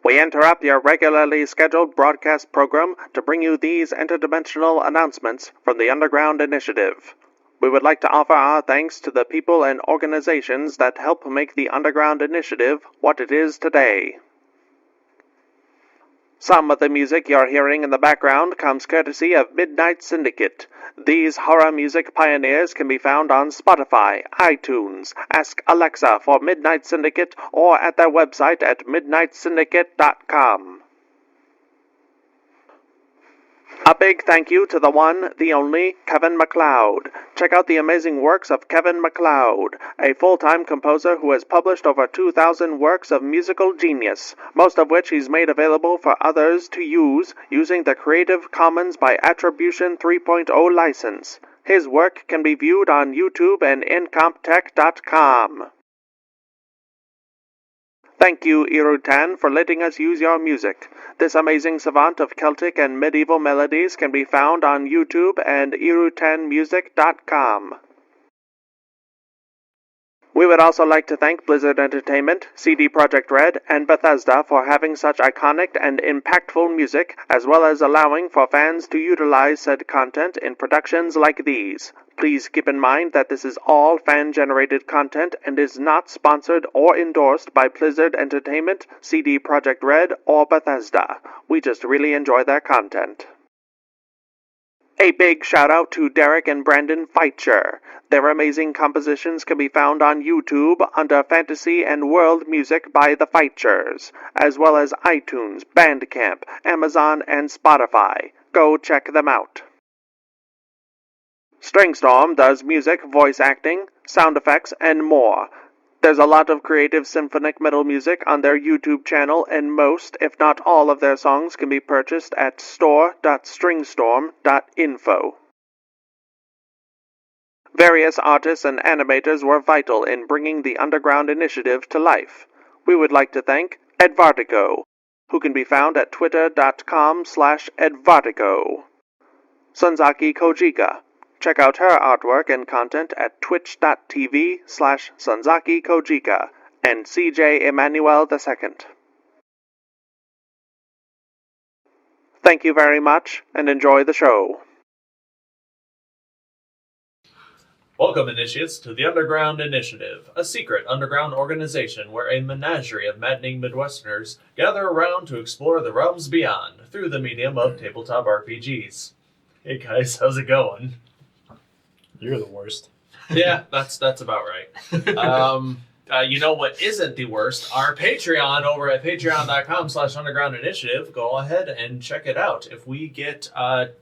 We interrupt your regularly scheduled broadcast program to bring you these interdimensional announcements from the Underground Initiative. We would like to offer our thanks to the people and organizations that help make the Underground Initiative what it is today. Some of the music you're hearing in the background comes courtesy of Midnight Syndicate. These horror music pioneers can be found on Spotify, iTunes, Ask Alexa for Midnight Syndicate, or at their website at midnightsyndicate.com. A big thank you to the one, the only, Kevin MacLeod. Check out the amazing works of Kevin MacLeod, a full-time composer who has published over 2,000 works of musical genius, most of which he's made available for others to use using the Creative Commons by Attribution 3.0 license. His work can be viewed on YouTube and incomptech.com. Thank you, Irutan, for letting us use your music. This amazing savant of Celtic and medieval melodies can be found on YouTube and irutanmusic.com. We would also like to thank Blizzard Entertainment, CD Projekt Red, and Bethesda for having such iconic and impactful music, as well as allowing for fans to utilize said content in productions like these. Please keep in mind that this is all fan-generated content and is not sponsored or endorsed by Blizzard Entertainment, CD Projekt Red, or Bethesda. We just really enjoy their content. A big shout out to Derek and Brandon Feitcher. Their amazing compositions can be found on YouTube under Fantasy and World Music by the Feitchers, as well as iTunes, Bandcamp, Amazon, and Spotify. Go check them out. Stringstorm does music, voice acting, sound effects, and more. There's a lot of creative symphonic metal music on their YouTube channel, and most, if not all, of their songs can be purchased at store.stringstorm.info. Various artists and animators were vital in bringing the Underground Initiative to life. We would like to thank Edvartigo, who can be found at twitter.com/Edvartigo. Sunzaki Kojika. Check out her artwork and content at twitch.tv/Sunzaki Kojika, and CJ Emmanuel II. Thank you very much, and enjoy the show. Welcome, initiates, to the Underground Initiative, a secret underground organization where a menagerie of maddening Midwesterners gather around to explore the realms beyond through the medium of tabletop RPGs. Hey guys, how's it going? You're the worst. Yeah, that's about right. You know what isn't the worst? Our Patreon over at patreon.com/undergroundinitiative. Go ahead and check it out. If we get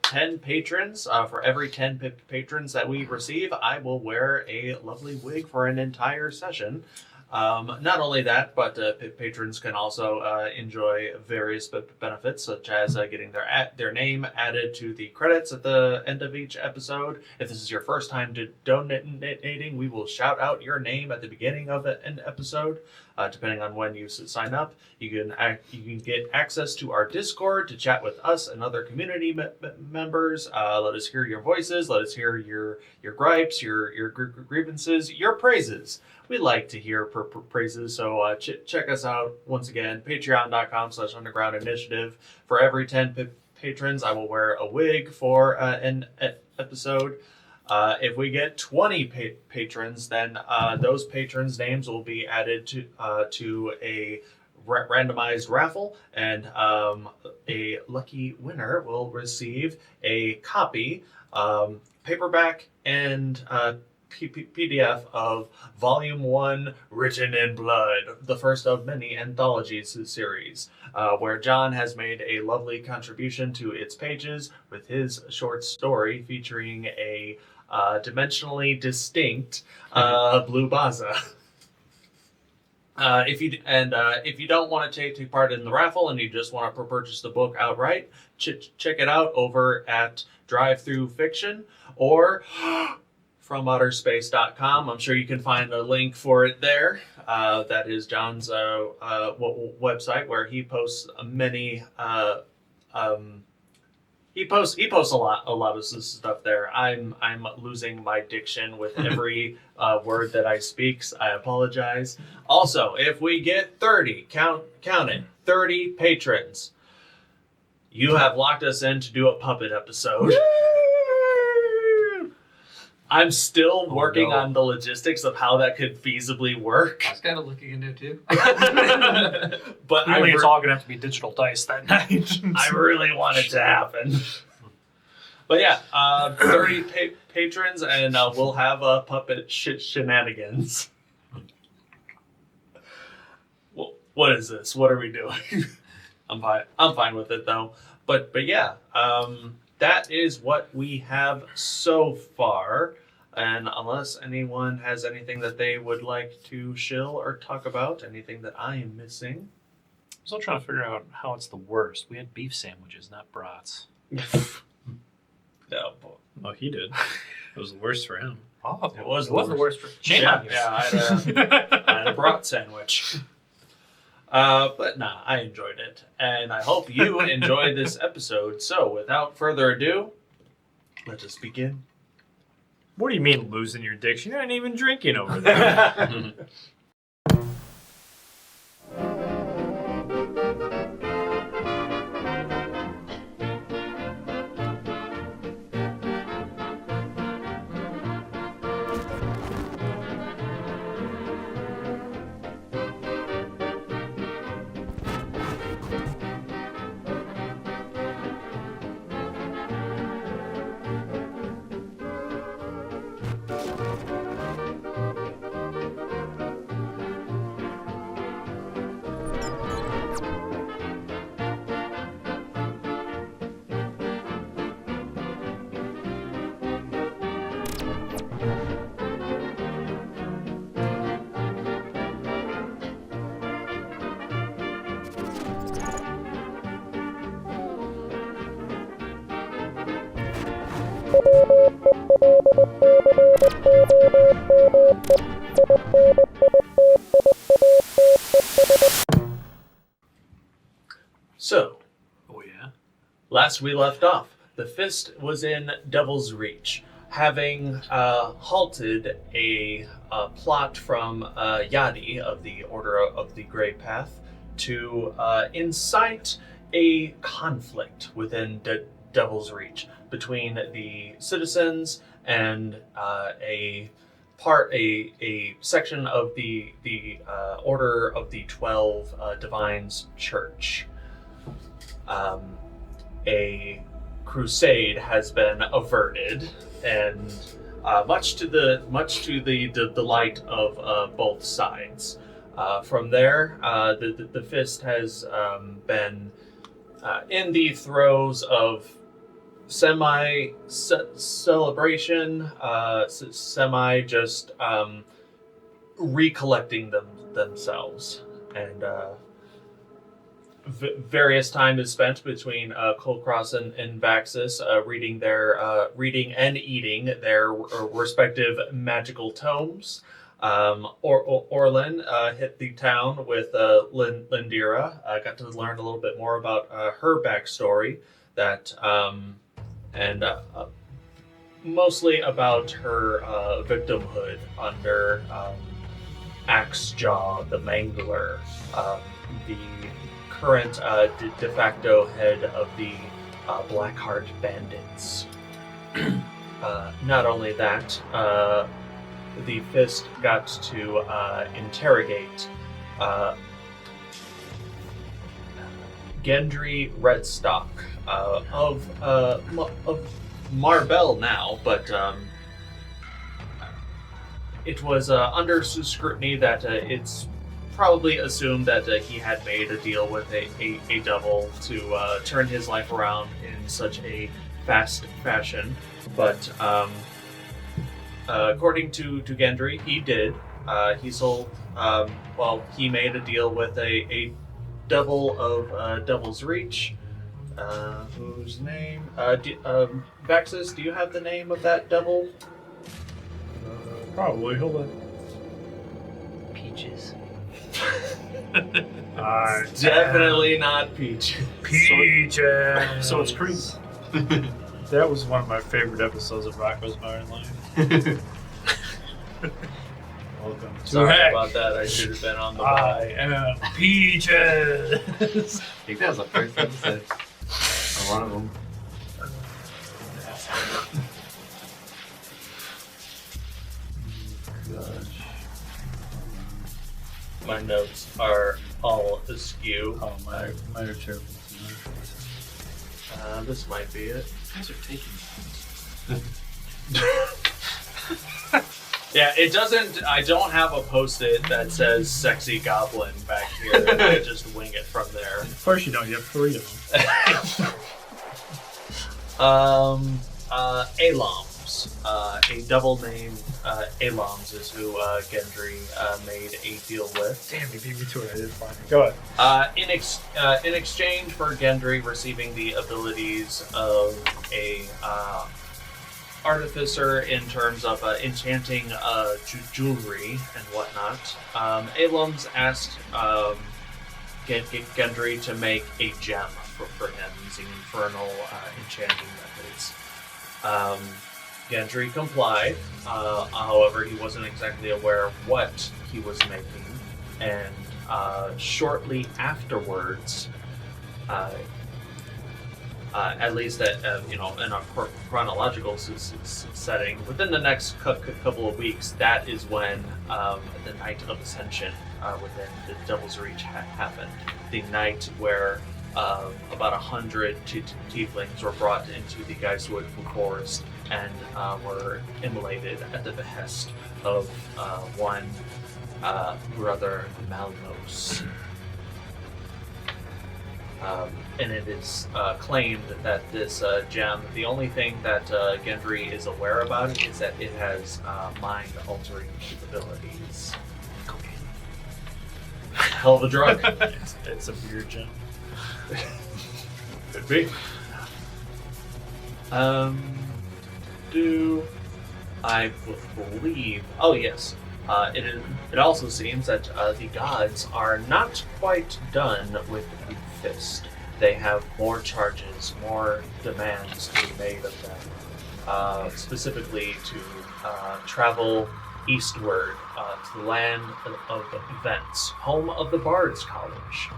10 patrons, for every 10 patrons that we receive, I will wear a lovely wig for an entire session. Not only that, but patrons can also enjoy various benefits, such as getting their name added to the credits at the end of each episode. If this is your first time donating, we will shout out your name at the beginning of an episode. Depending on when you sign up, you can get access to our Discord to chat with us and other community members. Let us hear your voices. Let us hear your gripes, your grievances, your praises. We like to hear praises, so check us out once again, patreon.com/undergroundinitiative. For every 10 patrons, I will wear a wig for an episode. If we get 20 patrons, then those patrons' names will be added to a randomized raffle, and a lucky winner will receive a copy, paperback, and PDF of Volume 1, Written in Blood, the first of many anthologies series, where John has made a lovely contribution to its pages with his short story featuring a dimensionally distinct blue baza. If you don't want to take part in the raffle and you just want to purchase the book outright, check it out over at Drive-Thru Fiction or FromOuterSpace.com. I'm sure you can find a link for it there. That is John's website where he posts many He posts a lot of this stuff there. I'm losing my diction with every word that I speak. I apologize. Also, if we get 30, count it, 30 patrons, you have locked us in to do a puppet episode. I'm still working on the logistics of how that could feasibly work. I was kind of looking into it too. But I think it's all going to have to be digital dice that night. I really want it to happen. But yeah, 30 patrons, and we'll have puppet shenanigans. What is this? What are we doing? I'm fine with it though. But yeah, that is what we have so far. And unless anyone has anything that they would like to shill or talk about, anything that I am missing. I'm still trying to figure out how it's the worst. We had beef sandwiches, not brats. No, Oh, he did. It was the worst for him. Oh, it was the worst for Shiima. Yeah, I had a brat sandwich. But nah, I enjoyed it. And I hope you enjoyed this episode. So without further ado, let us begin. What do you mean losing your diction? You ain't even drinking over there. So, Oh, yeah? last we left off, the Fist was in Devil's Reach, having halted a plot from Yadi of the Order of the Grey Path to incite a conflict within Devil's Reach between the citizens and a section of the Order of the 12 Divines Church. A crusade has been averted, and much to the delight of both sides. From there, the Fist has been in the throes of semi celebration, semi just recollecting themselves, and various time is spent between Kulkras and Vaxxus reading and eating their respective magical tomes. Orlin hit the town with Lindira. Got to learn a little bit more about her backstory, and mostly about her victimhood under Axejaw the Mangler, the current de facto head of the Blackheart Bandits. Not only that, the Fist got to interrogate Gendry Redstock of Marbell now, but it was under scrutiny that it's probably assumed that he had made a deal with a devil to turn his life around in such a fast fashion. But according to Gendry, he did. He sold, he made a deal with a devil of Devil's Reach, whose name, Vaxxus, do you have the name of that devil? Probably. Hold on. Peaches. Definitely not Peach. Peaches. So it's cream. That was one of my favorite episodes of Rocco's Modern Life. Welcome to Sorry Heck. about that. I should have been on the I ball. am Peaches. I think that was the first episode. Or one of them. My notes are all askew. Oh, mine are terrible. This might be it. You guys are taking Yeah, it doesn't. I don't have a post-it that says "sexy goblin" back here. I just wing it from there. Of course you don't. You have 3 of them. Aloms. A double name, Aloms is who Gendry made a deal with. Damn, you beat me to it. I didn't find it. Go ahead. In exchange for Gendry receiving the abilities of a artificer in terms of enchanting jewelry and whatnot, Aloms asked Gendry to make a gem for him using infernal enchanting methods. Gendry complied, however, he wasn't exactly aware of what he was making, and shortly afterwards, at least in a chronological setting, within the next couple of weeks, that is when the Night of Ascension within the Devil's Reach happened. The night where about 100 tieflings were brought into the Geistwood forest and were immolated at the behest of one brother Malmos. And it is claimed that this gem, the only thing that Gendry is aware about it is that it has mind-altering capabilities. Hell of a drug. It's a beer gem. Could be. Do I believe? Oh yes. It also seems that the gods are not quite done with the fist. They have more charges, more demands to be made of them. Specifically to travel eastward to the land of events, home of the Bards College,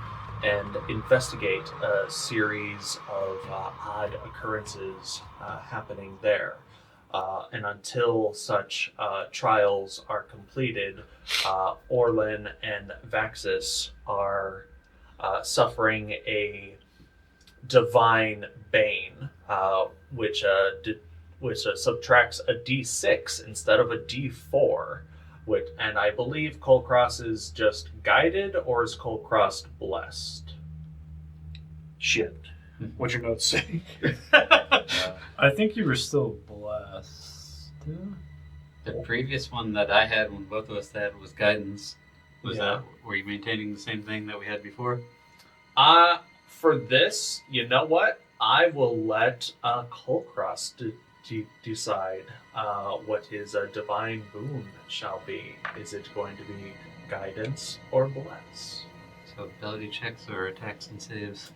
and investigate a series of odd occurrences happening there. And until such trials are completed, Orlin and Vaxxus are suffering a divine bane, which subtracts a d6 instead of a d4. And I believe Kulkras is just guided, or is Kulkras blessed? Shit. What's your notes say? I think you were still blessed. The previous one that I had, when both of us had, was guidance. Were you maintaining the same thing that we had before? For this, you know what? I will let Kulkras decide what his divine boon shall be. Is it going to be guidance or bless? So ability checks or attacks and saves?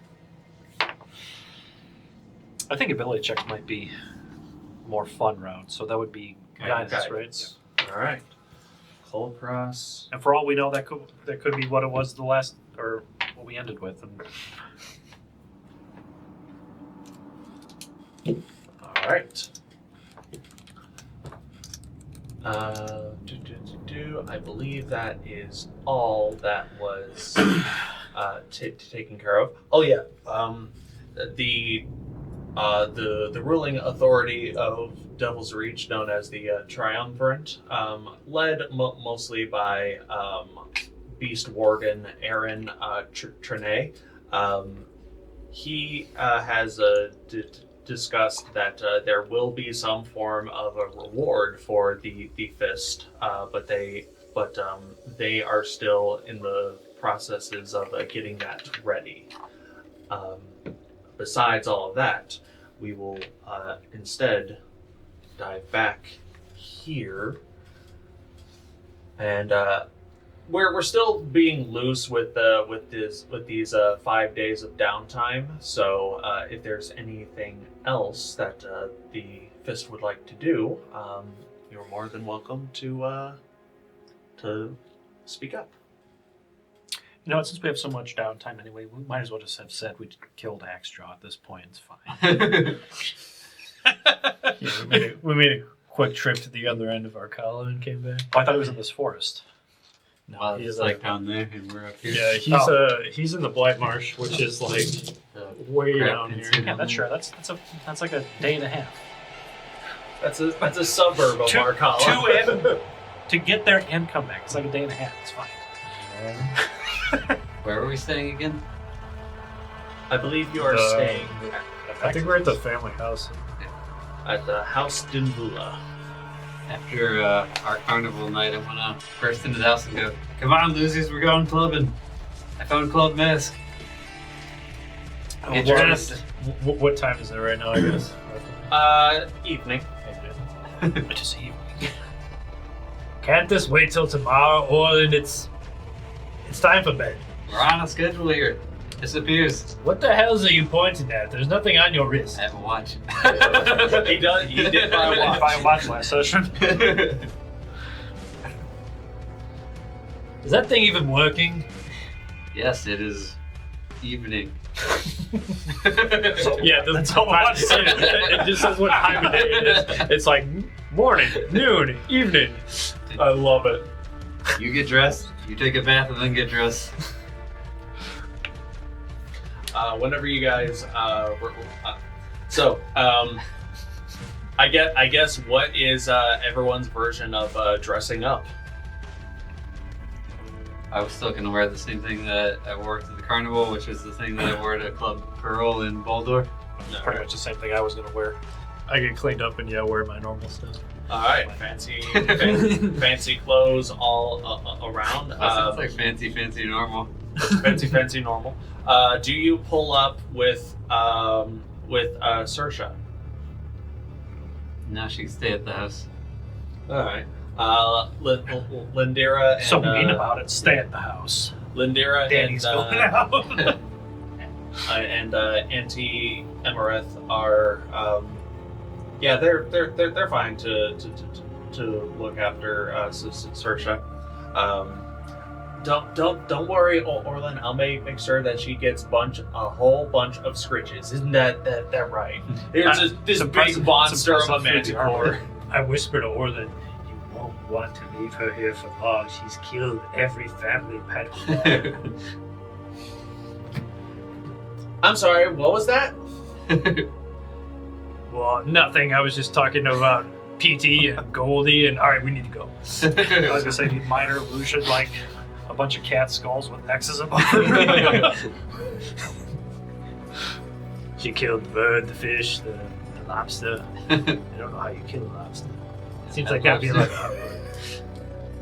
I think ability checks might be more fun route, so that would be guidance, right? All right. Kulkras. And for all we know, that could be what it was the last, or what we ended with. And All right. I believe that is all that was taken care of. Oh yeah, the ruling authority of Devil's Reach, known as the Triumvirate, led mostly by Beast Worgen Aaron Trinette. He has discussed that there will be some form of a reward for the fist, but they are still in the processes of getting that ready. Besides all of that, we will instead dive back here and we're still being loose with these 5 days of downtime. So if there's anything else that the Fist would like to do, you're more than welcome to speak up. You know what? Since we have so much downtime anyway, we might as well just have said we killed Axejaw at this point. It's fine. Yeah, we made a quick trip to the other end of Arcala and came back. Oh, I thought he was in this forest. No, Well, he's it's like down there, and we're up here. yeah, he's in the Blight Marsh, which is like way Crap down here. Yeah, that's sure. That's like a day and a half. That's a suburb of Arcala. To get there and come back. It's like a day and a half. It's fine. Where are we staying again? I believe you are staying I think we're at the family house. at the House Dinvula. After our carnival night, I want to burst into the house and go, "Come on, losers, we're going clubbing. I found Club Mask. Get dressed." What time is it right now, I guess? Evening. It is evening. Can't this wait till tomorrow, Orlin? It's time for bed. We're on a schedule here. Disappears. What the hells are you pointing at? There's nothing on your wrist. I have a watch. He did buy a watch. Buy a watch last session. Is that thing even working? Yes, it is evening. Yeah, That's all I watch says. it just says what time of day it is. It's like morning, noon, evening. I love it. You get dressed, you take a bath, and then get dressed. Whenever you guys, I guess what is everyone's version of dressing up? I was still going to wear the same thing that I wore to the carnival, which is the thing that I wore to Club Pearl in Baldor. Pretty much the same thing I was going to wear. I get cleaned up and wear my normal stuff. All right, fancy clothes all around. Sounds like fancy normal. fancy normal. Do you pull up with Saoirse? Now she can stay at the house. All right. Lindira and So mean about it. Stay at the house. Lindira Danny's going out. and Auntie Emerith are they're fine to look after Saoirse. Don't worry, Orlin. I'll make sure that she gets a whole bunch of scritches. Isn't that right? There's this big monster of a manticore. I whisper to Orlin, "You won't want to leave her here for long. She's killed every family pet we have." I'm sorry. What was that? Well, nothing. I was just talking about PT and Goldie, and all right, we need to go. I was going to say minor illusion, like a bunch of cat skulls with X's above them. She killed the bird, the fish, the lobster. I don't know how you kill a lobster. Seems like that'd be like a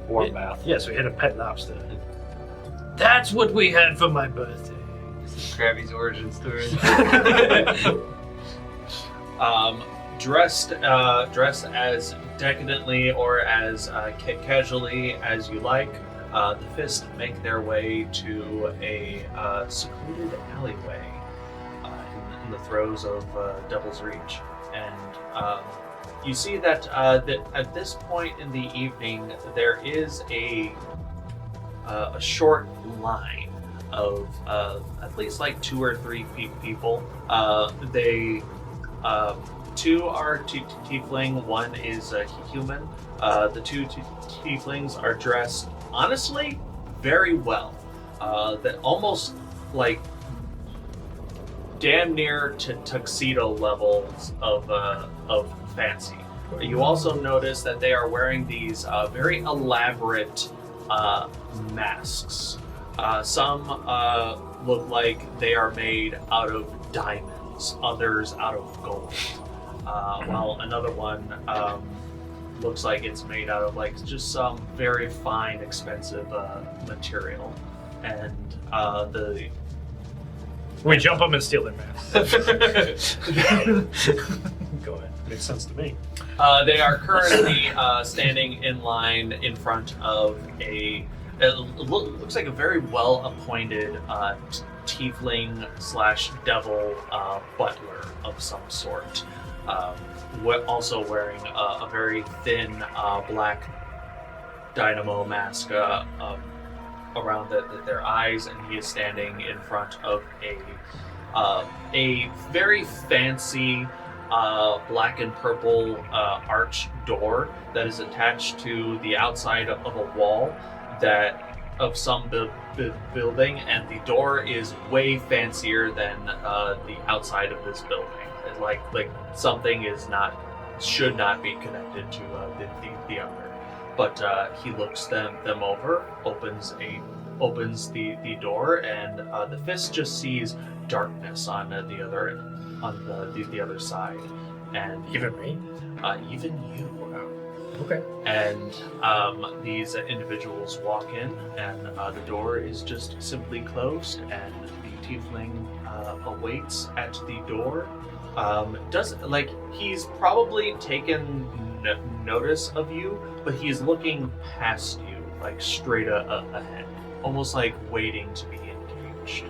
Warm bath. Yes, we had a pet lobster. That's what we had for my birthday. This is Krabby's origin story. Dressed as decadently or as casually as you like, the Fist make their way to a secluded alleyway in the throes of Devil's Reach, and you see that at this point in the evening there is a short line of at least like 2 or 3 people. Two are tiefling, one is a human. The 2 tieflings are dressed, honestly, very well. That almost like damn near to tuxedo levels of fancy. You also notice that they are wearing these very elaborate masks. Some look like they are made out of diamonds, others out of gold. While another one looks like it's made out of like just some very fine, expensive material. And We jump them and steal their masks. Go ahead. Makes sense to me. They are currently standing in line in front of a looks like a very well-appointed tiefling / devil butler of some sort. Also wearing a very thin black dynamo mask around their eyes, and he is standing in front of a very fancy black and purple arch door that is attached to the outside of a wall of some building, and the door is way fancier than the outside of this building. Like something should not be connected to the other. But he looks them over, opens the door, and the fist just sees darkness on the other side, and Even me? even you. Okay. And these individuals walk in, and the door is just simply closed, and the tiefling awaits at the door. He's probably taken notice of you, but he's looking past you, like straight ahead, almost like waiting to be engaged.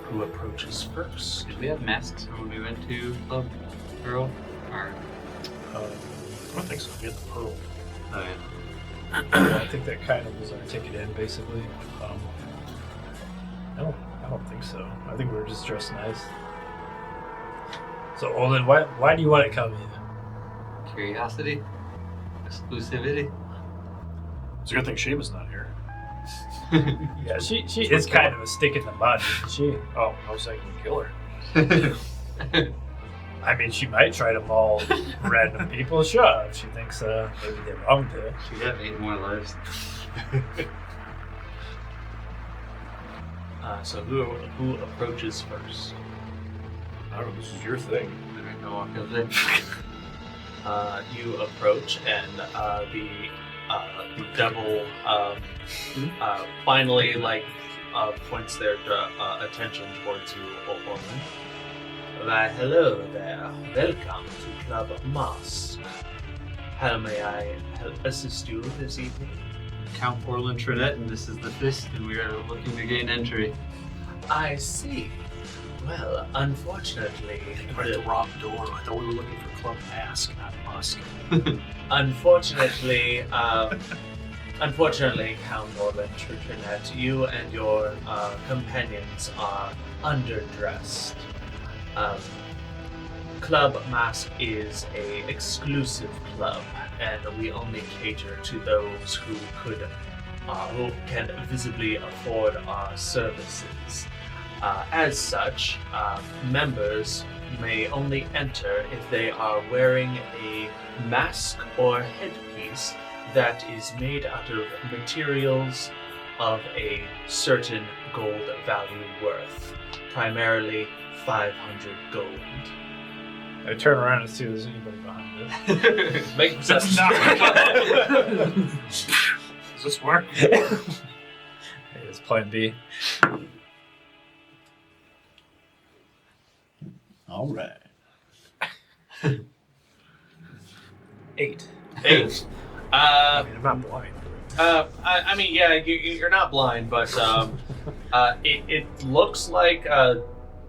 Who approaches first? Did we have masks when we went to Club Girl? Or... I don't think so. We had the pearl. Oh, yeah. I think that kind of was our ticket in, basically. I don't think so. I think we were just dressed nice. So, Orlin, why do you want to come in? Curiosity? Exclusivity? It's a good thing Shiima's not here. Yeah, she is kind of a stick in the mud, isn't she? Oh, I was thinking kill her. I mean, she might try to maul random people, sure, if she thinks maybe they're wrong there. She'd have 8 more lives. So who approaches first? I don't know, this is your thing. Alright, I'll walk up there. You approach, and the devil finally points their attention towards you, Orlin. Why, hello there. Welcome to Club Mask. How may I assist you this evening? Count Orlin Trinette, and this is the fist, and we are looking to gain entry. I see. Well, unfortunately, We're at the wrong door. I thought we were looking for Club Mask, not Musk. Unfortunately, Count Orlin Trinette, you and your companions are underdressed. Club Mask is a exclusive club, and we only cater to those who can visibly afford our services. As such, members may only enter if they are wearing a mask or headpiece that is made out of materials of a certain gold value worth, primarily 500 gold. I turn around and see if there's anybody behind it. Make That's perception. not Does this work? It's plan B. All right. 8. 8. I mean, I'm not blind. I mean, yeah, you're not blind, but it looks like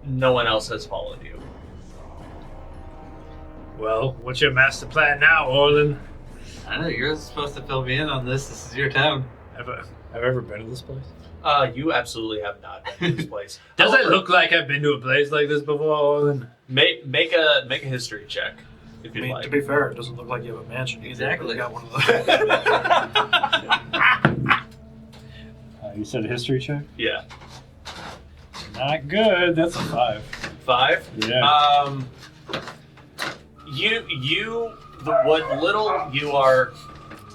no one else has followed you. Well, what's your master plan now, Orlin? I know, you're supposed to fill me in on this. This is your town. Have I ever been to this place? You absolutely have not been to this place. Does it However, look like I've been to a place like this before, Orlin? make a history check if I you'd mean, like. to be fair, it doesn't look like you have a mansion either. Exactly. You got one of those. You said a history check? Yeah. Not good. That's a 5. 5. Yeah. What little you are.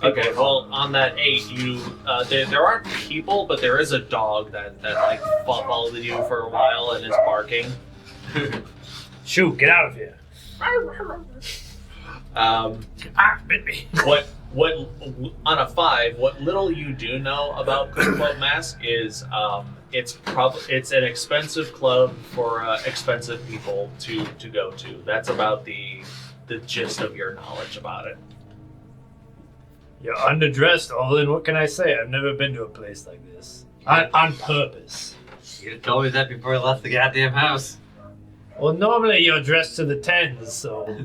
Okay, well, on that 8, there aren't people, but there is a dog that like followed you for a while and is barking. Shoot, get out of here. Bit me. What on a 5? What little you do know about Club Mask is it's an expensive club for expensive people to go to. That's about the gist of your knowledge about it. You're underdressed, Orlin. What can I say? I've never been to a place like this. On purpose. You told me that before I left the goddamn house. Well, normally you're dressed to the tens, so...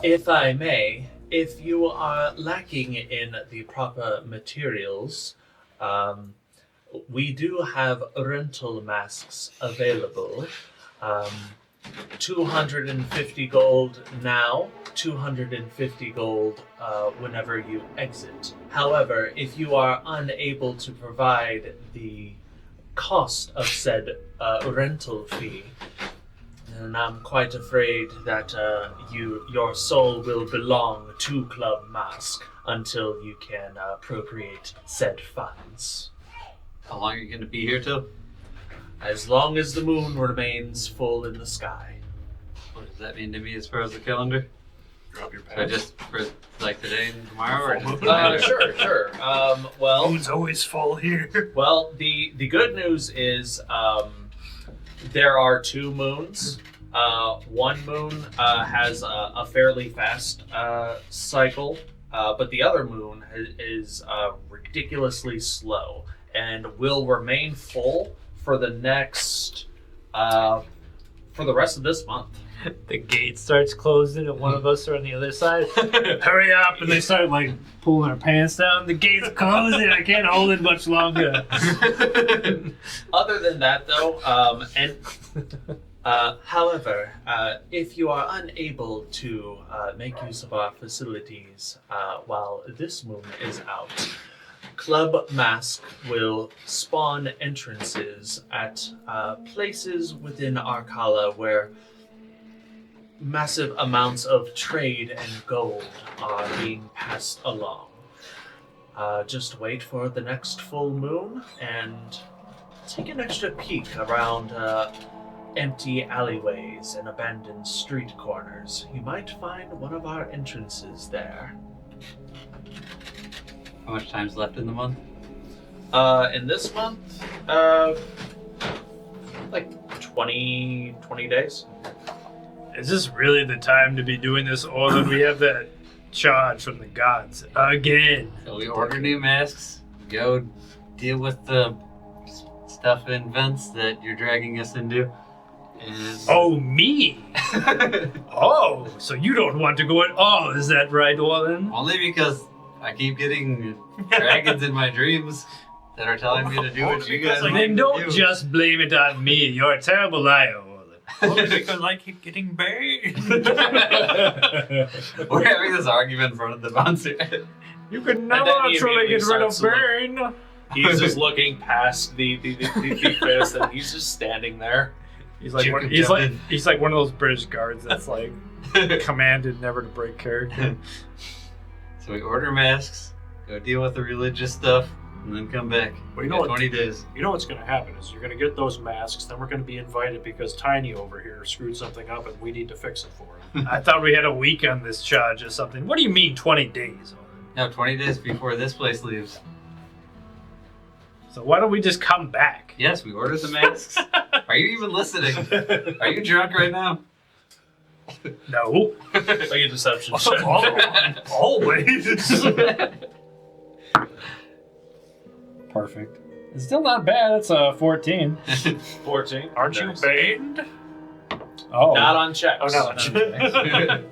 If I may, if you are lacking in the proper materials, we do have rental masks available. 250 gold now, 250 gold whenever you exit. However, if you are unable to provide the cost of said rental fee, then I'm quite afraid that your soul will belong to Club Mask until you can appropriate said funds. How long are you going to be here till? As long as the moon remains full in the sky. What does that mean to me as far as the calendar? Drop your So pants. just for like today and tomorrow, or just Sure. Well, Moon's always full here. well, the good news is there are 2 moons. One moon has a fairly fast cycle, but the other moon is ridiculously slow and will remain full for the next for the rest of this month. The gate starts closing and one of us are on the other side. Hurry up! And they start like pulling our pants down. The gate's closing. I can't hold it much longer. Other than that, though, however, if you are unable to make use of our facilities while this moon is out, Club Mask will spawn entrances at places within Arcala where massive amounts of trade and gold are being passed along. Just wait for the next full moon and take an extra peek around empty alleyways and abandoned street corners. You might find one of our entrances there. how much time's left in the month? In this month, like 20 days. Is this really the time to be doing this, Orlin? We have that charge from the gods again. So we order new masks, go deal with the stuff in vents that you're dragging us into. And Oh, me? Oh, so you don't want to go at all, is that right, Orlin? only because I keep getting dragons in my dreams that are telling me to do what you guys want me Then to don't do. just blame it on me. You're a terrible liar, Orlin. Because I keep getting burned. We're having this argument in front of the bouncer. You could And never then he truly get rid of immediately Burn. He's just looking past the fist, and he's just standing there. He's like, Jacob he's like, jumped in. he's like one of those British guards that's like commanded never to break character. So we order masks, go deal with the religious stuff, and then come back. Well, you We know got what- 20 days. You know what's going to happen is you're going to get those masks, then we're going to be invited because Tiny over here screwed something up and we need to fix it for him. I thought we had a week on this charge or something. What do you mean 20 days? Orlin? No, 20 days before this place leaves. So why don't we just come back? Yes, we ordered the masks. Are you even listening? Are you drunk right now? No. Like a deception check. Always. Perfect. It's still not bad. It's 14. 14. Aren't you Nice. banned? Oh. Not on checks. Oh, no.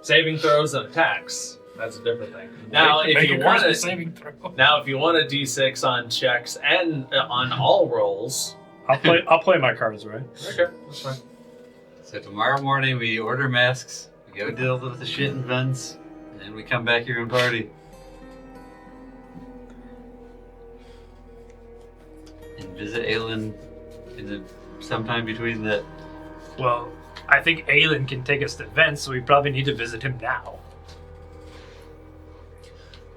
Saving throws and attacks. That's a different thing. Now, if Make you a want Christmas to, saving throw. now if you want a d6 on checks and on all rolls, I'll play my cards, right? okay, that's fine. So tomorrow morning we order masks, we go deal with the shit in vents, and then we come back here and party. And visit Aelin sometime between that. Well, I think Aelin can take us to Vents, so we probably need to visit him now.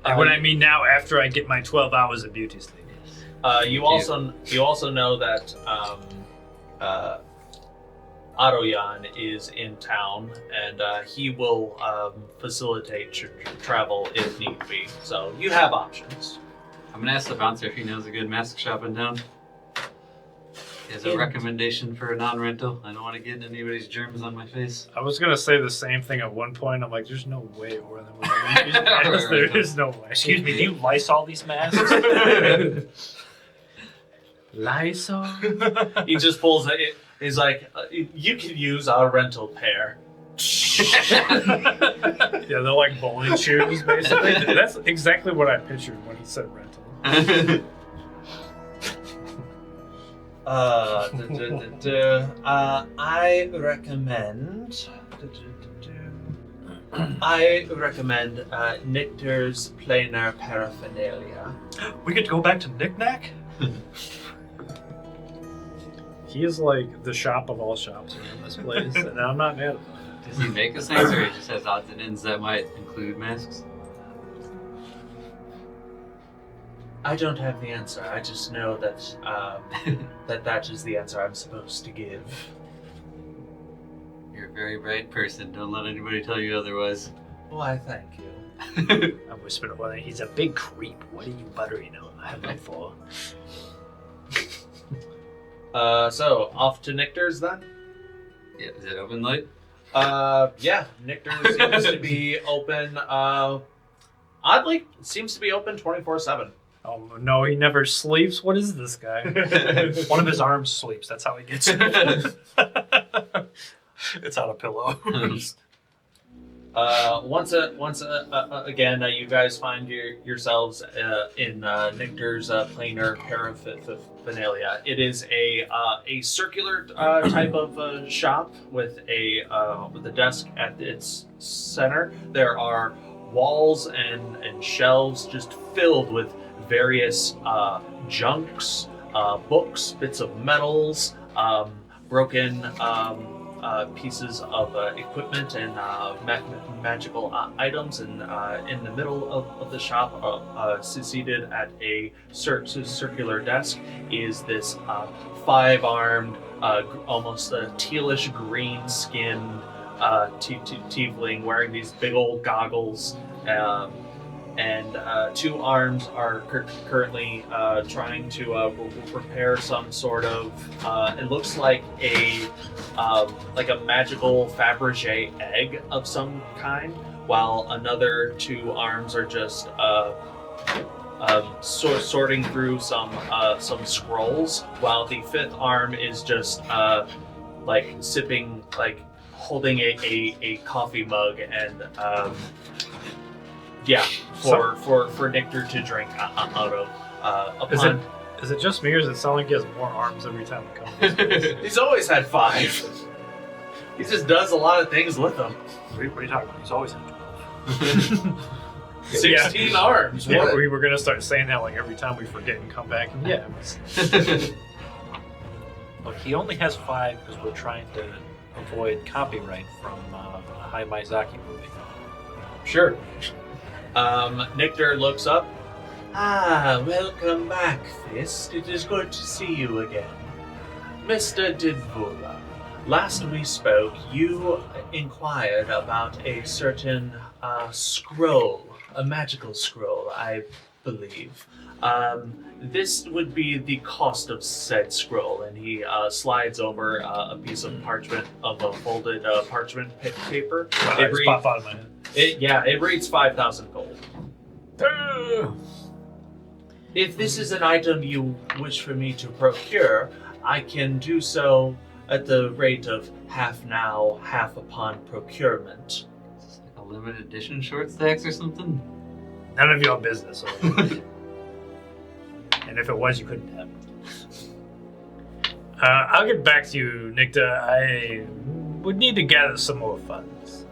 And when I mean now, after I get my 12 hours of beauty sleep. You also know that Aroyan is in town, and he will facilitate travel if need be. So you have options. I'm gonna ask the bouncer if he knows a good mask shop in town. Is a recommendation for a non-rental. I don't want to get anybody's germs on my face. I was gonna say the same thing at one point. I'm like, there's no way Orlin would use masks. There is no way. Excuse me, do you Lysol these masks? Lysol? He just pulls it. He's like, you can use our rental pair. Yeah, they're like bowling shoes, basically. That's exactly what I pictured when he said rental. I recommend. I recommend Nictor's planar paraphernalia. We get to go back to Knick-Knack? He is like the shop of all shops around this place, and I'm not mad at him. Does he make us things, or he just has odds and ends that might include masks? I don't have the answer. I just know that that is the answer I'm supposed to give. You're a very bright person. Don't let anybody tell you otherwise. Why, thank you. I'm whispering at Orlin, he's a big creep. What are you buttering him? I have no for. So off to Nictor's then? Yeah, is it open late? Yeah, Nictor's seems to be open, oddly, it seems to be open 24/7. Oh no, he never sleeps. What is this guy? One of his arms sleeps. That's how he gets it. It's on a pillow. Again, you guys find yourselves in Nictor's planar paraphernalia. It is a circular type of shop with a desk at its center. There are walls and shelves just filled with various junks, books, bits of metals, broken pieces of equipment and magical items, and in the middle of the shop, seated at a circular desk, is this 5-armed, almost a tealish green skinned tiefling wearing these big old goggles, and 2 arms are currently trying to repair some sort of. It looks like a magical Fabergé egg of some kind, while another 2 arms are just sorting through some scrolls, while the 5th arm is just sipping, holding a coffee mug and. For Nictor to drink out of. Is it just me, or does it sound like he has more arms every time he comes? He's always had 5. He just does a lot of things with them. What are you talking about? He's always had 12. 16 arms. Yeah, What? we were gonna start saying that every time we forget and come back. And Look, he only has 5 because we're trying to avoid copyright from a Hayao Miyazaki movie. Sure. Nictor looks up. Welcome back, Fist. It is good to see you again. Mr. Dinvula, last we spoke, you inquired about a certain scroll, a magical scroll, I believe. This would be the cost of said scroll, and he slides over a piece of parchment, of a folded parchment paper. it just popped out of my head. It reads 5,000 gold. If this is an item you wish for me to procure, I can do so at the rate of half now, half upon procurement. Is this like a limited edition short stacks or something? None of your business. And if it was, you couldn't have it. I'll get back to you, Nictor. I would need to gather some more funds.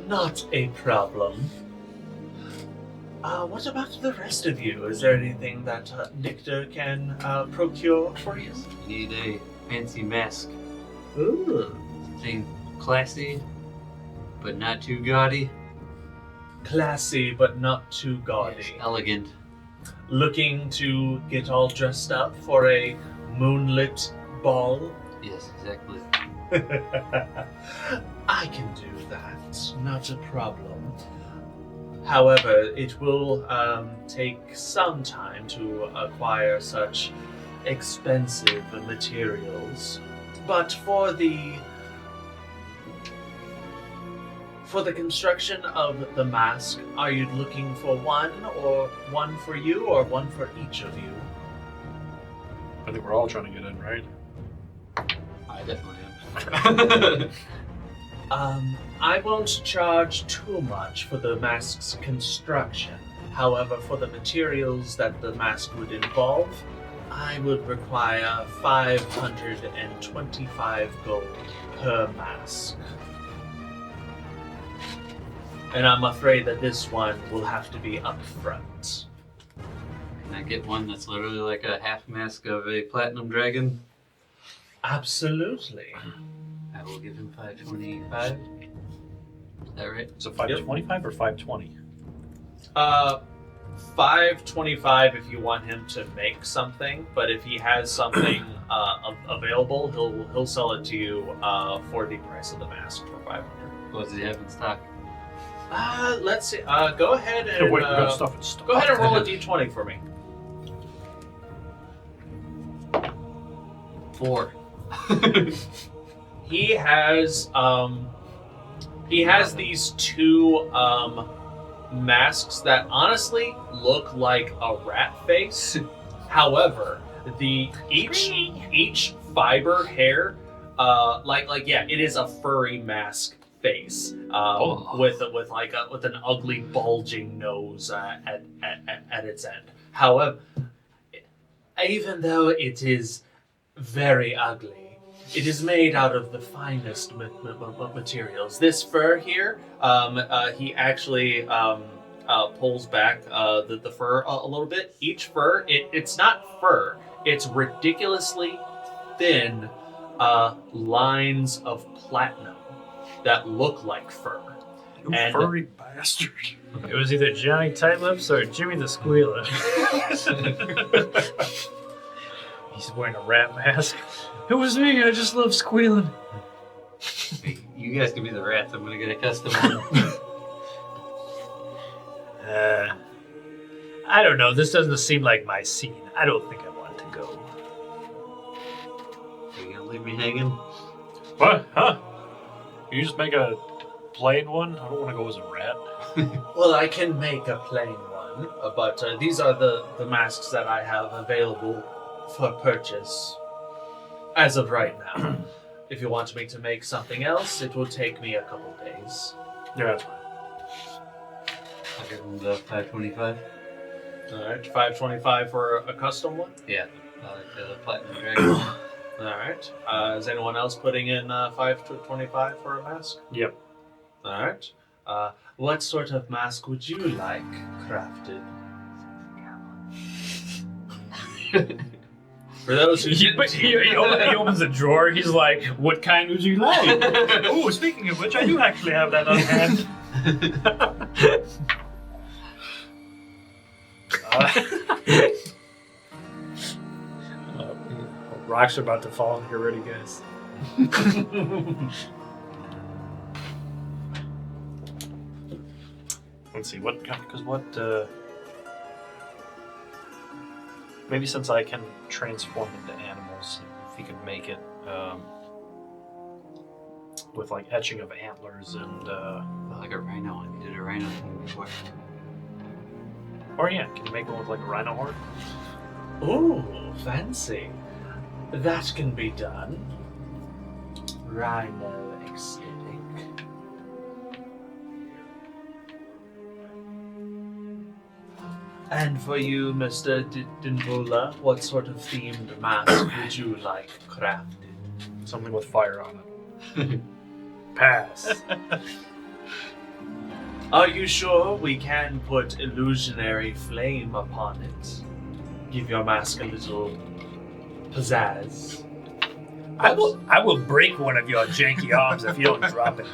Not a problem. What about the rest of you? Is there anything that Nictor can procure for you? I need a fancy mask. Ooh. Something classy, but not too gaudy. Classy, but not too gaudy. Yes, elegant. Looking to get all dressed up for a moonlit ball? Yes, exactly. I can do that, not a problem. However, it will take some time to acquire such expensive materials. But for the construction of the mask, are you looking for one for you, or one for each of you? I think we're all trying to get in, right? I definitely am. I won't charge too much for the mask's construction. However, for the materials that the mask would involve, I would require 525 gold per mask. And I'm afraid that this one will have to be upfront. Can I get one that's literally like a half mask of a platinum dragon? Absolutely. I will give him 525. Is that right? Is it 525 or 520? 525 if you want him to make something, but if he has something available, he'll sell it to you for the price of the mask for 500. What does he have in stock? Let's see. Go ahead and Wait, we got stuff in stock. go ahead and roll a d20 for me. 4. He has these two masks that honestly look like a rat face. However, each fiber hair, it is a furry mask face with an ugly bulging nose at its end. However, even though it is very ugly, it is made out of the finest materials. This fur here, he actually pulls back the fur a little bit. Each fur, it's not fur. It's ridiculously thin lines of platinum that look like fur. You furry bastard. It was either Johnny Tightlips or Jimmy the Squealer. He's wearing a rat mask. It was me, I just love squealing. You guys can be the rats. I'm gonna get a custom one. I don't know. This doesn't seem like my scene. I don't think I want to go. Are you gonna leave me hanging? What? Huh? Can you just make a plain one? I don't want to go as a rat. Well, I can make a plain one, but these are the masks that I have available for purchase as of right now. If you want me to make something else, it will take me a couple days. Yeah, that's fine. I'll give him the 525. Alright, 525 for a custom one? Yeah, the platinum dragon. Alright. Is anyone else putting in 525 for a mask? Yep. Alright. What sort of mask would you like crafted? For those who didn't... He opens a drawer, he's like, what kind would you like? Oh, speaking of which, I do actually have that on hand. Rocks are about to fall. Get ready, guys. Let's see, maybe since I can transform into animals, if you could make it with like etching of antlers and like a rhino. I needed a rhino thing before. or yeah, can you make one with like a rhino horn? Ooh, fancy. That can be done. Rhino aesthetic. And for you, Mr. Dinvula, what sort of themed mask would you like crafted? Something with fire on it. Pass. Are you sure we can put illusionary flame upon it? Give your mask a little pizzazz. I will break one of your janky arms if you don't drop it.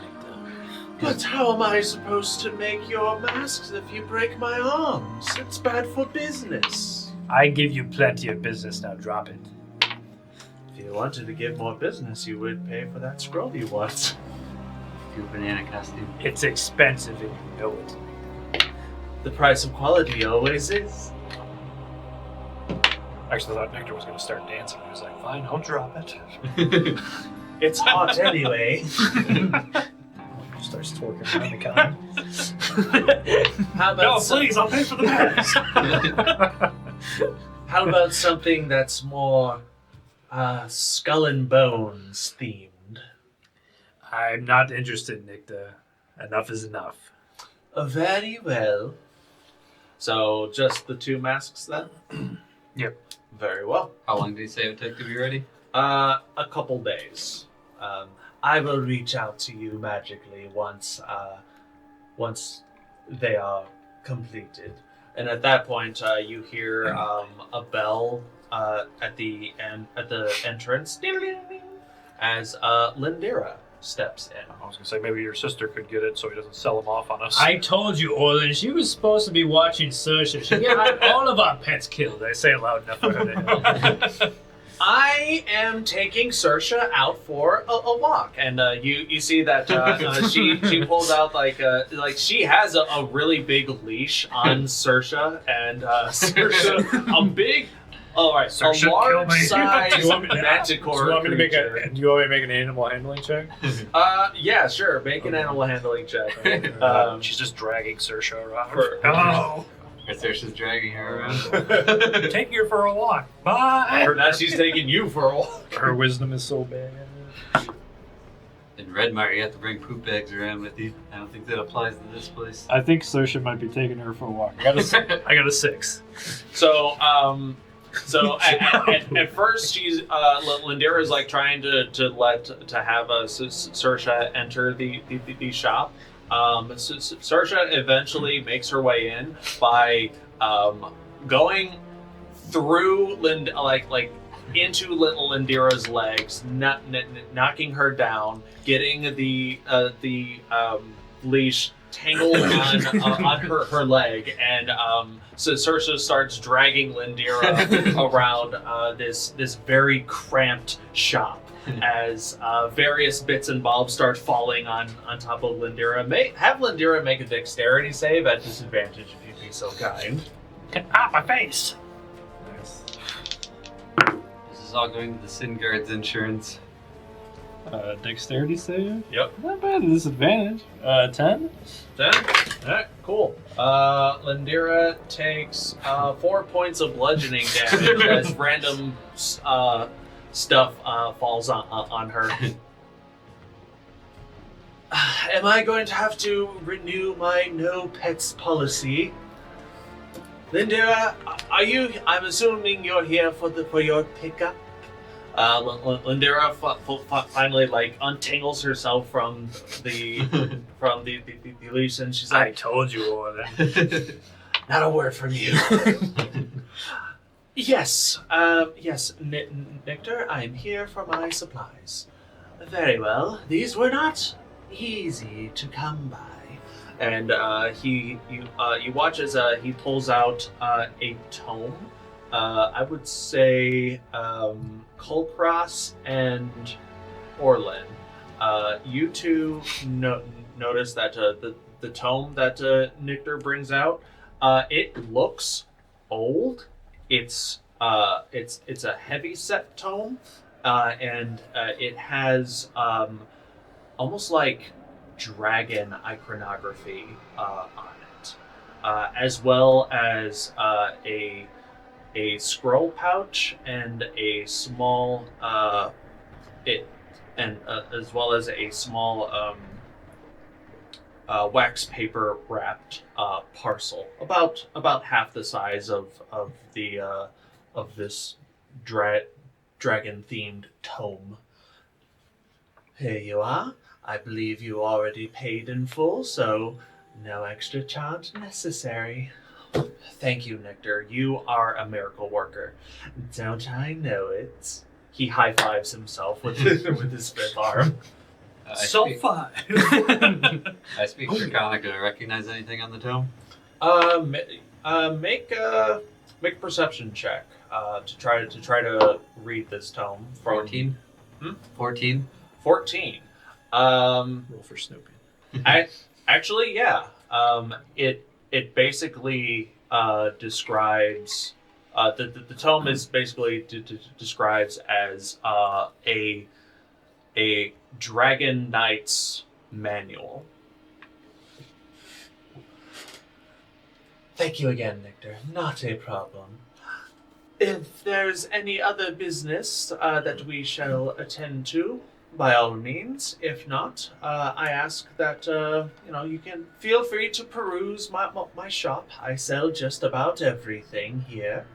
But how am I supposed to make your masks if you break my arms? It's bad for business. I give you plenty of business, now drop it. If you wanted to give more business, you would pay for that scroll you want. Your banana costume. It's expensive and you know it. The price of quality always is. I Actually, I thought Nectar was going to start dancing. He was like, fine, I'll drop it. It's hot anyway. Starts twerking around the con. How about No, please, I'll pay for the pass. How about something that's more skull and bones themed? I'm not interested, Nicta. Enough is enough. Very well. So just the 2 masks then? Yep. Very well. How long did you say it would take to be ready? A couple days. I will reach out to you magically once they are completed. And at that point, you hear a bell at the entrance as Lindira steps in. I was going to say, maybe your sister could get it so he doesn't sell them off on us. I told you, Orlin, she was supposed to be watching Saoirse. She got all of our pets killed. I say it loud enough for her to hear. I am taking Saoirse out for a walk, and you see that she pulls out like she has a really big leash on Saoirse, and Saoirse a big. All right, Saoirse, a large kill me. size Do you want me to- manticore Do you want me to make creature. do you want me to make an animal handling check? Yeah, sure. Make an animal handling check. She's just dragging Saoirse around. Oh, Or Saoirse's dragging her around. Taking her for a walk. Bye. Now she's taking you for a walk. her wisdom is so bad. In Redmire, you have to bring poop bags around with you. I don't think that applies to this place. I think Saoirse might be taking her for a walk. I got a 6. So, at first she's Lindira is like trying to have Saoirse enter the shop. Saoirse eventually makes her way in by going through into Lindira's legs, knocking her down, getting the leash tangled on her leg, and so Saoirse starts dragging Lindira around this very cramped shop as various bits and bobs start falling on top of Lindira. Have Lindira make a dexterity save at disadvantage if you'd be so kind. My face. Nice. This is all going to the Sin Guard's insurance. Dexterity save? Yep. Not bad, at disadvantage. 10? 10? Alright, cool. Lindira takes 4 points of bludgeoning damage as random stuff falls on her. Am I going to have to renew my no pets policy? Lindira, are you? I'm assuming you're here for your pickup. Lindira finally untangles herself from the leash, and she's I like, told you, Orlin. "Not a word from you." Yes, Nectar, I am here for my supplies. Very well. These were not easy to come by. And you watch as he pulls out a tome. I would say Kulkras and Orlin. You two notice that the tome that Nectar brings out, it looks old. It's a heavy set tome, and it has almost like dragon iconography on it, as well as a scroll pouch and a small as well as a small wax paper wrapped parcel, about half the size of this dragon themed tome. Here you are. I believe you already paid in full, so no extra charge necessary. Thank you, Nectar. You are a miracle worker. Don't I know it? He high-fives himself with his fifth arm. I speak Draconic. Do I recognize anything on the tome? Make a perception check to try to read this tome. 14? 14? 14. Roll for snooping. Actually, yeah. It basically describes The tome is basically describes as a Dragon Knight's manual. Thank you again, Victor. Not a problem. If there's any other business that we shall attend to, by all means. If not, I ask that you can feel free to peruse my shop. I sell just about everything here.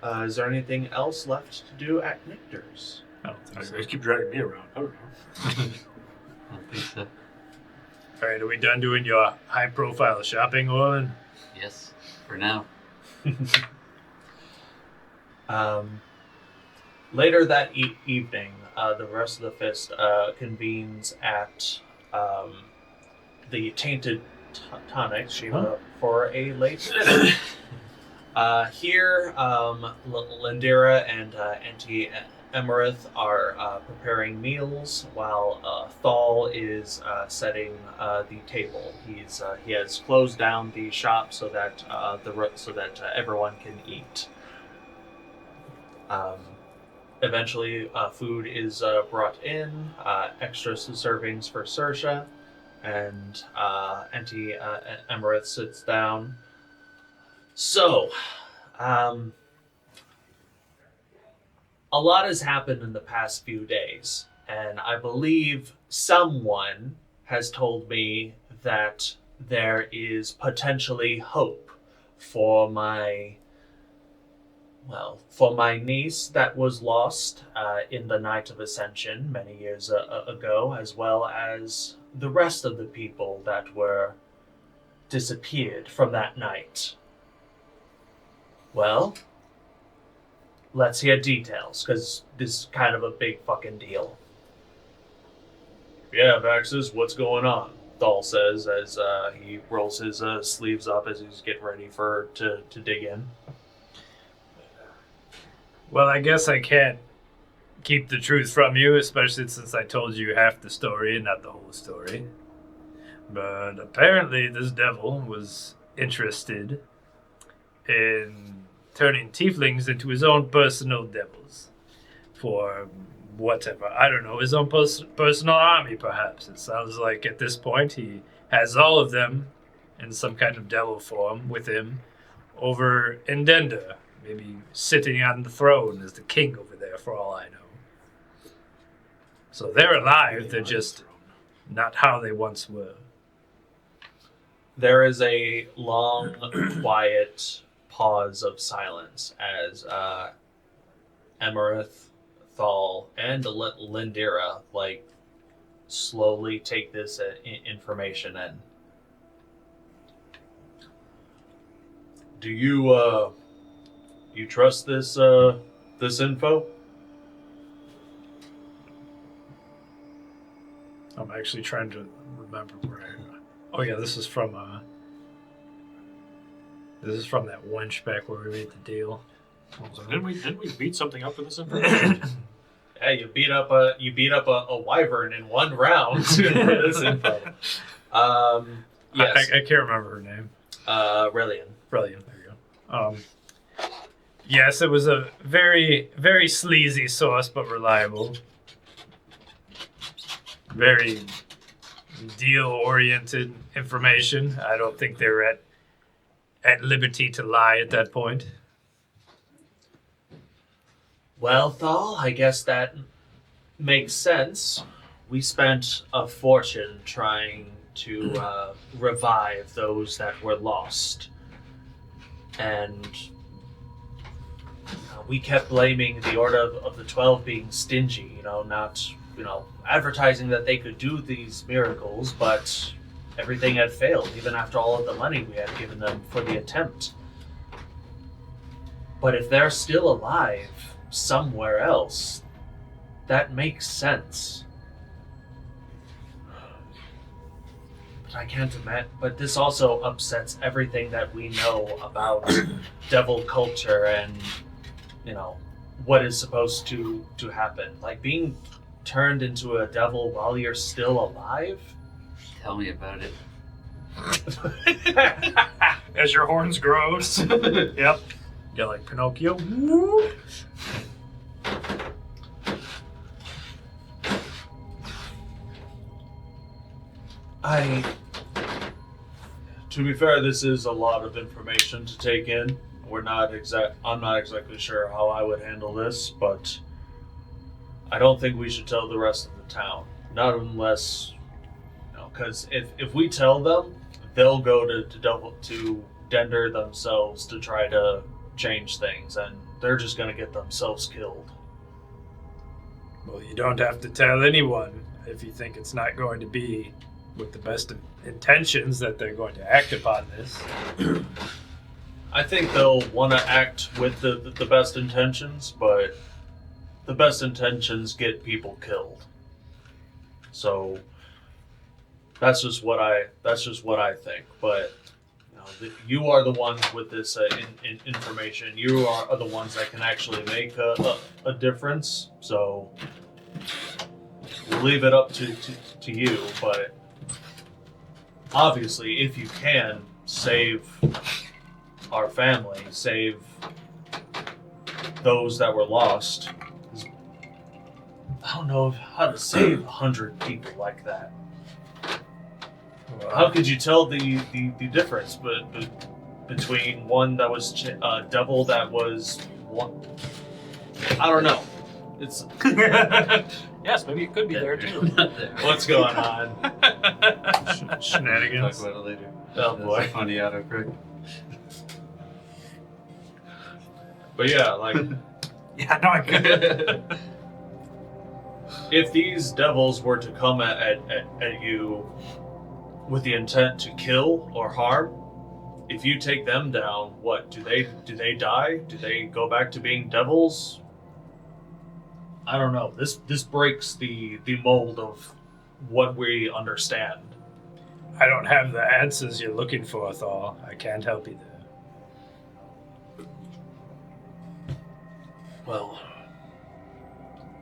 Is there anything else left to do at Nictor's? I don't think so. Just keep dragging me around. I don't know. I don't think so. All right, are we done doing your high-profile shopping, Orlin? Yes, for now. Later that evening, the rest of the Fist convenes at the Tainted Tonic Shiima? for a late dinner. Here, Lindira and Auntie Emerith are preparing meals, while Thal is setting the table. He has closed down the shop so that everyone can eat. Eventually, food is brought in, extra servings for Saoirse, and Auntie Emerith sits down. So, a lot has happened in the past few days, and I believe someone has told me that there is potentially hope for my niece that was lost in the Night of Ascension many years ago, as well as the rest of the people that were disappeared from that night. Well, let's hear details, because this is kind of a big fucking deal. Yeah, Vaxxus, what's going on? Thal says as he rolls his sleeves up as he's getting ready to dig in. Well, I guess I can't keep the truth from you, especially since I told you half the story and not the whole story. But apparently this devil was interested in turning tieflings into his own personal devils. For whatever, I don't know, his own personal army, perhaps. It sounds like at this point he has all of them in some kind of devil form with him over in Dender. Maybe sitting on the throne as the king over there, for all I know. So they're alive, they're just not how they once were. There is a long, quiet pause of silence as Emerith, Thal, and Lindira slowly take this information in. Do you trust this info? I'm actually trying to remember where Oh yeah, this is from that wench back where we made the deal. So didn't we beat something up with this information? Yeah, you beat up a wyvern in one round for this info. Yes. I can't remember her name. Relian. Brilliant. There you go. Yes, it was a very, very sleazy source, but reliable. Very deal-oriented information. I don't think they were at liberty to lie at that point. Well, Thal, I guess that makes sense. We spent a fortune trying to revive those that were lost. And we kept blaming the Order of the 12 being stingy, not, advertising that they could do these miracles, but everything had failed, even after all of the money we had given them for the attempt. But if they're still alive somewhere else, that makes sense. But I can't imagine. But this also upsets everything that we know about devil culture and, what is supposed to happen. Like being turned into a devil while you're still alive. Tell me about it. As your horns grow. Yep. You're like Pinocchio. To be fair, this is a lot of information to take in. I'm not exactly sure how I would handle this, but I don't think we should tell the rest of the town. Not unless, because if we tell them, they'll go to Dender themselves to try to change things, and they're just going to get themselves killed. Well, you don't have to tell anyone if you think it's not going to be with the best of intentions that they're going to act upon this. I think they'll want to act with the best intentions, but the best intentions get people killed. So that's just what I think. But you are the ones with this information. You are the ones that can actually make a difference. So we'll leave it up to you. But obviously, if you can save our family, save those that were lost. I don't know how to save 100 people like that. How could you tell the difference between one that was devil that was one? I don't know. It's yes, maybe it could be there too. What's going on? Shenanigans. Talk about it later. Oh That's boy. a funny autocorrect. But yeah, like Yeah, no, I could. if these devils were to come at you with the intent to kill or harm, if you take them down, what do they die? Do they go back to being devils? I don't know. This breaks the mold of what we understand. I don't have the answers you're looking for, Thor. I can't help you there. Well,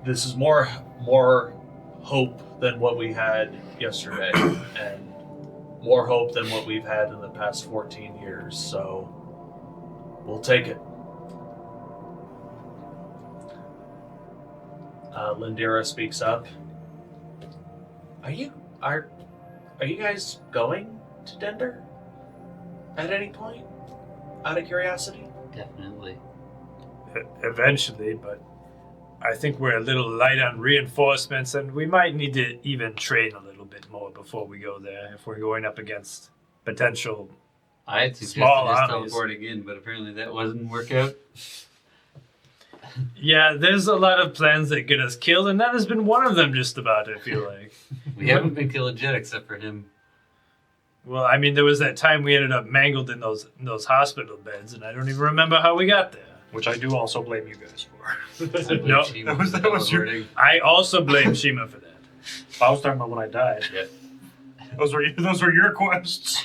this is more hope than what we had yesterday, and more hope than what we've had in the past 14 years, so we'll take it. Lindira speaks up. Are you guys going to Dender at any point? Out of curiosity? Definitely. Eventually, but I think we're a little light on reinforcements, and we might need to even train a little bit more before we go there if we're going up against potential. I had suggested Small just armies. teleporting in, but apparently that wasn't work out. Yeah, there's a lot of plans that get us killed, and that has been one of them, just about, I feel like. We haven't been killing Jet except for him. Well, I mean, there was that time we ended up mangled in those hospital beds, and I don't even remember how we got there. Which I do also blame you guys for. No, that was your- I also blame Shiima for that. I was talking about when I died. Yeah. Those were your quests.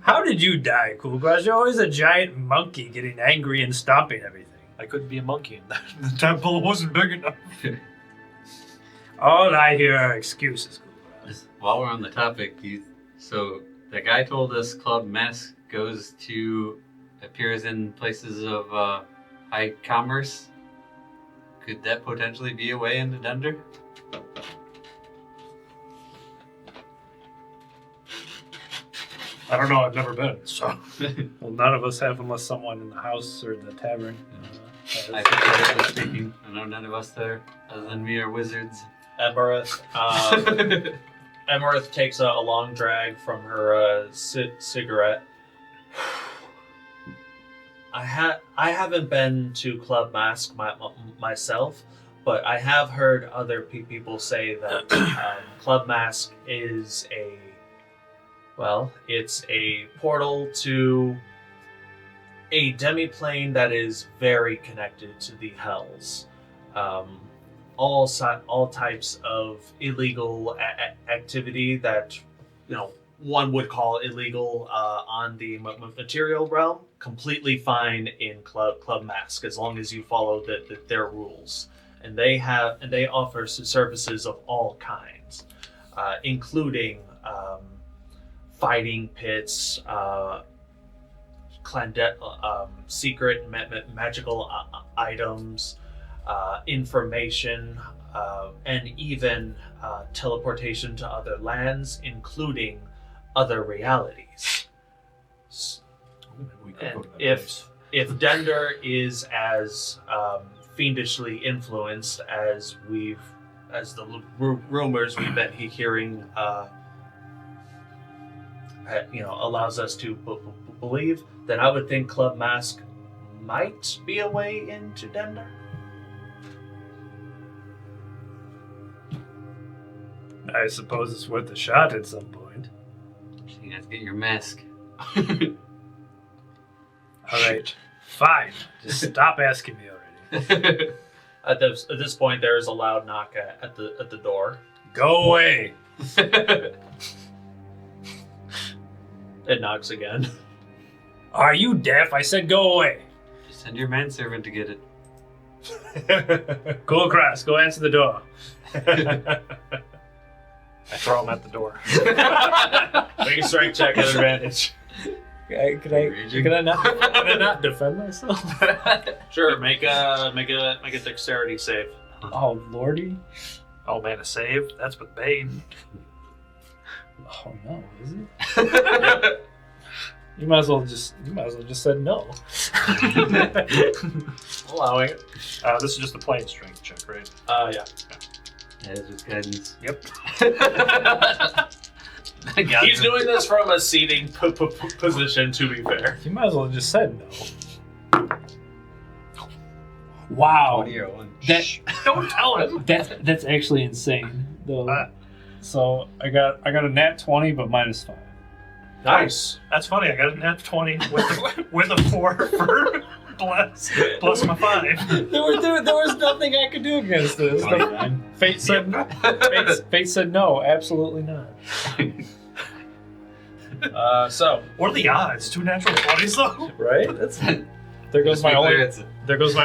How did you die, Kulkras? You're always a giant monkey getting angry and stomping everything. I couldn't be a monkey in that. The temple wasn't big enough. All I hear are excuses, Kulkras. While we're on the topic, so the guy told us Club Mask appears in places of high commerce. Could that potentially be a way into Dender? I don't know. I've never been. So Well, none of us have unless someone in the house or the tavern. I think that's speaking. I know none of us there, other than me, are wizards. Emerith takes a long drag from her cigarette. I haven't been to Club Mask myself, but I have heard other people say that Club Mask is it's a portal to a demiplane that is very connected to the Hells. All types of illegal activity that one would call illegal on the material realm, completely fine in Club Mask as long as you follow their rules. And they offer services of all kinds, including fighting pits, secret magical items, information, and even teleportation to other lands, including other realities. Maybe we could go to that If place. if Dender is as fiendishly influenced as the rumors we've been hearing, allows us to believe, then I would think Club Mask might be a way into Dender. I suppose it's worth a shot at some point. So you guys get your mask. All right, fine. Just stop asking me already. At this point, there is a loud knock at the door. Go away. It knocks again. Are you deaf? I said go away. Just send your manservant to get it. Kulkras, go answer the door. I throw him at the door. Make a strength check at advantage. Can I not defend myself? Sure, make a dexterity save. Oh lordy. Oh man, a save? That's with Bane. Oh no, is it? You might as well just said no. Allowing it. This is just a plain strength check, right? Yeah. Yeah, it's just guidance. Yep. He's doing this from a seating position, to be fair. You might as well just said no. Wow. 20 or 1. That Don't tell him. that's actually insane though. So I got a nat 20 but -5. Nice. That's funny. I got a nat 20 with a 4 for plus my 5. There was nothing I could do against this. Fate said no, absolutely not. So What are the odds? 2 natural 20s though? Right? There goes my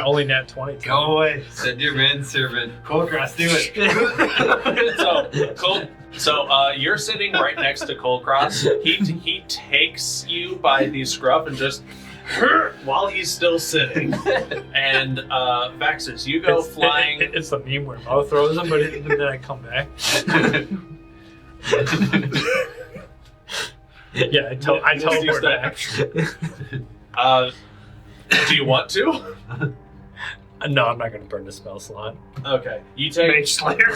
only nat 20. Go away. Send your manservant. Kulkras, do it. So you're sitting right next to Kulkras. He takes you by the scruff and just while he's still sitting. And Vaxxus, you go flying. It's the meme where Mo throws him, but then I come back. Yeah, I teleport back. Do you want to? No, I'm not going to burn the spell slot. Okay. You take Mage Slayer.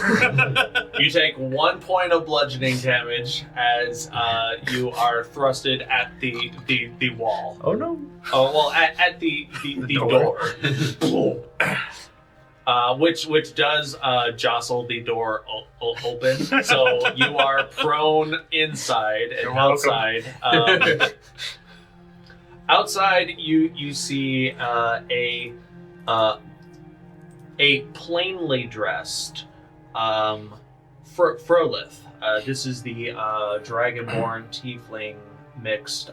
You take 1 point of bludgeoning damage as you are thrusted at the wall. Oh no. Oh well, at the door. Which does jostle the door open, so you are prone inside and You're welcome. outside. Outside, you see a plainly dressed Frolith. This is the dragonborn tiefling mixed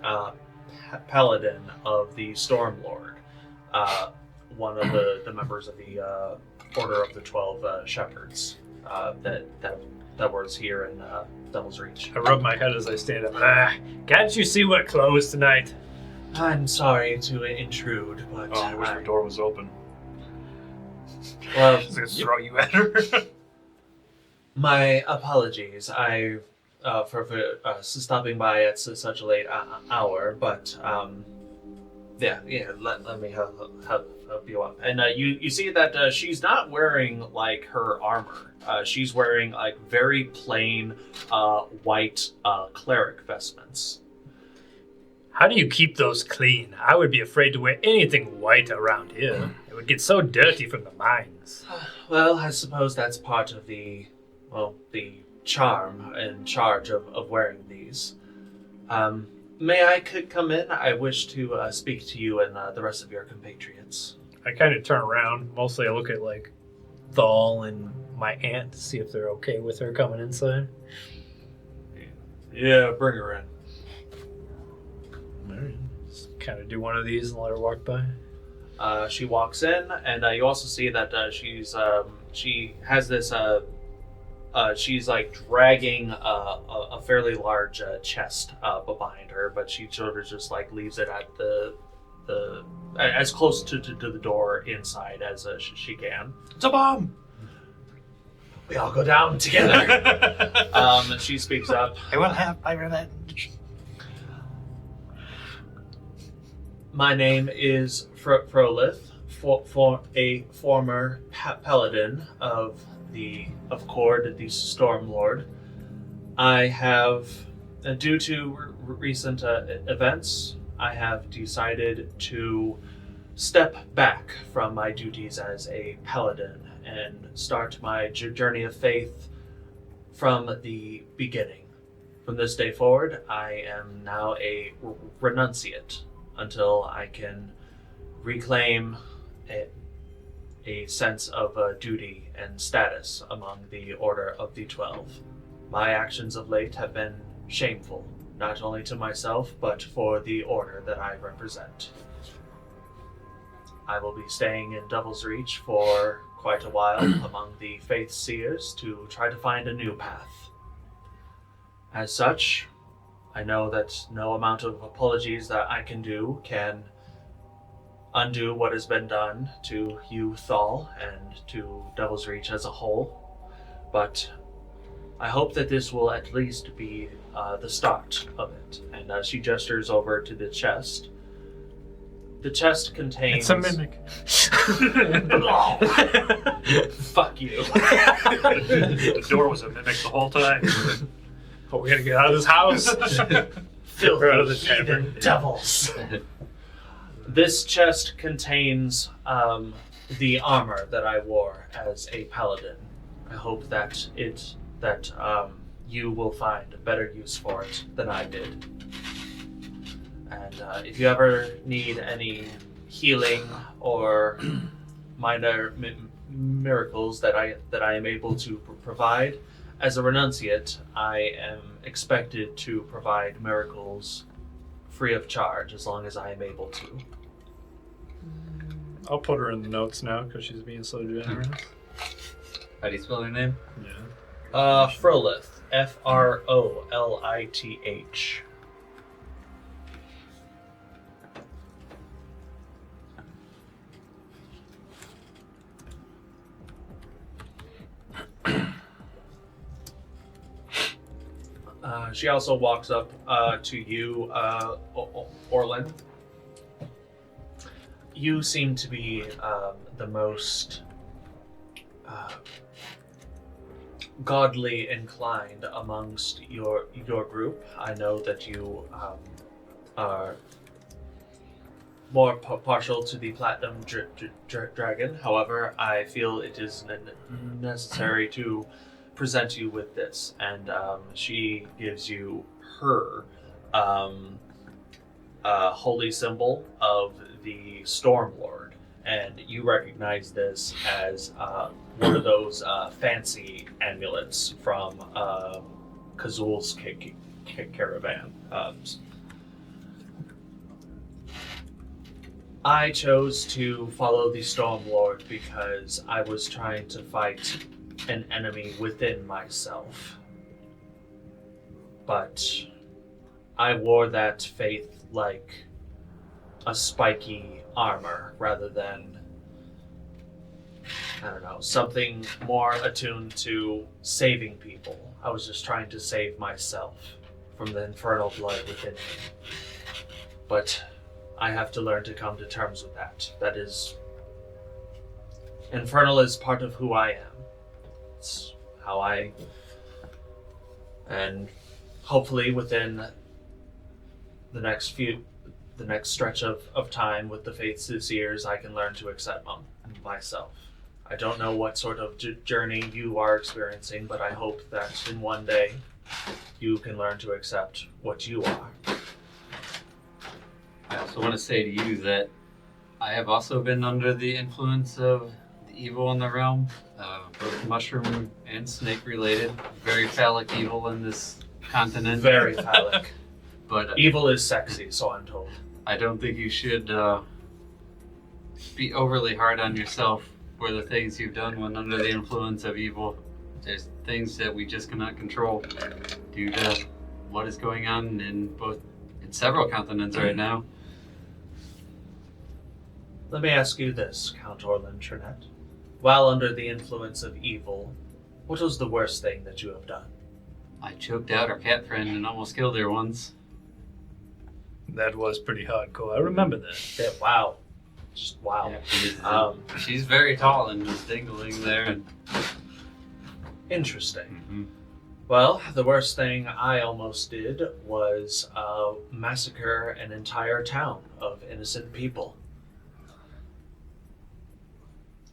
paladin of the Stormlord, one of the members of the Order of the 12 Shepherds that was here in Devil's Reach. I rub my head as I stand up. Can't you see we're closed tonight? I'm sorry to intrude, but Oh, I wish the door was open. well, I was gonna throw you at her. my apologies. For stopping by at such a late hour, but let me help you up. And you see that she's not wearing like her armor. She's wearing like very plain white cleric vestments. How do you keep those clean? I would be afraid to wear anything white around here. It would get so dirty from the mines. Well, I suppose that's part of the charm and charge of wearing these. May I could come in? I wish to speak to you and the rest of your compatriots. I kind of turn around. Mostly I look at like Thal and my aunt to see if they're okay with her coming inside. Yeah, bring her in. Alright. Just kind of do one of these and let her walk by. She walks in, and you also see that she has this she's like dragging a fairly large chest behind her, but she sort of just like leaves it at the as close to the door inside as she can. It's a bomb! We all go down together. She speaks up. I will have my revenge. My name is Frolith, for a former paladin of Cord, the Stormlord. I have, due to recent events, I have decided to step back from my duties as a paladin and start my journey of faith from the beginning. From this day forward, I am now a renunciate until I can reclaim a sense of duty and status among the Order of the 12. My actions of late have been shameful, not only to myself, but for the Order that I represent. I will be staying in Devil's Reach for quite a while among the Faith Seers to try to find a new path. As such, I know that no amount of apologies that I can do can undo what has been done to you, Thal, and to Devil's Reach as a whole, but I hope that this will at least be the start of it. And she gestures over to the chest. The chest contains... It's a mimic. Fuck you. The door was a mimic the whole time. But we gotta get out of this house. Filthy We're out of the heathen tavern. devils. This chest contains the armor that I wore as a paladin. I hope that you will find a better use for it than I did. And if you ever need any healing or minor miracles that I am able to provide, as a renunciate, I am expected to provide miracles free of charge as long as I am able to. I'll put her in the notes now because she's being so generous. How do you spell her name? Yeah. Frolith. Frolith. She also walks up to you, Orlin. You seem to be the most godly inclined amongst your group. I know that you are more partial to the Platinum Dragon. However, I feel it is necessary to present you with this, and she gives you her holy symbol of the Stormlord, and you recognize this as one of those fancy amulets from Kazul's caravan. I chose to follow the Stormlord because I was trying to fight an enemy within myself. But I wore that faith like a spiky armor rather than, I don't know, something more attuned to saving people. I was just trying to save myself from the infernal blood within me. But I have to learn to come to terms with that. That is, infernal is part of who I am. It's how I, and hopefully within the next stretch of time with the Faith Seers, I can learn to accept myself. I don't know what sort of journey you are experiencing, but I hope that in one day you can learn to accept what you are. I also want to say to you that I have also been under the influence of the evil in the realm, both mushroom and snake related. Very phallic evil in this continent. Very phallic. But evil is sexy, so I'm told. I don't think you should be overly hard on yourself for the things you've done when under the influence of evil. there's things that we just cannot control due to what is going on in several continents right now. Let me ask you this, Count Orlin Trinette. While under the influence of evil, what was the worst thing that you have done? I choked out our cat friend and almost killed her once. That was pretty hardcore. I remember that. Yeah, wow. Just wow. Yeah, she's very tall and just dangling there. And... Interesting. Mm-hmm. Well, the worst thing I almost did was massacre an entire town of innocent people.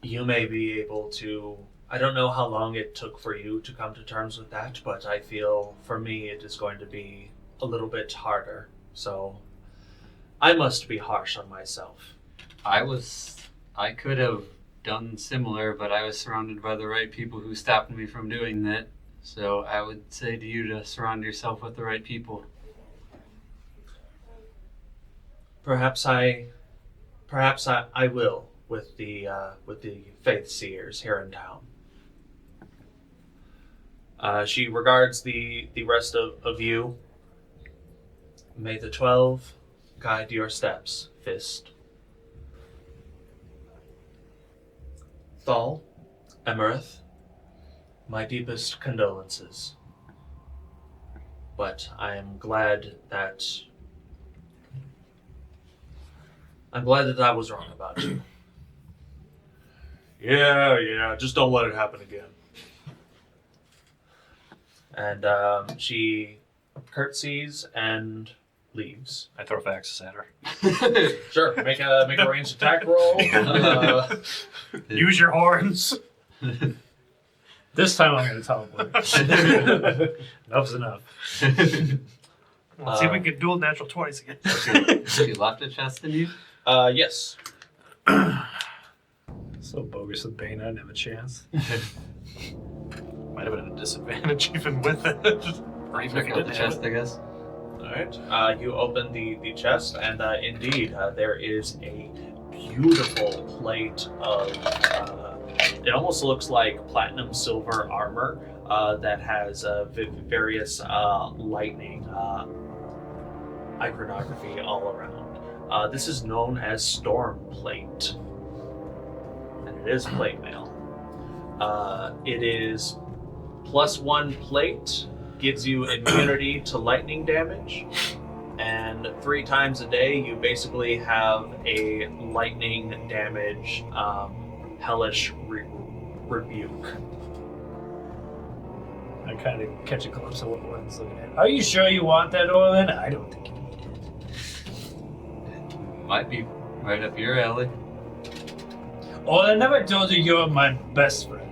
You may be able to... I don't know how long it took for you to come to terms with that, but I feel for me it is going to be a little bit harder. So I must be harsh on myself. I could have done similar, but I was surrounded by the right people who stopped me from doing that. So I would say to you to surround yourself with the right people. Perhaps I will with the faith seers here in town. She regards the rest of you. May the 12 guide your steps, Fist. Thal, Emerith, my deepest condolences. But I am glad that I was wrong about you. Yeah, just don't let it happen again. And she curtsies and leaves. I throw Vaxxus at her. Sure, make a ranged attack roll. Use your horns. This time I'm going to teleport. Enough's enough. Let's see if we can duel natural 20s again. She left a chest in you? Yes. So bogus with Bane, I didn't have a chance. Might have been a disadvantage even with it. Or even if you Check out didn't the have chest, it. I guess. Alright, you open the chest, and indeed, there is a beautiful plate of, it almost looks like platinum silver armor that has various lightning iconography all around. This is known as Storm Plate, and it is plate mail. It is +1 plate, gives you immunity to lightning damage, and 3 times a day you basically have a lightning damage hellish rebuke. I kind of catch a glimpse of what Orlin's looking at. Are you sure you want that, Orlin? I don't think you need it. Might be right up your alley. Orlin, I never told you you're my best friend.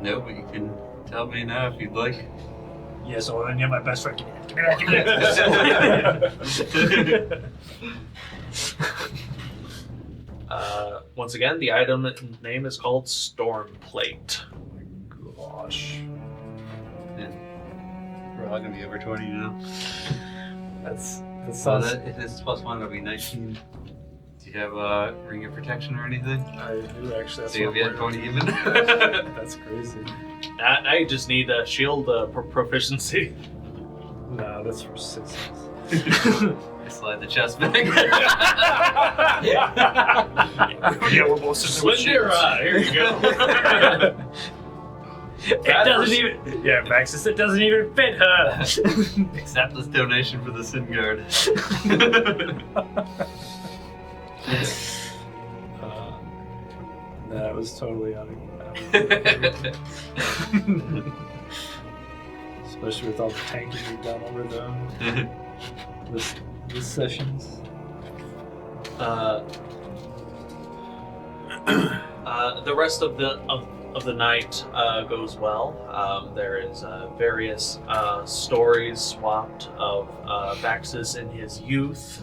No, but you can tell me now if you'd like. Yes, Orlin, you're my best friend. Give me that. Once again, the item name is called Storm Plate. Gosh. Yeah. We're all gonna be over 20 now. That So sounds... if this +1, it'll be 19. Do you have a ring of protection or anything? I do actually. That's So you'll what be I'm at worried 20 even? about. That's crazy. Now you just need a shield proficiency. No, that's for 6. I slide the chest back. Yeah, we're both sitting there with shields. Here you go. It doesn't even... Yeah, Vaxxus, it doesn't even fit her. Accept this donation for the Sin Guard. That was totally especially with all the tanking we've done over this sessions. The rest of the night goes well. There is various stories swapped of Vaxxus in his youth.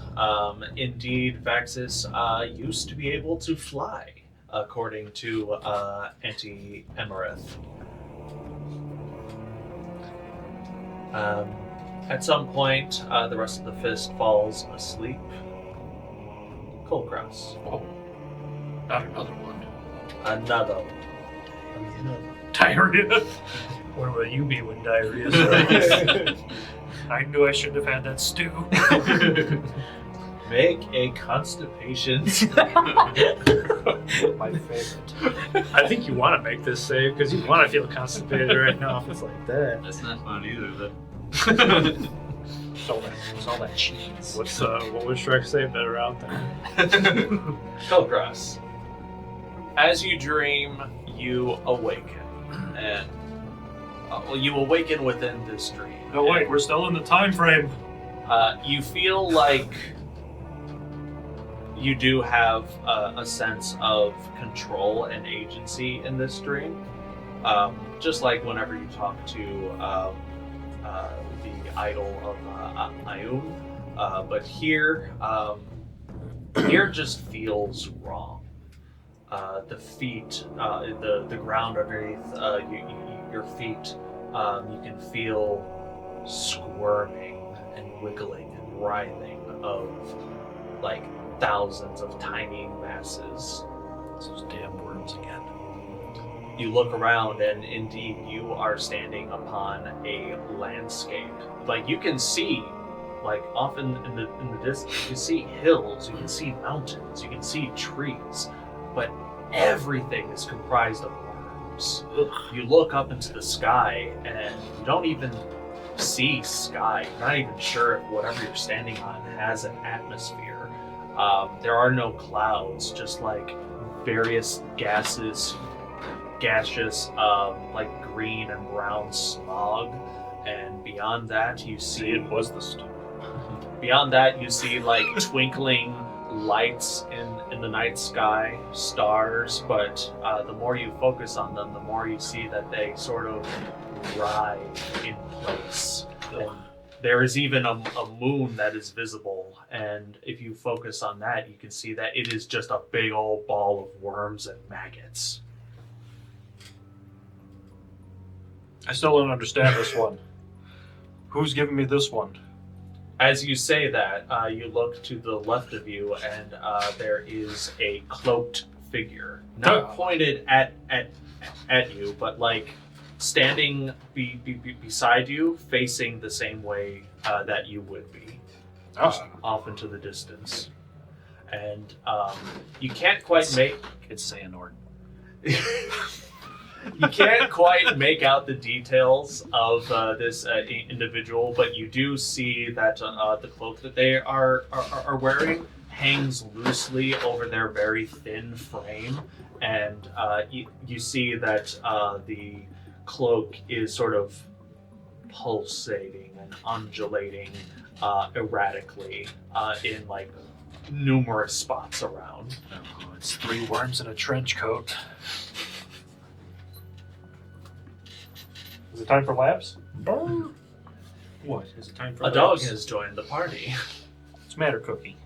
Indeed, Vaxxus used to be able to fly, according to Auntie Emerith. At some point, the rest of the fist falls asleep. Kulkras. Not another one. Another. Diarrhea. Where will you be when diarrhea strikes? I knew I shouldn't have had that stew. Make a constipation. My favorite. I think you want to make this save because you want to feel constipated right now if it's like that. That's not fun either, but It's all that cheese. What would Shrek say better out there? Kulkras. As you dream, you awaken. And you awaken within this dream. No, wait, we're still in the time frame. You feel like you do have a sense of control and agency in this dream. Just like whenever you talk to the idol of Ayum. But here just feels wrong. The feet, the ground underneath your feet, you can feel squirming and wiggling and writhing of like thousands of tiny masses. Those damn worms again. You look around and indeed you are standing upon a landscape. Like you can see, like often in the distance, you can see hills, you can see mountains, you can see trees, but everything is comprised of worms. You look up into the sky and you don't even see sky. You're not even sure if whatever you're standing on has an atmosphere. There are no clouds, just like various gaseous, like green and brown smog. And beyond that, you see it was the stuff. Beyond that, you see like twinkling lights in the night sky, stars. But the more you focus on them, the more you see that they sort of writhe in place. And there is even a moon that is visible, and if you focus on that, you can see that it is just a big old ball of worms and maggots. I still don't understand this one. Who's giving me this one? As you say that, you look to the left of you, and there is a cloaked figure, not pointed at you, but like standing beside you, facing the same way that you would be, off into the distance. And you can't quite make... It's Xehanort. You can't quite make out the details of this individual, but you do see that the cloak that they are wearing hangs loosely over their very thin frame, and you see that the cloak is sort of pulsating and undulating erratically in like numerous spots around. Oh, it's 3 worms in a trench coat. Is it time for labs? What? Is it time for A labs? dog has joined the party. What's the matter, Cookie?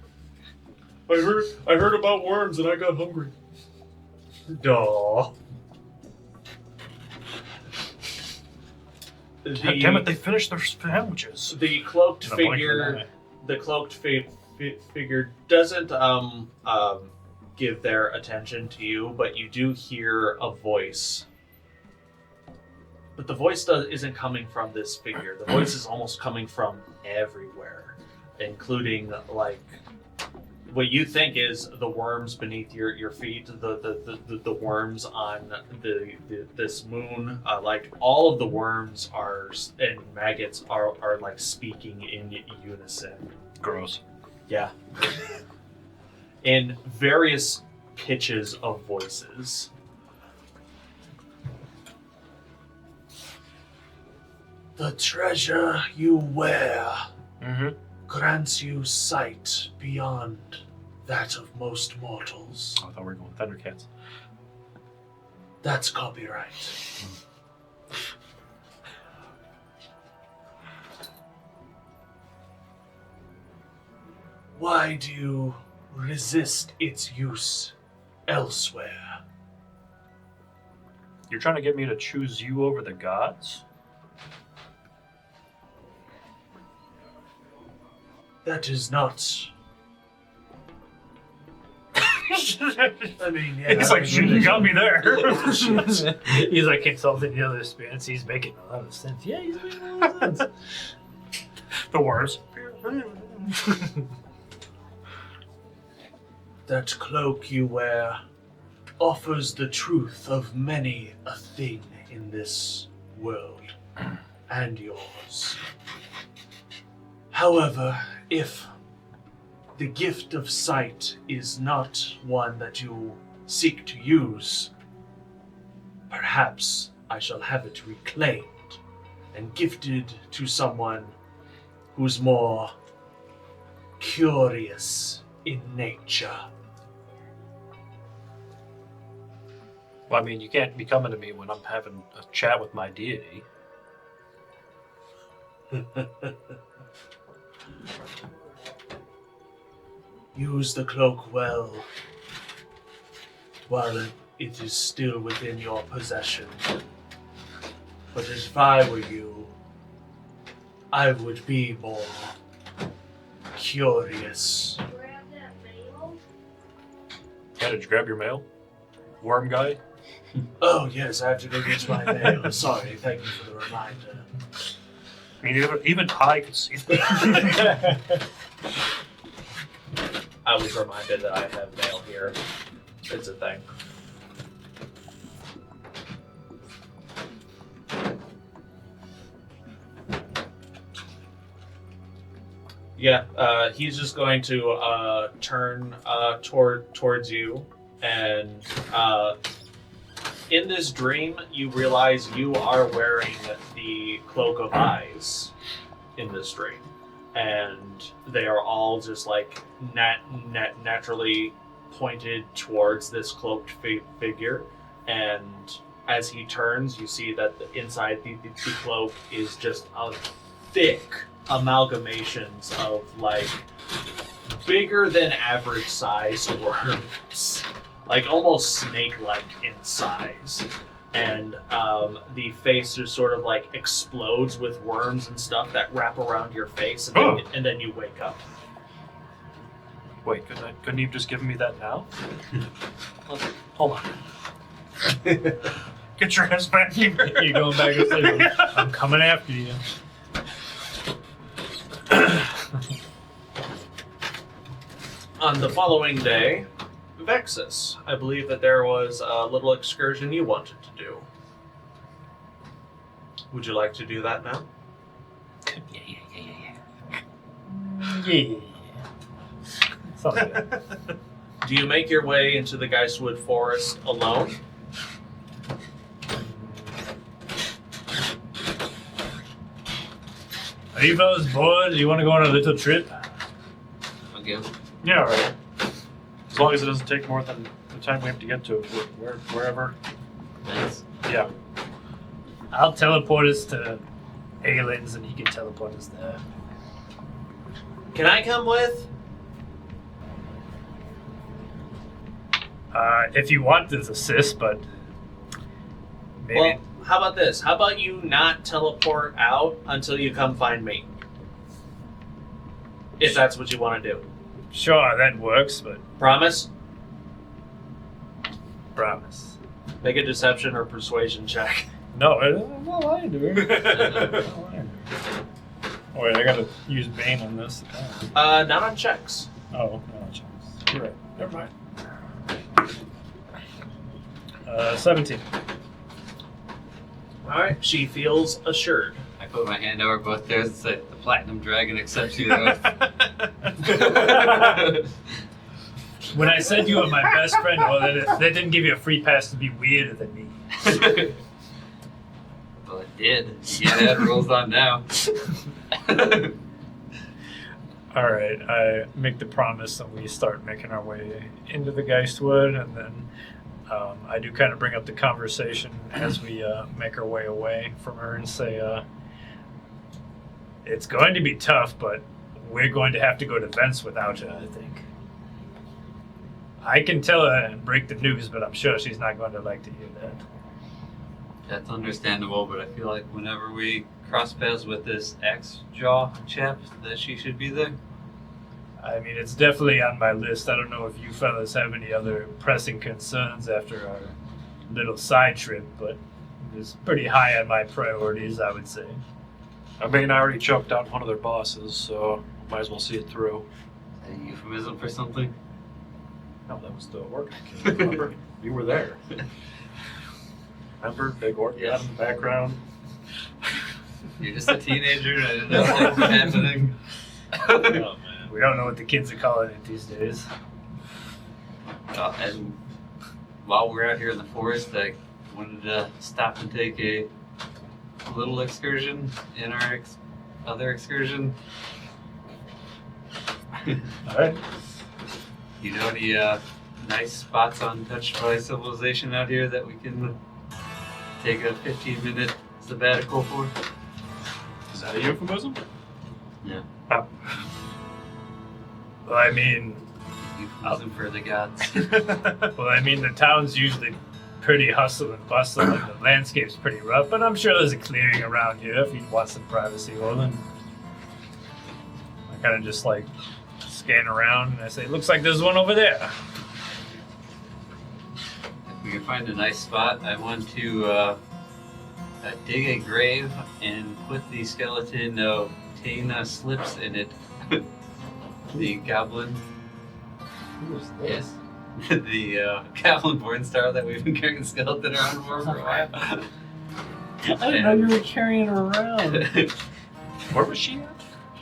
I heard about worms and I got hungry. Duh. Damn it, they finished their sandwiches. The cloaked In a blink of an figure, eye. the cloaked figure doesn't give their attention to you, but you do hear a voice. But the voice isn't coming from this figure. The voice is almost coming from everywhere, including like what you think is the worms beneath your feet, the worms on this moon. Like all of the worms and maggots are like speaking in unison. Gross. Yeah. In various pitches of voices. The treasure you wear grants you sight beyond that of most mortals. Oh, I thought we were going Thundercats. That's copyright. Why do you resist its use elsewhere? You're trying to get me to choose you over the gods? That is not I mean, yeah. He's like, shit, you got me there. He's like consulting the other spirits. He's making a lot of sense. Yeah, he's making a lot of sense. The worst. That cloak you wear offers the truth of many a thing in this world and yours. However, if the gift of sight is not one that you seek to use, perhaps I shall have it reclaimed and gifted to someone who's more curious in nature. Well, I mean, you can't be coming to me when I'm having a chat with my deity. Use the cloak well while it is still within your possession. But if I were you, I would be more curious. Yeah, did you grab your mail? Worm guy? Oh yes, I have to go get my mail. Sorry, thank you for the reminder. I mean, even I could see that. I was reminded that I have mail here. It's a thing. Yeah, he's just going to turn towards you, and in this dream, you realize you are wearing the Cloak of Eyes in this dream, and they are all just like naturally pointed towards this cloaked figure. And as he turns, you see that inside the cloak is just a thick amalgamations of like bigger than average size worms, like almost snake-like in size. And the face just sort of like explodes with worms and stuff that wrap around your face, and then you wake up. Wait, couldn't you have just given me that now? Hold on. Get your ass back here. You're going back to sleep. I'm coming after you. On the following day, Vaxxus, I believe that there was a little excursion you wanted to do. Would you like to do that now? Yeah. Something like that. Do you make your way into the Geistwood Forest alone? Are you fellas bored? Do you want to go on a little trip? I'll go. Yeah, all right. As long as it doesn't take more than the time we have to get to wherever. Thanks. Yeah. I'll teleport us to Aelin's and you can teleport us there. Can I come with? If you want to assist, but maybe. Well, how about this? How about you not teleport out until you come find me? If that's what you want to do. Sure, that works, but Promise? promise. Make a deception or persuasion check. No, I'm not lying to her. I'm not lying to her. Oh, wait, I gotta use Bane on this. Not on checks. Oh, no chance. You're right. Never mind. 17. Alright, she feels assured. I put my hand over both theirs and said, "The Platinum Dragon accepts your oath." When I said you were my best friend, well, that didn't give you a free pass to be weirder than me. Well, it did. You had rules on now. All right, I make the promise and we start making our way into the Geistwood, and then I do kind of bring up the conversation as we make our way away from her and say, it's going to be tough, but we're going to have to go to Vents without her, I think. I can tell her and break the news, but I'm sure she's not going to like to hear that. That's understandable, but I feel like whenever we cross paths with this Axe Jaw chap, that she should be there. I mean, it's definitely on my list. I don't know if you fellas have any other pressing concerns after our little side trip, but it's pretty high on my priorities, I would say. I mean, I already choked out one of their bosses, so might as well see it through. A euphemism for something? No, that was the orc. Remember? You were there. Remember? Big orc Yes. in the background. You're just a teenager and I didn't know what was happening. Oh man. We don't know what the kids are calling it these days. And while we're out here in the forest, I wanted to stop and take a little excursion in our other excursion. All right. You know any nice spots untouched by civilization out here that we can take a 15-minute sabbatical for? Is that a euphemism? Yeah. Oh. Well, I mean, Euphemism for the gods. the town's usually pretty hustle and bustle, and the landscape's pretty rough, but I'm sure there's a clearing around here if you'd want some privacy, Orlin. I kind of just like scan around and I say, looks like there's one over there. If we can find a nice spot, I want to dig a grave and put the skeleton of Taina Slips in it. The goblin. Who was Yes. The goblin born star that we've been carrying the skeleton around for a while. I didn't know you were carrying her around. Where was she at?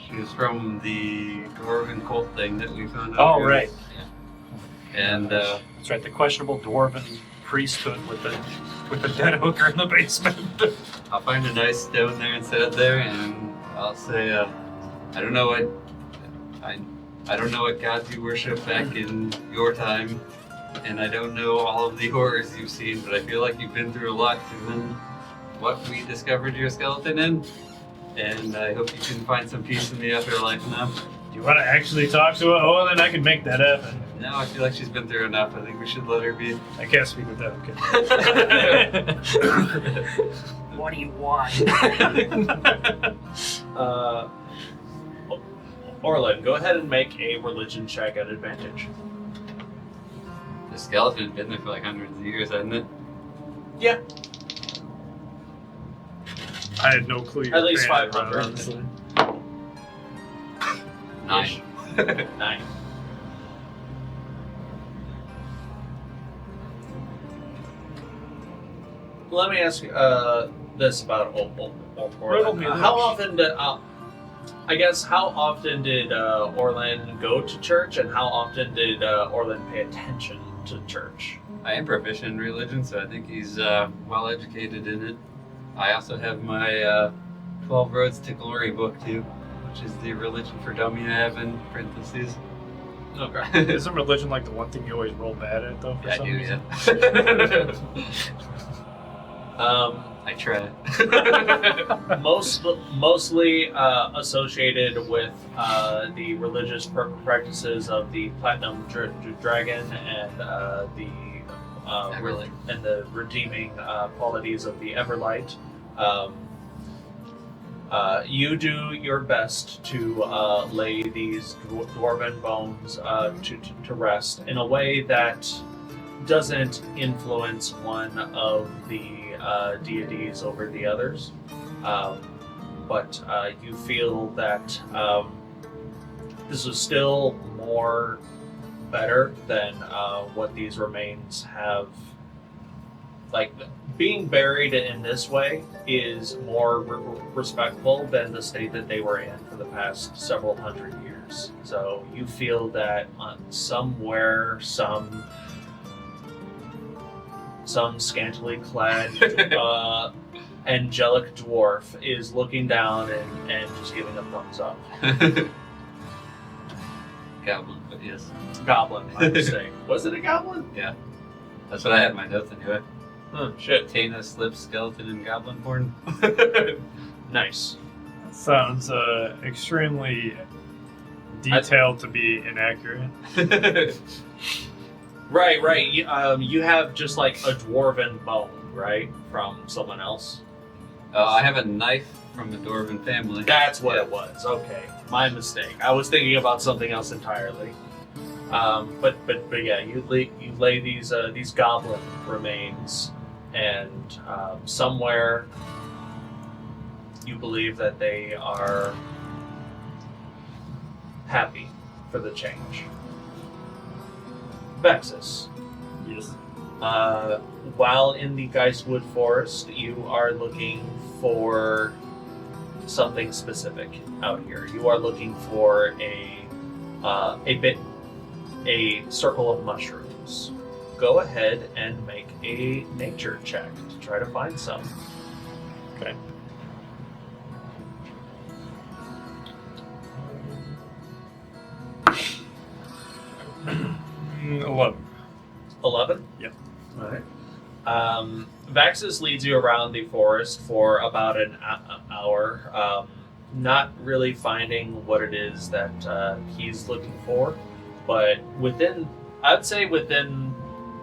She was from the dwarven cult thing that we found out. Oh, here. right. Yeah. And That's right, the questionable dwarven priesthood with the dead hooker in the basement. I'll find a nice stone there and set it there, and I'll say, I don't know what gods you worship back in your time, and I don't know all of the horrors you've seen, but I feel like you've been through a lot given what we discovered your skeleton in, and I hope you can find some peace in the afterlife now. Do you want to actually talk to her? Oh, then I can make that happen. No, I feel like she's been through enough. I think we should let her be. I can't speak with that, okay. What do you want? Orlin, go ahead and make a religion check at advantage. The skeleton's been there for like hundreds of years, hasn't it? Yeah. I had no clue. At least 500. Honestly. 9. 9. Let me ask you this about Riddle me Orlin. this. How often did how often did Orlin go to church, and how often did Orlin pay attention to church? I am proficient in religion, so I think he's well educated in it. I also have my 12 Roads to Glory book too, which is the religion for dummy I have in parentheses. Okay. Isn't religion like the one thing you always roll bad at, though? For Yeah, I some do, reason? yeah. I try. Mostly associated with the religious practices of the Platinum Dragon and the Everlight. and the redeeming qualities of the Everlight. You do your best to lay these dwarven bones to rest in a way that doesn't influence one of the deities over the others, but you feel that this is still more better than what these remains have. Like, being buried in this way is more respectful than the state that they were in for the past several hundred years. So you feel that somewhere some scantily clad angelic dwarf is looking down and just giving a thumbs up. Goblin, but yes. Goblin, I would say. Was it a goblin? Yeah. That's what I had in my notes anyway. Huh, shit. Taina, Slip, Skeleton, and Goblin Born. Nice. Sounds extremely detailed to be inaccurate. Right. You have just like a dwarven bone, right? From someone else. I have a knife from the Dwarven family. That's what Yeah. it was. Okay. My mistake. I was thinking about something else entirely. But yeah, you lay these goblin remains, and somewhere you believe that they are happy for the change. Vaxxus. Yes. While in the Geistwood Forest, you are looking for something specific out here. You are looking for a circle of mushrooms. Go ahead and make a nature check to try to find some. Okay. $11. 11? Yep. Alright. Vaxxus leads you around the forest for about an hour, not really finding what it is that he's looking for, but I'd say within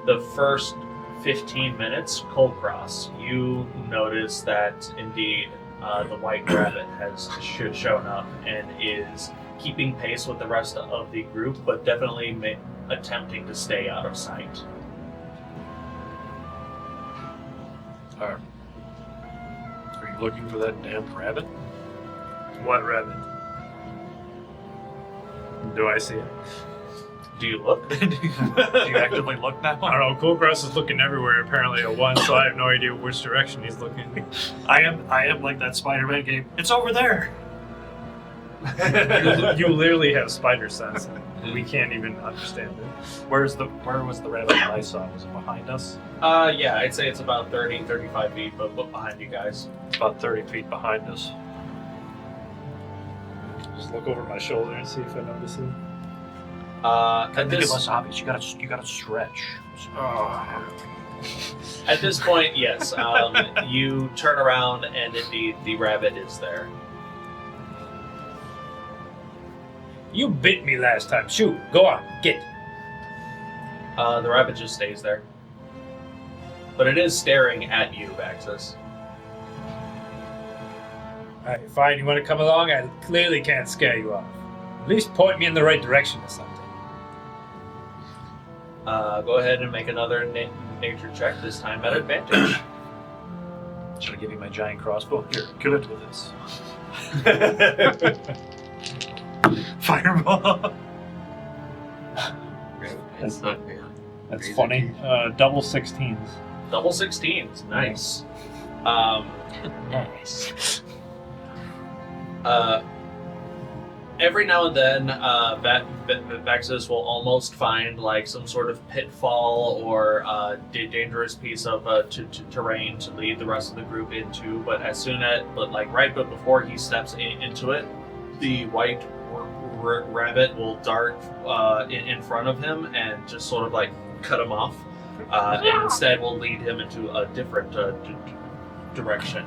the first 15 minutes, Kulkras, you notice that indeed the white rabbit has shown up and is keeping pace with the rest of the group, but definitely attempting to stay out of sight. Are you looking for that damn rabbit? What rabbit? Do I see it? Do you look? Do you actively look now? I don't know. Kulkras is looking everywhere apparently at once, so I have no idea which direction he's looking. I am like that Spider-Man game. It's over there. You literally have spider sense. We can't even understand it. Where was the rabbit that I saw? Was it behind us? Yeah, I'd say it's about 30, 35 feet, but behind you guys. It's about 30 feet behind us. Just look over my shoulder and see if I notice it. At Make it this less obvious. You gotta stretch. at this point, yes, you turn around and indeed the rabbit is there. You bit me last time. Shoot, go on, get. The rabbit just stays there, but it is staring at you, Vaxxus. Alright, fine. You want to come along? I clearly can't scare you off. At least point me in the right direction or something. Go ahead and make another nature check, this time at advantage. Should I give you my giant crossbow? Here, kill it with this. Fireball. That's funny. Double 16s. Double 16s, nice. Nice. Every now and then, Vaxxus will almost find like some sort of pitfall or dangerous piece of terrain to lead the rest of the group into. But right before he steps into it, the white rabbit will dart in front of him and just sort of like cut him off, and instead will lead him into a different direction.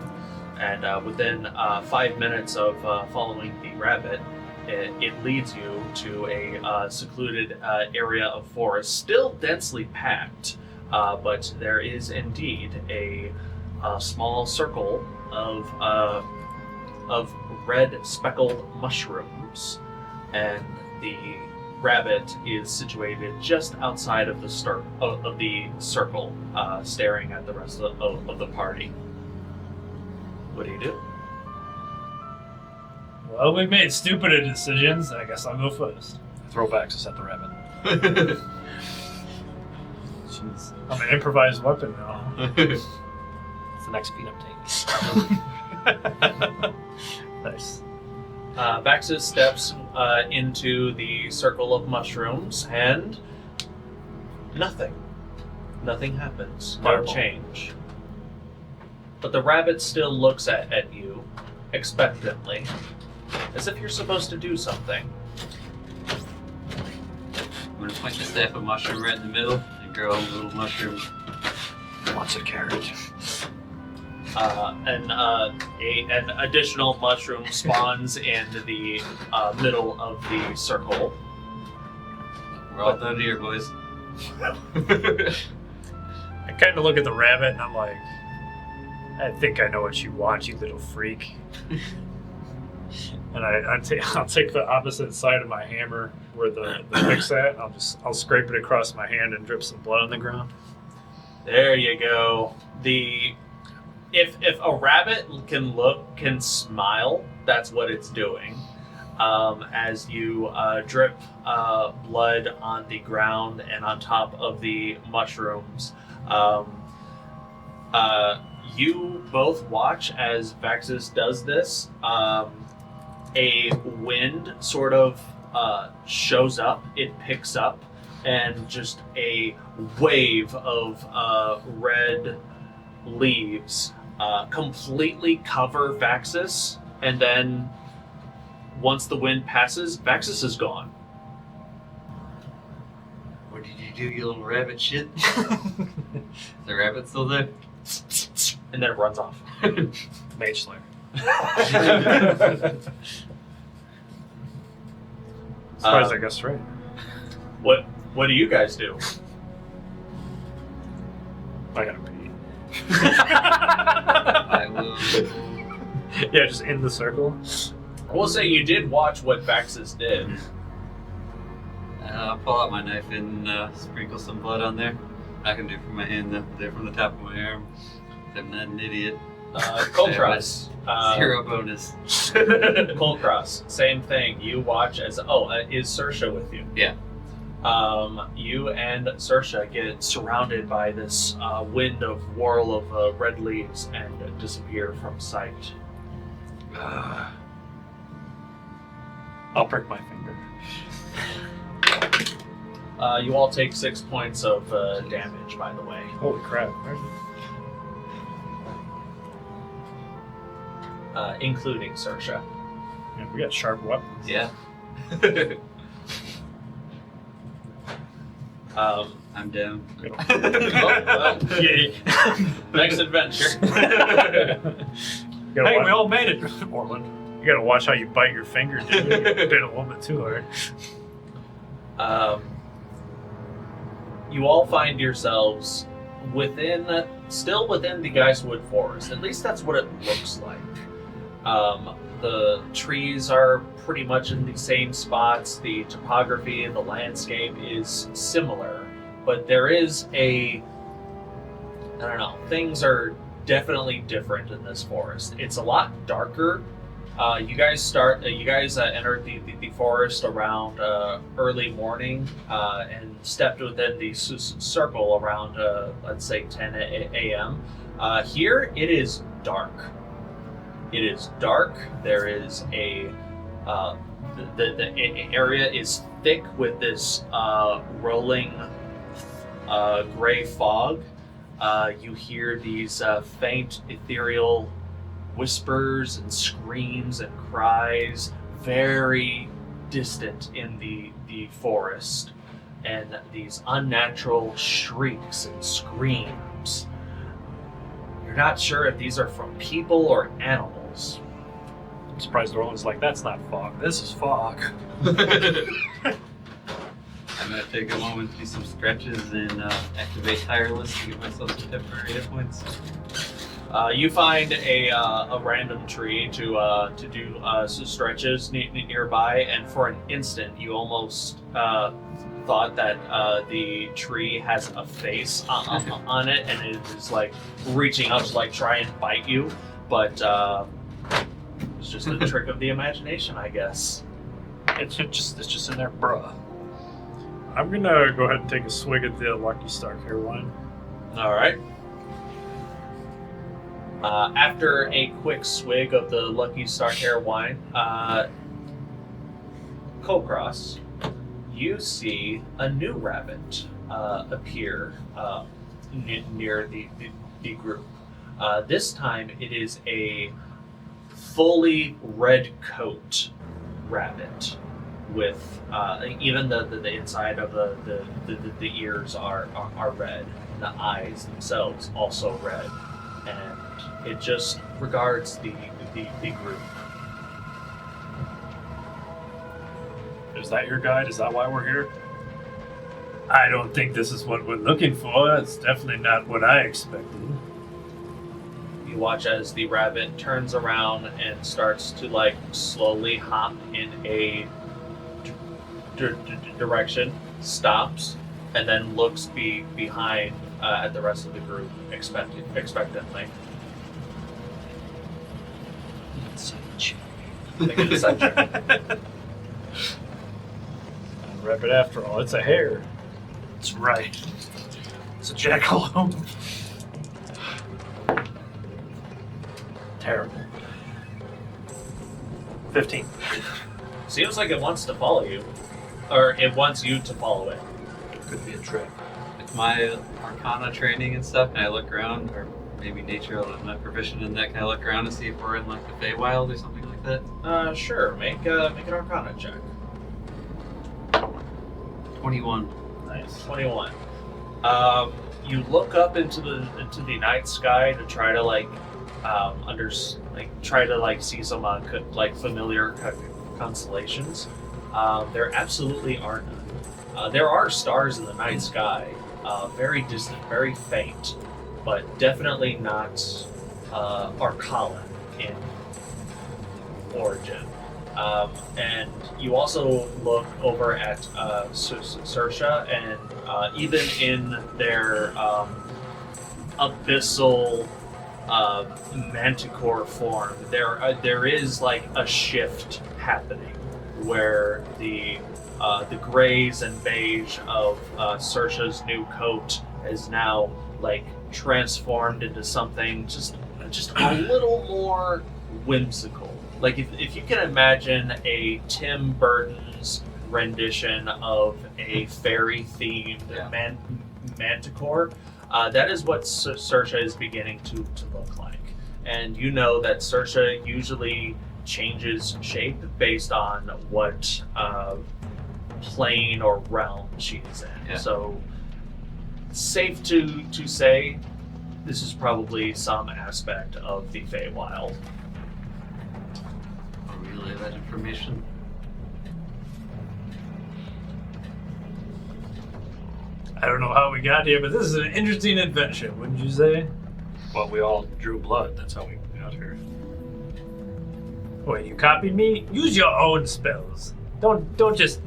And within 5 minutes of following the rabbit, it leads you to a secluded area of forest, still densely packed, but there is indeed a small circle of red speckled mushrooms, and the rabbit is situated just outside of the circle, staring at the rest of the party. What do you do? Well, we've made stupider decisions. I guess I'll go first. Throw Vaxxus at the rabbit. Jeez. I'm an improvised weapon now. It's the next feat I'm taking. Nice. Vaxxus steps into the circle of mushrooms, and nothing. Nothing happens. No Fireball. change. But the rabbit still looks at you expectantly, as if you're supposed to do something. I'm gonna point the staff of mushroom right in the middle and grow a little mushroom. Wants a carrot. An additional mushroom spawns in the middle of the circle. We're all done here, boys. I kind of look at the rabbit and I'm like, I think I know what you want, you little freak. And I'll take the opposite side of my hammer where the pick's at. I'll scrape it across my hand and drip some blood on the ground. There you go. If a rabbit can smile, that's what it's doing. As you drip blood on the ground and on top of the mushrooms, you both watch as Vaxxus does this. A wind sort of shows up, it picks up, and just a wave of red leaves completely cover Vaxxus, and then once the wind passes, Vaxxus is gone. What did you do, you little rabbit shit? Is the rabbit still there? And then it runs off. Mage Slayer. As far as I guess right. What do you guys do? I gotta pee. I will. Yeah, just in the circle. I will say you did watch what Vaxxus did. I'll pull out my knife and sprinkle some blood on there. I can do it from my hand, though. There from the top of my arm. I'm not an idiot. Kulkras. 0 bonus. Kulkras, same thing. You watch as is Sersha with you? Yeah. You and Sersha get surrounded by this wind of whirl of red leaves and disappear from sight. I'll prick my finger. You all take 6 points of damage, by the way. Holy crap. Including Sersha. Yeah, we got sharp weapons. Yeah. I'm down. Yay. Next adventure. Hey, we all made it, Orlin. You gotta watch how you bite your finger, dude. You bit a little bit too hard. You all find yourselves still within the Geistwood Forest. At least that's what it looks like. The trees are pretty much in the same spots. The topography and the landscape is similar, but there is things are definitely different in this forest. It's a lot darker. You guys entered the forest around early morning and stepped within the circle around, let's say, 10 a.m. Here, it is dark. It is dark. There is the area is thick with this rolling gray fog. You hear these faint ethereal whispers and screams and cries, very distant in the forest, and these unnatural shrieks and screams. You're not sure if these are from people or animals. I'm surprised Orlin's like, that's not fog. This is fog. I'm gonna take a moment to do some stretches and activate Tireless to give myself some temporary hit points. You find a random tree to do some stretches nearby, and for an instant you almost thought that the tree has a face on it, and it is like reaching out to like try and bite you, but it's just a trick of the imagination, I guess. It's just in there, bruh. I'm gonna go ahead and take a swig at the Lucky Star Care wine. All right. After a quick swig of the Lucky Star Hair wine, Kulkras, you see a new rabbit appear near the group. This time it is a fully red coat rabbit with even the inside of the ears are red, and the eyes themselves also red, and it just regards the group. Is that your guide? Is that why we're here? I don't think this is what we're looking for. It's definitely not what I expected. you watch as the rabbit turns around and starts to like slowly hop in a direction, stops, and then looks behind at the rest of the group expectantly. Make a deception check. Rabbit after all, it's a hare. That's right. It's a jackalope. Terrible. 15. Seems like it wants to follow you, or it wants you to follow it. Could be a trick. With my Arcana training and stuff, can I look around, or maybe nature, I'm not proficient in that, can I look around and see if we're in like the Feywild or something like that? Sure. Make an Arcana check. 21. Nice. 21. You look up into the night sky to try to try to see some familiar constellations. There absolutely are none. There are stars in the night sky, very distant, very faint, but definitely not Arcana in origin. And you also look over at Saoirse, and even in their abyssal manticore form, there is like a shift happening where the grays and beige of Saoirse's new coat is now like transformed into something just a little more whimsical. Like if you can imagine a Tim Burton's rendition of a fairy-themed manticore, that is what Saoirse is beginning to look like. And you know that Saoirse usually changes shape based on what plane or realm she is in. Yeah. So safe to say this is probably some aspect of the Feywild. Relay that information. I don't know how we got here, but this is an interesting adventure, wouldn't you say? Well, we all drew blood. That's how we got here. Wait, you copied me? Use your own spells. Don't just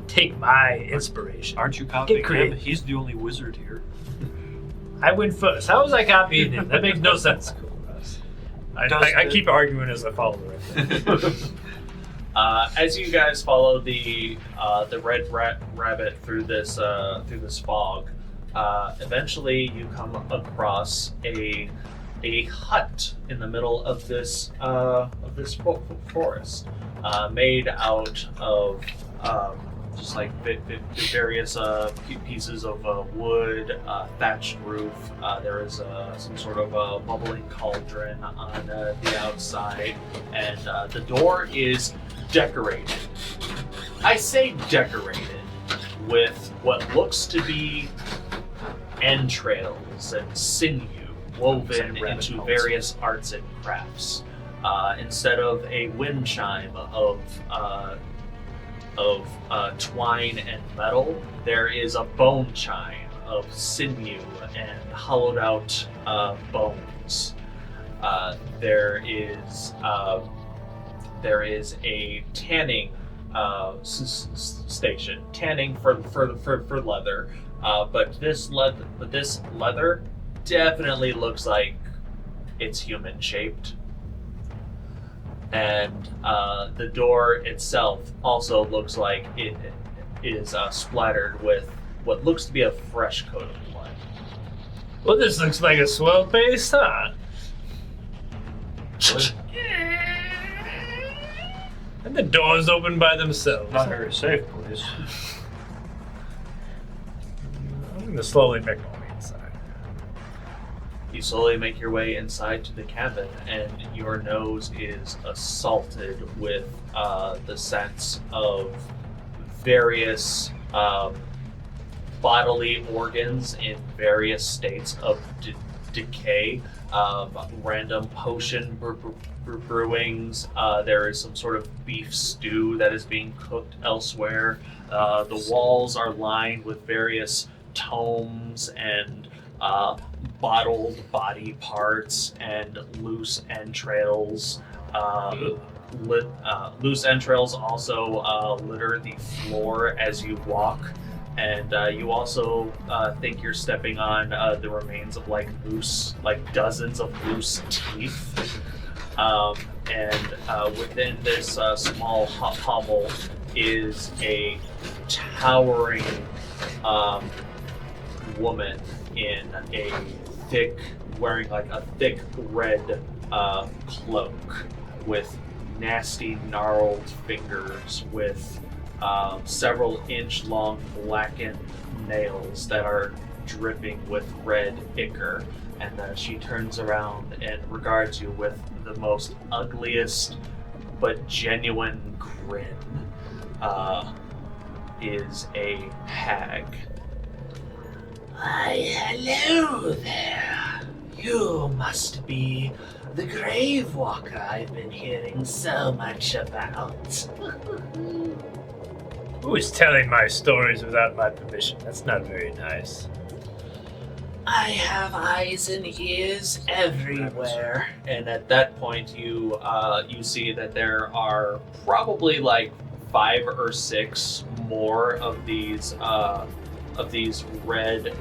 take my inspiration. Aren't you copying him? creative. He's the only wizard here. I went first. How was I copying him? That makes no sense. I keep arguing as I follow the right. As you guys follow the red rabbit through this fog, eventually you come across a hut in the middle of this forest, made out of just like various pieces of wood, thatched roof. There is some sort of bubbling cauldron on the outside, and the door is decorated. I say decorated with what looks to be entrails and sinew woven into various arts and crafts. Instead of a wind chime of twine and metal, there is a bone chime of sinew and hollowed out bones. There is a tanning station, tanning for leather. But this leather definitely looks like it's human shaped. And the door itself also looks like it is splattered with what looks to be a fresh coat of blood. Well, this looks like a swell base, huh? And the doors open by themselves. Not very safe, please. I'm going to slowly make my way inside. You slowly make your way inside to the cabin, and your nose is assaulted with the sense of various bodily organs in various states of decay, random potion brewings. There is some sort of beef stew that is being cooked elsewhere. The walls are lined with various tomes and bottled body parts and loose entrails. Loose entrails also litter the floor as you walk, and you also think you're stepping on the remains of like dozens of loose teeth. And within this small hovel is a towering woman in wearing like a thick red cloak with nasty gnarled fingers with several inch-long blackened nails that are dripping with red ichor. And she turns around and regards you with the most ugliest but genuine grin. Is a hag. Why, hello there. You must be the grave walker I've been hearing so much about. Who is telling my stories without my permission? That's not very nice. I have eyes and ears everywhere. And at that point, you see that there are probably like 5 or 6 more of these red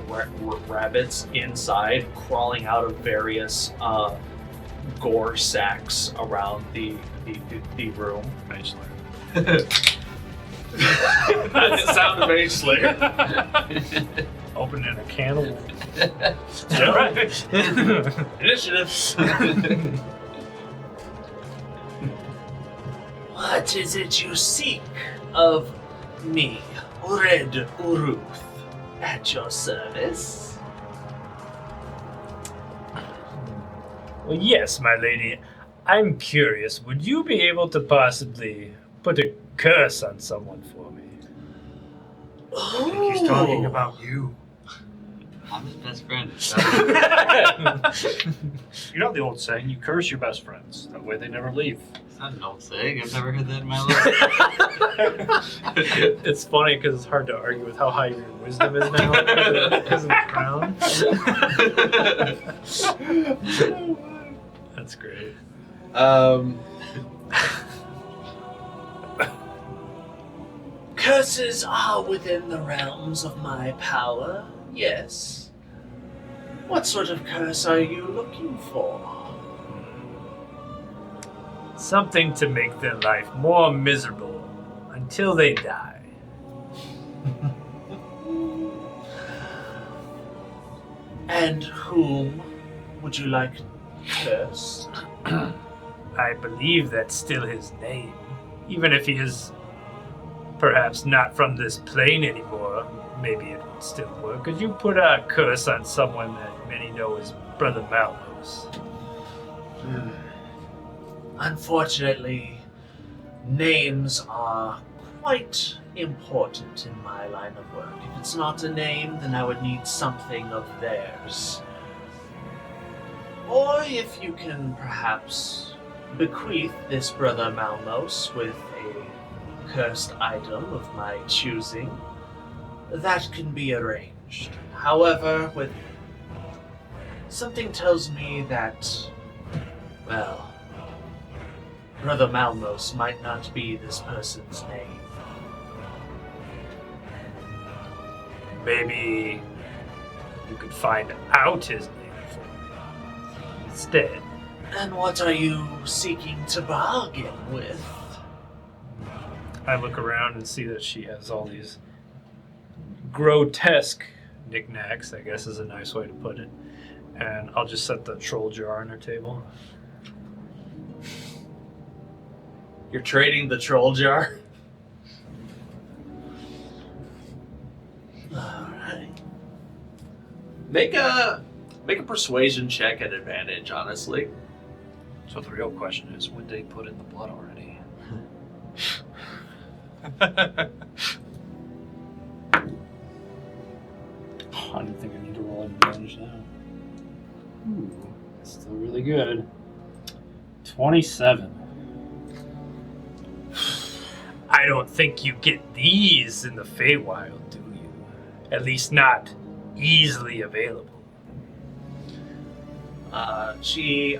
rabbits inside, crawling out of various gore sacks around the room. Mage Slayer. That's the sound of Mage Slayer. Opening a can of worms. Yeah, right. Initiative. What is it you seek of me, Red Uruth? At your service? Well, yes, my lady. I'm curious. Would you be able to possibly put a curse on someone for me? I think he's talking about you. I'm his best friend. You know the old saying, you curse your best friends. That way they never leave. It's not an old saying. I've never heard that in my life. It's funny because it's hard to argue with how high your wisdom is now because of the crown. That's great. Curses are within the realms of my power, yes. What sort of curse are you looking for? Something to make their life more miserable until they die. And whom would you like cursed? I believe that's still his name. Even if he is perhaps not from this plane anymore, maybe it would still work. Could you put a curse on someone that many know as Brother Malmos? Unfortunately, names are quite important in my line of work. If it's not a name, then I would need something of theirs. Or if you can perhaps bequeath this Brother Malmos with a cursed item of my choosing, that can be arranged. However, with something tells me that, well, Brother Malmos might not be this person's name. Maybe you could find out his name for me instead. And what are you seeking to bargain with? I look around and see that she has all these grotesque knickknacks, I guess is a nice way to put it. And I'll just set the troll jar on her table. You're trading the troll jar? Alright. Make a persuasion check at advantage, honestly. So the real question is, would they put in the blood already? I don't think I need to roll advantage now. Ooh, that's still really good. 27. I don't think you get these in the Feywild, do you? At least not easily available. She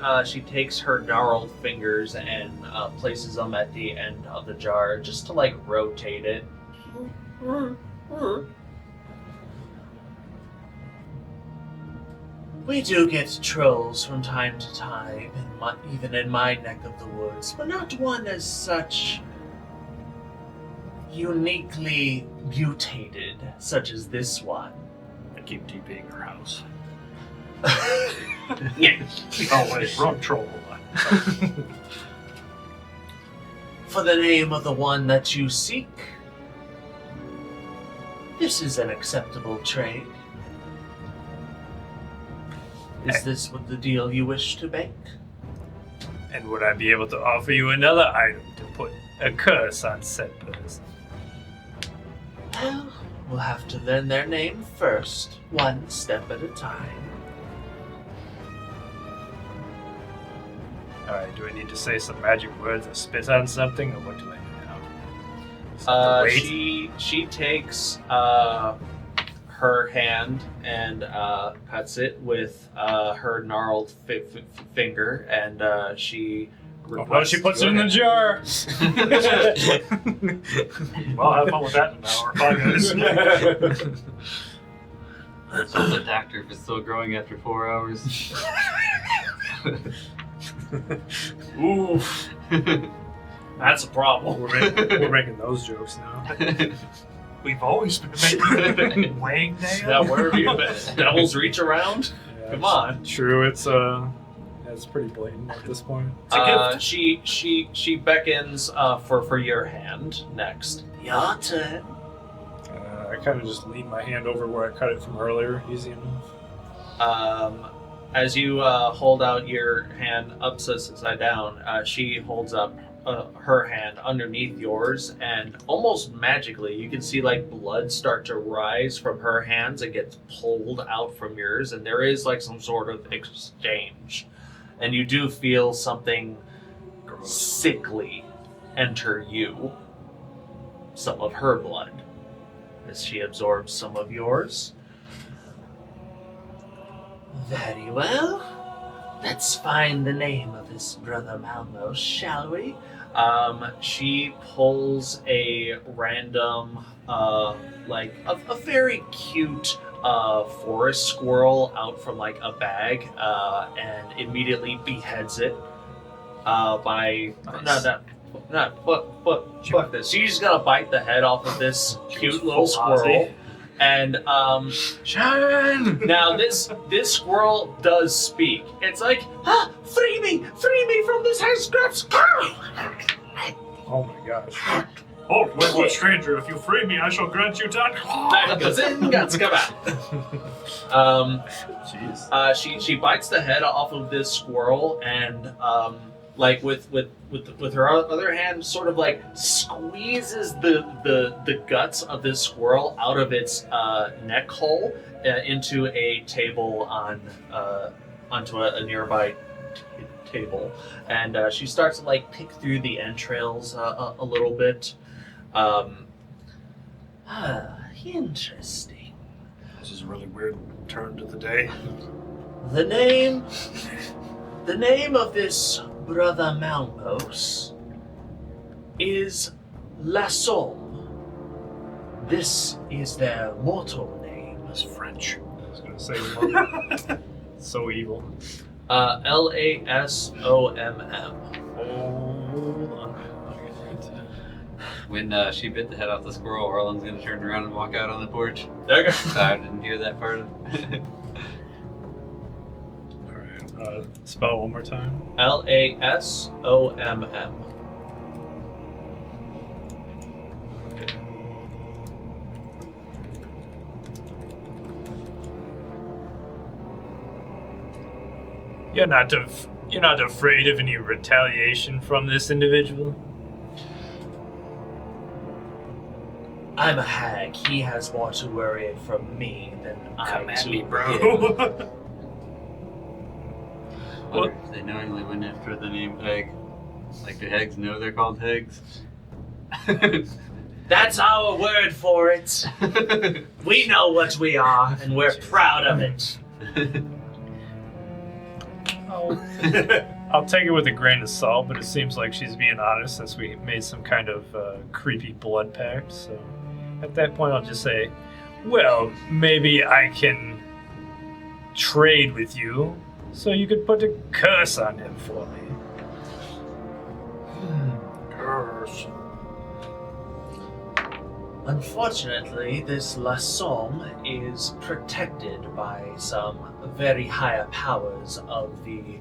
takes her gnarled fingers and places them at the end of the jar just to like rotate it. We do get trolls from time to time, even in my neck of the woods, but not one as such uniquely mutated, such as this one. I keep TPing her house. Yeah. Oh wait, wrong troll. For the name of the one that you seek, this is an acceptable trade. Is this what the deal you wish to make? And would I be able to offer you another item to put a curse on said person? Well, we'll have to learn their name first, one step at a time. Alright, do I need to say some magic words or spit on something, or what do I do now? Wait. She takes her hand and cuts it with her gnarled finger, and she. Oh, no, she puts it in the jar. Well, have fun with that in an hour. 5 minutes. That's just the doctor if it's still growing after 4 hours. Oof. That's a problem. We're making those jokes now. We've always been making Wang Day. Now, wherever your devils reach around, Yeah, come on. True, it's pretty blatant at this point. She beckons for your hand next. Your turn. I kind of just lean my hand over where I cut it from earlier, easy enough. As you hold out your hand upside down, she holds up her hand underneath yours, and almost magically you can see like blood start to rise from her hands and gets pulled out from yours, and there is like some sort of exchange, and you do feel something sickly enter you, some of her blood, as she absorbs some of yours. Very well. Let's find the name of this brother Malmos, shall we? She pulls a random, like a very cute forest squirrel out from like a bag, and immediately beheads it. By fuck this. She's just gonna bite the head off of this cute little squirrel. And now this squirrel does speak. It's like, free me from this head scraps. Oh my gosh. Oh, wayward stranger, if you free me, I shall grant you time. That goes in, guts come out. Jeez. She bites the head off of this squirrel, and like with her other hand, sort of like squeezes the guts of this squirrel out of its neck hole into a table onto a nearby table, and she starts to like pick through the entrails a little bit. Interesting. This is a really weird turn to the day. The name of this brother Malmos is La Somme. This is their mortal name. That's French. I was gonna say so evil. Lasomm. Hold on. When she bit the head off the squirrel, Orlin's gonna turn around and walk out on the porch. There you go. I didn't hear that part of it. Alright, spell one more time. Lasomm. You're not afraid of any retaliation from this individual? I'm a hag. He has more to worry from me than Come I at to me, him. bro. Wonder if they knowingly went after the name Heg. Like, do Hegs know they're called Hegs? That's our word for it. We know what we are, and we're proud of it. I'll take it with a grain of salt, but it seems like she's being honest since we made some kind of creepy blood pact. So at that point, I'll just say, well, maybe I can trade with you so you could put a curse on him for me. Curse. Unfortunately, this La Somme is protected by some very higher powers of the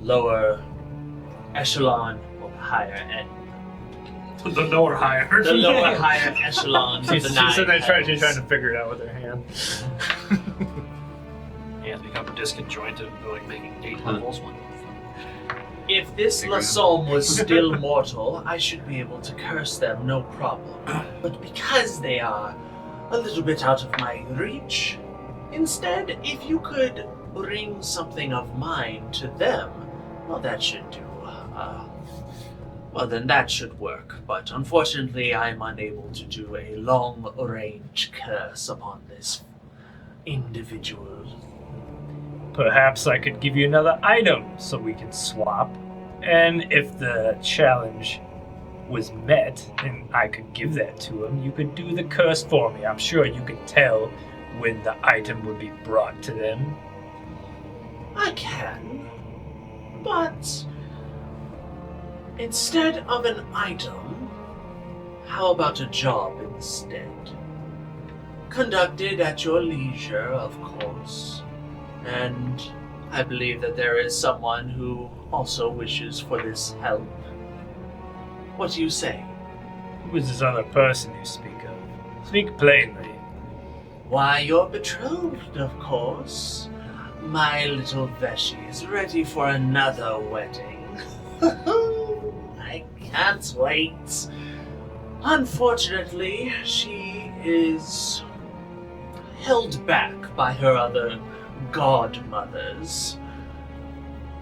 lower echelon, or higher end. The lower higher. The lower higher echelon of the She's nine sitting there trying hells. to figure it out with her hand. Hands become disconjointed, like making 8 levels. If this La Somme was still mortal, I should be able to curse them, no problem. But because they are a little bit out of my reach, instead, if you could bring something of mine to them, well, that should do. Well, then that should work. But unfortunately, I'm unable to do a long-range curse upon this individual. Perhaps I could give you another item so we can swap. And if the challenge was met and I could give that to him, you could do the curse for me. I'm sure you could tell when the item would be brought to them. I can, but instead of an item, how about a job instead? Conducted at your leisure, of course. And I believe that there is someone who also wishes for this help. What do you say? Who is this other person you speak of? Speak plainly. Why, your betrothed, of course. My little Veshi is ready for another wedding. I can't wait. Unfortunately, she is held back by her other godmothers.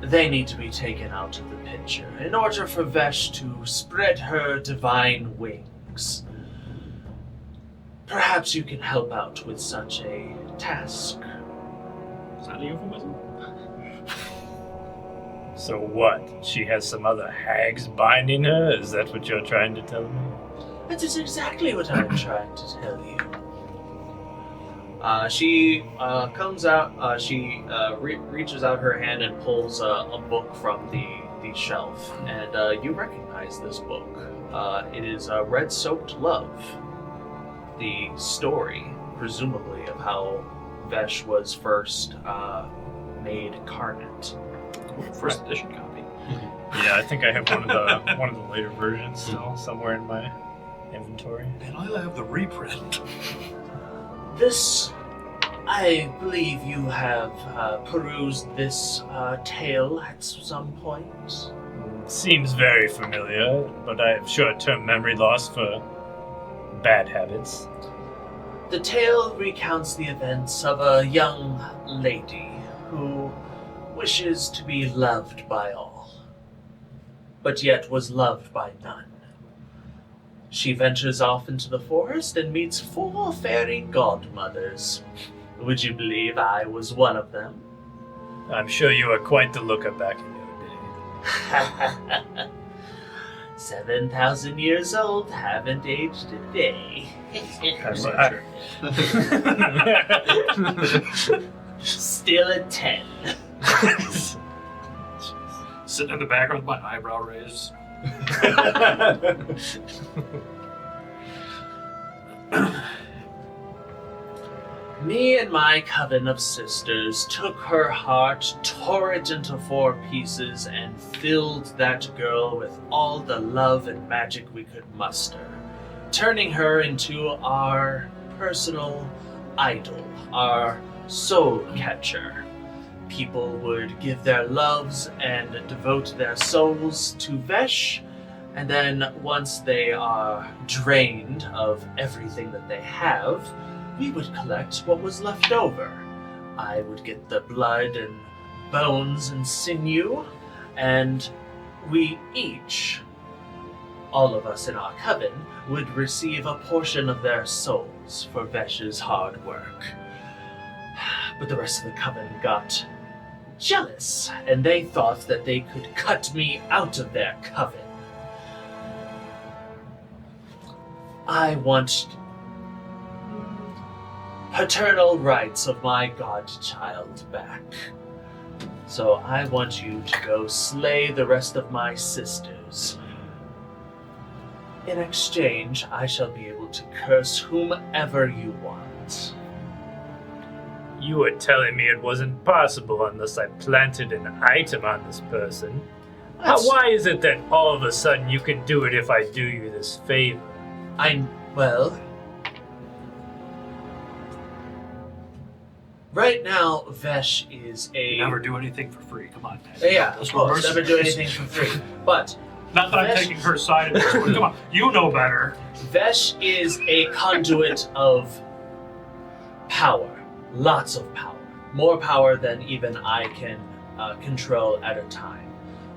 They need to be taken out of the picture in order for Vesh to spread her divine wings. Perhaps you can help out with such a task. Is that a euphemism? So what? She has some other hags binding her? Is that what you're trying to tell me? That is exactly what I'm trying to tell you. She comes out, she reaches out her hand and pulls a book from the shelf, and you recognize this book. It is Red Soaked Love, the story, presumably, of how Vesh was first made carnate. First edition copy. Yeah, I think I have one of the later versions still somewhere in my inventory. And I have the reprint. This, I believe you have perused this tale at some point. Seems very familiar, but I have short-term memory loss for bad habits. The tale recounts the events of a young lady who wishes to be loved by all, but yet was loved by none. She ventures off into the forest and meets 4 fairy godmothers. Would you believe I was one of them? I'm sure you were quite the looker back in your day. 7,000 years old, haven't aged a day. Still a 10. Sitting in the background with my eyebrow raised. Me and my coven of sisters took her heart, tore it into 4 pieces, and filled that girl with all the love and magic we could muster, turning her into our personal idol, our soul catcher. People would give their loves and devote their souls to Vesh, and then once they are drained of everything that they have, we would collect what was left over. I would get the blood and bones and sinew, and we each, all of us in our coven, would receive a portion of their souls for Vesh's hard work. But the rest of the coven got jealous, and they thought that they could cut me out of their coven. I want paternal rights of my godchild back. So I want you to go slay the rest of my sisters. In exchange, I shall be able to curse whomever you want. You were telling me it wasn't possible unless I planted an item on this person. Why is it that all of a sudden you can do it if I do you this favor? Right now, Vesh is a... Never do anything for free. Come on, man. Yeah, of course, never do anything for free. But... Not that I'm taking her side of this one. Come on, you know better. Vesh is a conduit of power. Lots of power. More power than even I can control at a time.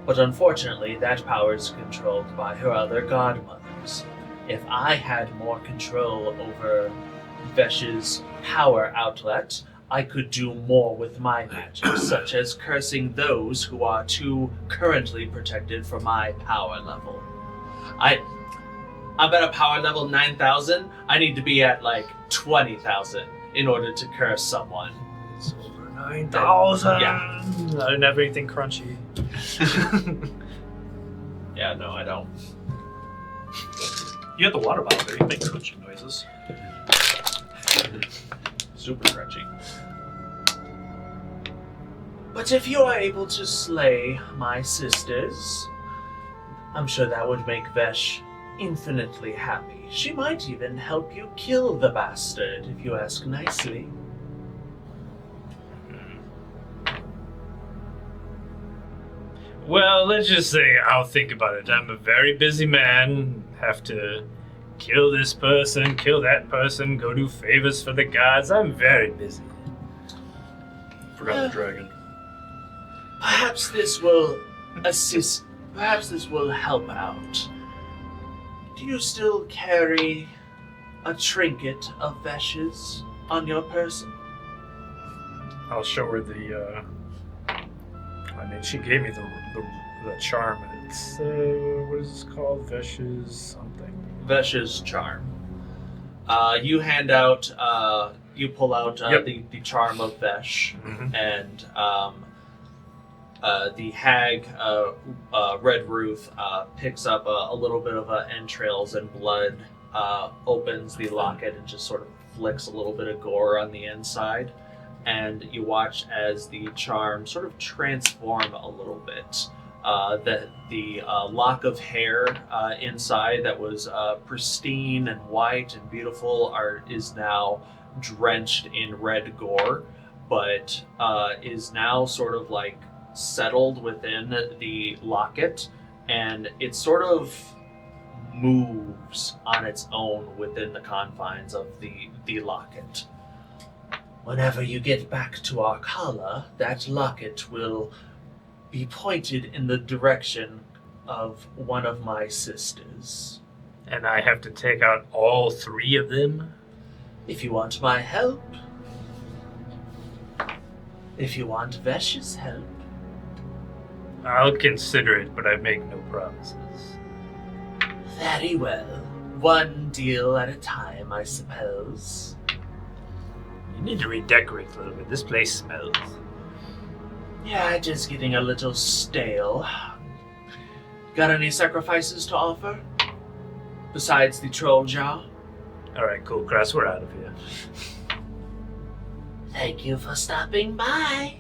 But unfortunately, that power is controlled by her other godmothers. If I had more control over Vesh's power outlet, I could do more with my magic, such as cursing those who are too currently protected for my power level. I'm at a power level 9,000. I need to be at like 20,000 in order to curse someone. It's over 9,000! Yeah. I didn't have anything crunchy. Yeah, no, I don't. You have the water bottle there. You make crunching noises. Super crunchy. But if you are able to slay my sisters, I'm sure that would make Vesh infinitely happy. She might even help you kill the bastard, if you ask nicely. Well, let's just say I'll think about it. I'm a very busy man. Have to kill this person, kill that person, go do favors for the gods. I'm very busy. Forgot the dragon. Perhaps this will assist. Perhaps this will help out. Do you still carry a trinket of Vesh's on your person? I'll show her the, she gave me the charm. It's, what is this called? Vesh's something. Vesh's charm. You hand out, you pull out the charm of Vesh, and the hag, Red Ruth, picks up a little bit of entrails and blood, opens the locket and just sort of flicks a little bit of gore on the inside. And you watch as the charm sort of transform a little bit. The lock of hair inside that was pristine and white and beautiful is now drenched in red gore, but is now sort of like settled within the locket, and it sort of moves on its own within the confines of the locket. Whenever you get back to Arkala, that locket will be pointed in the direction of one of my sisters. And I have to take out all 3 of them? If you want my help. If you want Vesh's help. I'll consider it, but I make no promises. Very well. One deal at a time, I suppose. You need to redecorate a little bit. This place smells. Yeah, just getting a little stale. Got any sacrifices to offer? Besides the troll jaw? Alright, Kulkras, we're out of here. Thank you for stopping by.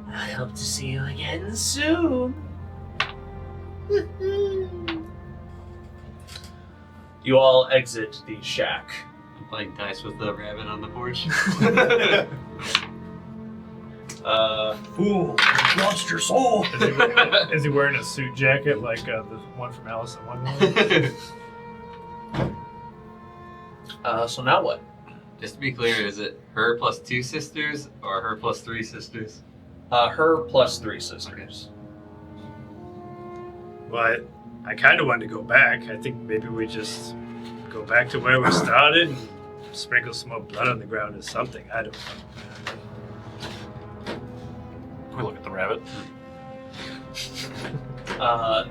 I hope to see you again soon. You all exit the shack. I'm playing dice with the rabbit on the porch. Fool, you lost your soul. Is he wearing a suit jacket like the one from Alice in Wonderland? So now what? Just to be clear, is it her plus 2 sisters or her plus 3 sisters? Her plus 3 sisters. Well, I kind of wanted to go back. I think maybe we just go back to where we started and sprinkle some more blood on the ground or something. I don't know. rabbit.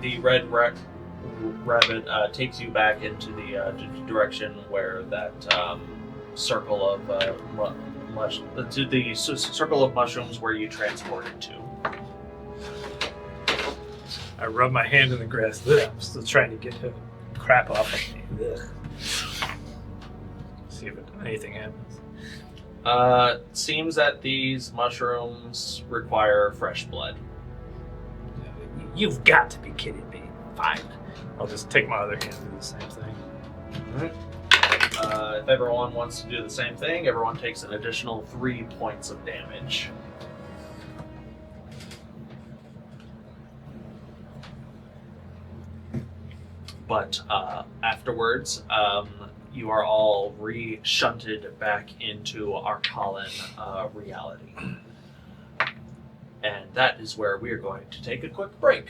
The red rabbit takes you back into the direction where that circle of circle of mushrooms where you transported to. I rub my hand in the grass. Ugh, I'm still trying to get the crap off of me. Ugh. See if anything happens. Seems that these mushrooms require fresh blood. You've got to be kidding me. Fine. I'll just take my other hand and do the same thing. Alright. If everyone wants to do the same thing, everyone takes an additional 3 points of damage. But afterwards, you are all re-shunted back into Arcane reality. And that is where we are going to take a quick break.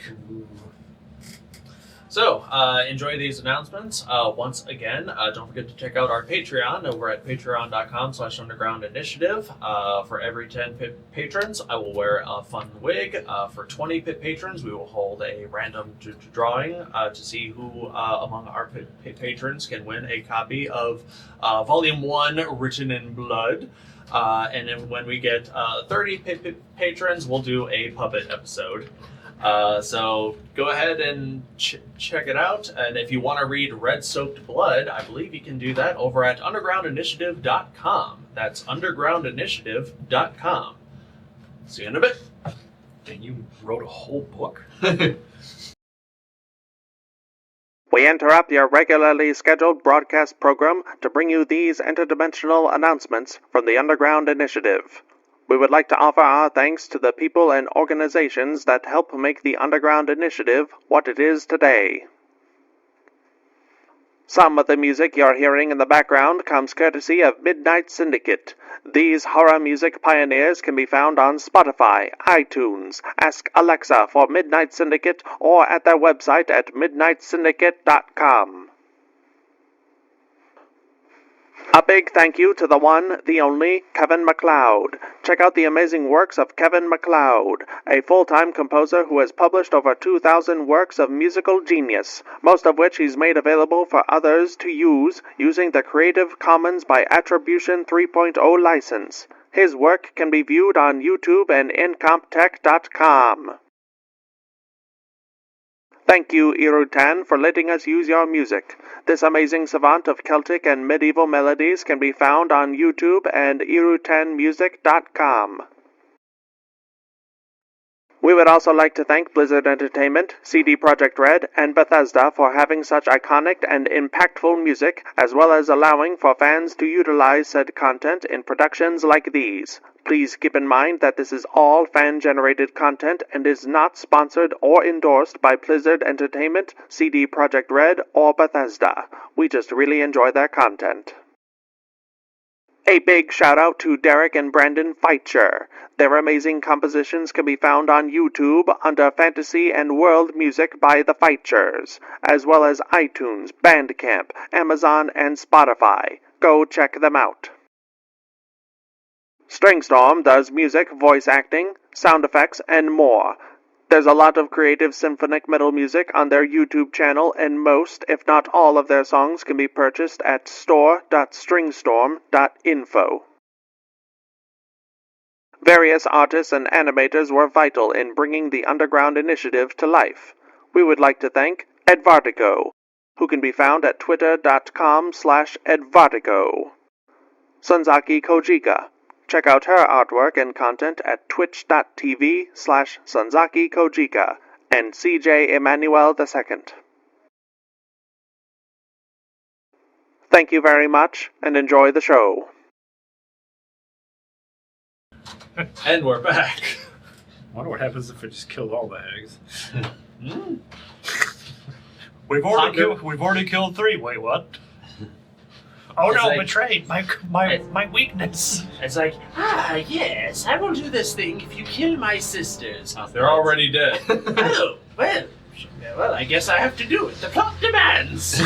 So, enjoy these announcements. Once again, don't forget to check out our Patreon over at patreon.com/undergroundinitiative. For every 10 pit patrons, I will wear a fun wig. For 20 pit patrons, we will hold a random drawing to see who among our pit patrons can win a copy of Volume 1, Written in Blood. And then when we get 30 pit patrons, we'll do a puppet episode. So go ahead and check it out. And if you want to read Red Soaked Blood, I believe you can do that over at undergroundinitiative.com. That's undergroundinitiative.com. See you in a bit. And you wrote a whole book? We interrupt your regularly scheduled broadcast program to bring you these interdimensional announcements from the Underground Initiative. We would like to offer our thanks to the people and organizations that help make the Underground Initiative what it is today. Some of the music you're hearing in the background comes courtesy of Midnight Syndicate. These horror music pioneers can be found on Spotify, iTunes, Ask Alexa for Midnight Syndicate, or at their website at midnightsyndicate.com. A big thank you to the one, the only, Kevin MacLeod. Check out the amazing works of Kevin MacLeod, a full-time composer who has published over 2,000 works of musical genius, most of which he's made available for others to use using the Creative Commons by Attribution 3.0 license. His work can be viewed on YouTube and incomptech.com. Thank you, Irutan, for letting us use your music. This amazing savant of Celtic and medieval melodies can be found on YouTube and irutanmusic.com. We would also like to thank Blizzard Entertainment, CD Projekt Red, and Bethesda for having such iconic and impactful music, as well as allowing for fans to utilize said content in productions like these. Please keep in mind that this is all fan-generated content and is not sponsored or endorsed by Blizzard Entertainment, CD Projekt Red, or Bethesda. We just really enjoy their content. A big shout out to Derek and Brandon Feitcher. Their amazing compositions can be found on YouTube under Fantasy and World Music by the Feitchers, as well as iTunes, Bandcamp, Amazon, and Spotify. Go check them out. Stringstorm does music, voice acting, sound effects, and more. There's a lot of creative symphonic metal music on their YouTube channel, and most, if not all, of their songs can be purchased at store.stringstorm.info. Various artists and animators were vital in bringing the Underground Initiative to life. We would like to thank Edvartico, who can be found at twitter.com/Edvartico. Sunzaki Kojika. Check out her artwork and content at twitch.tv/Sunzaki Kojika, and CJ Emmanuel II. Thank you very much, and enjoy the show. And we're back. I wonder what happens if I just killed all the hags. We've already killed 3. Wait, what? Oh It's no, like- betrayed! My weakness! It's like, yes, I will do this thing if you kill my sisters. They're already dead. Oh, well, I guess I have to do it. The plot demands.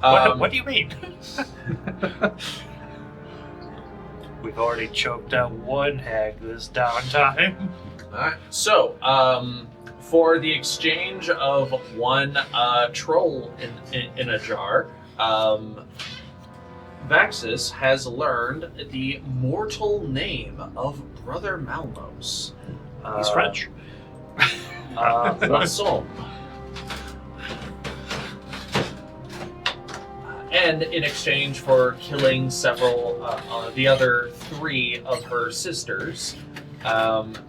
What do you mean? We've already choked out 1 hag this downtime. Alright, so, for the exchange of one troll in a jar, Vaxxus has learned the mortal name of Brother Malmos. He's French. Masson. And in exchange for killing several, the other 3 of her sisters,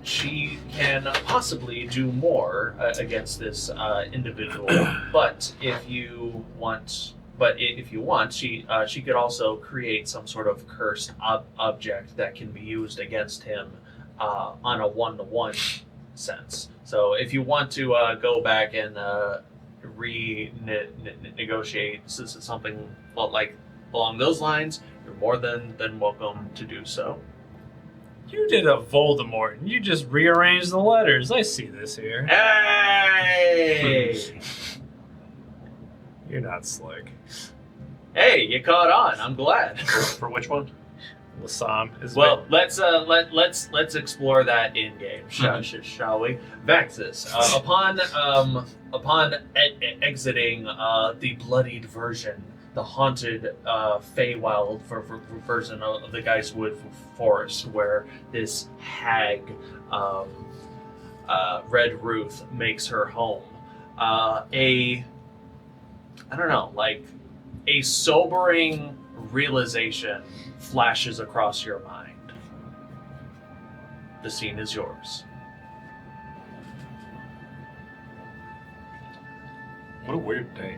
she can possibly do more against this individual. But if you want, she could also create some sort of cursed object that can be used against him on a 1-to-1 sense. So if you want to go back and renegotiate something like along those lines, you're more than welcome to do so. You did a Voldemort, and you just rearranged the letters. I see this here. Hey! You're not slick. Hey, you caught on. I'm glad. For which one? Lassam is Well, let's explore that in game, shall we? Vaxxus, upon exiting the bloodied version, the haunted Feywild version of the Geistwood Forest, where this hag, Red Ruth, makes her home. A sobering realization flashes across your mind. The scene is yours. What a weird day.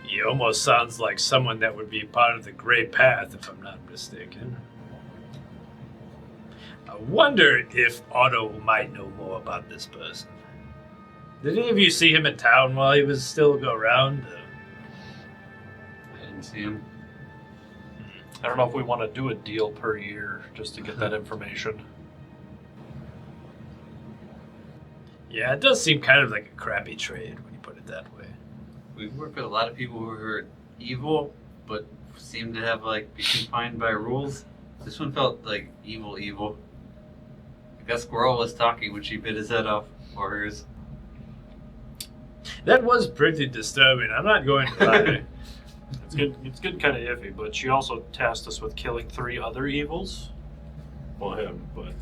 He almost sounds like someone that would be part of the Grey Path, if I'm not mistaken. I wonder if Otto might know more about this person. Did any of you see him in town while he was still around? I didn't see him. I don't know if we want to do a deal per year just to get that information. Yeah, it does seem kind of like a crappy trade when you put it that way. We work with a lot of people who are evil, but seem to have be confined by rules. This one felt like evil. I guess Squirrel was talking when she bit his head off, or hers. That was pretty disturbing. I'm not going to lie. It's getting kind of iffy, but she also tasked us with killing 3 other evils. Well, him, but...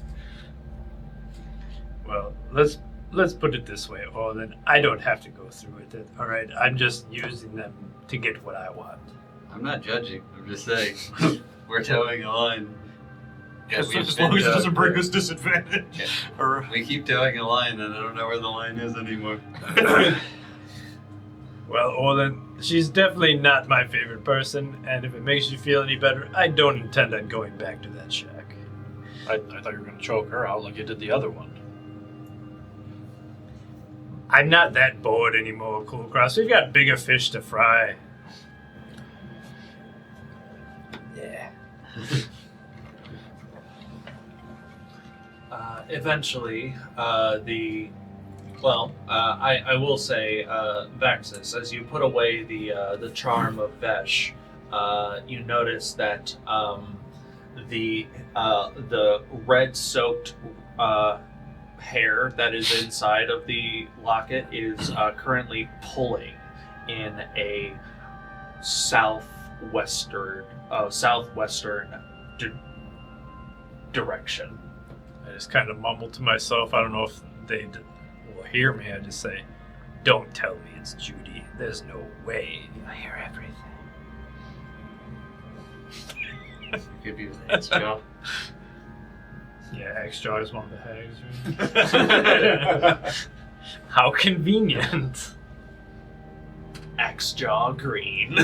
Well, let's put it this way, Orlin. I don't have to go through with it, all right? I'm just using them to get what I want. I'm not judging. I'm just saying. We're towing a line. As long as it doesn't bring us disadvantage. Yeah. Or... We keep towing a line, and I don't know where the line is anymore. Well, Orlin, she's definitely not my favorite person, and if it makes you feel any better, I don't intend on going back to that shack. I thought you were going to choke her out like you did the other one. I'm not that bored anymore, Kulkras. We've got bigger fish to fry. Yeah. Eventually, I will say, Vaxxus, as you put away the charm of Vesh, you notice that the red-soaked hair that is inside of the locket is currently pulling in a southwestern direction. I just kind of mumble to myself. I don't know if they will hear me. I just say, "Don't tell me it's Judy. There's no way. I hear everything." Could be with X-Jaw. Yeah, X-Jaw is one of the hags. Right? How convenient. X-Jaw Green.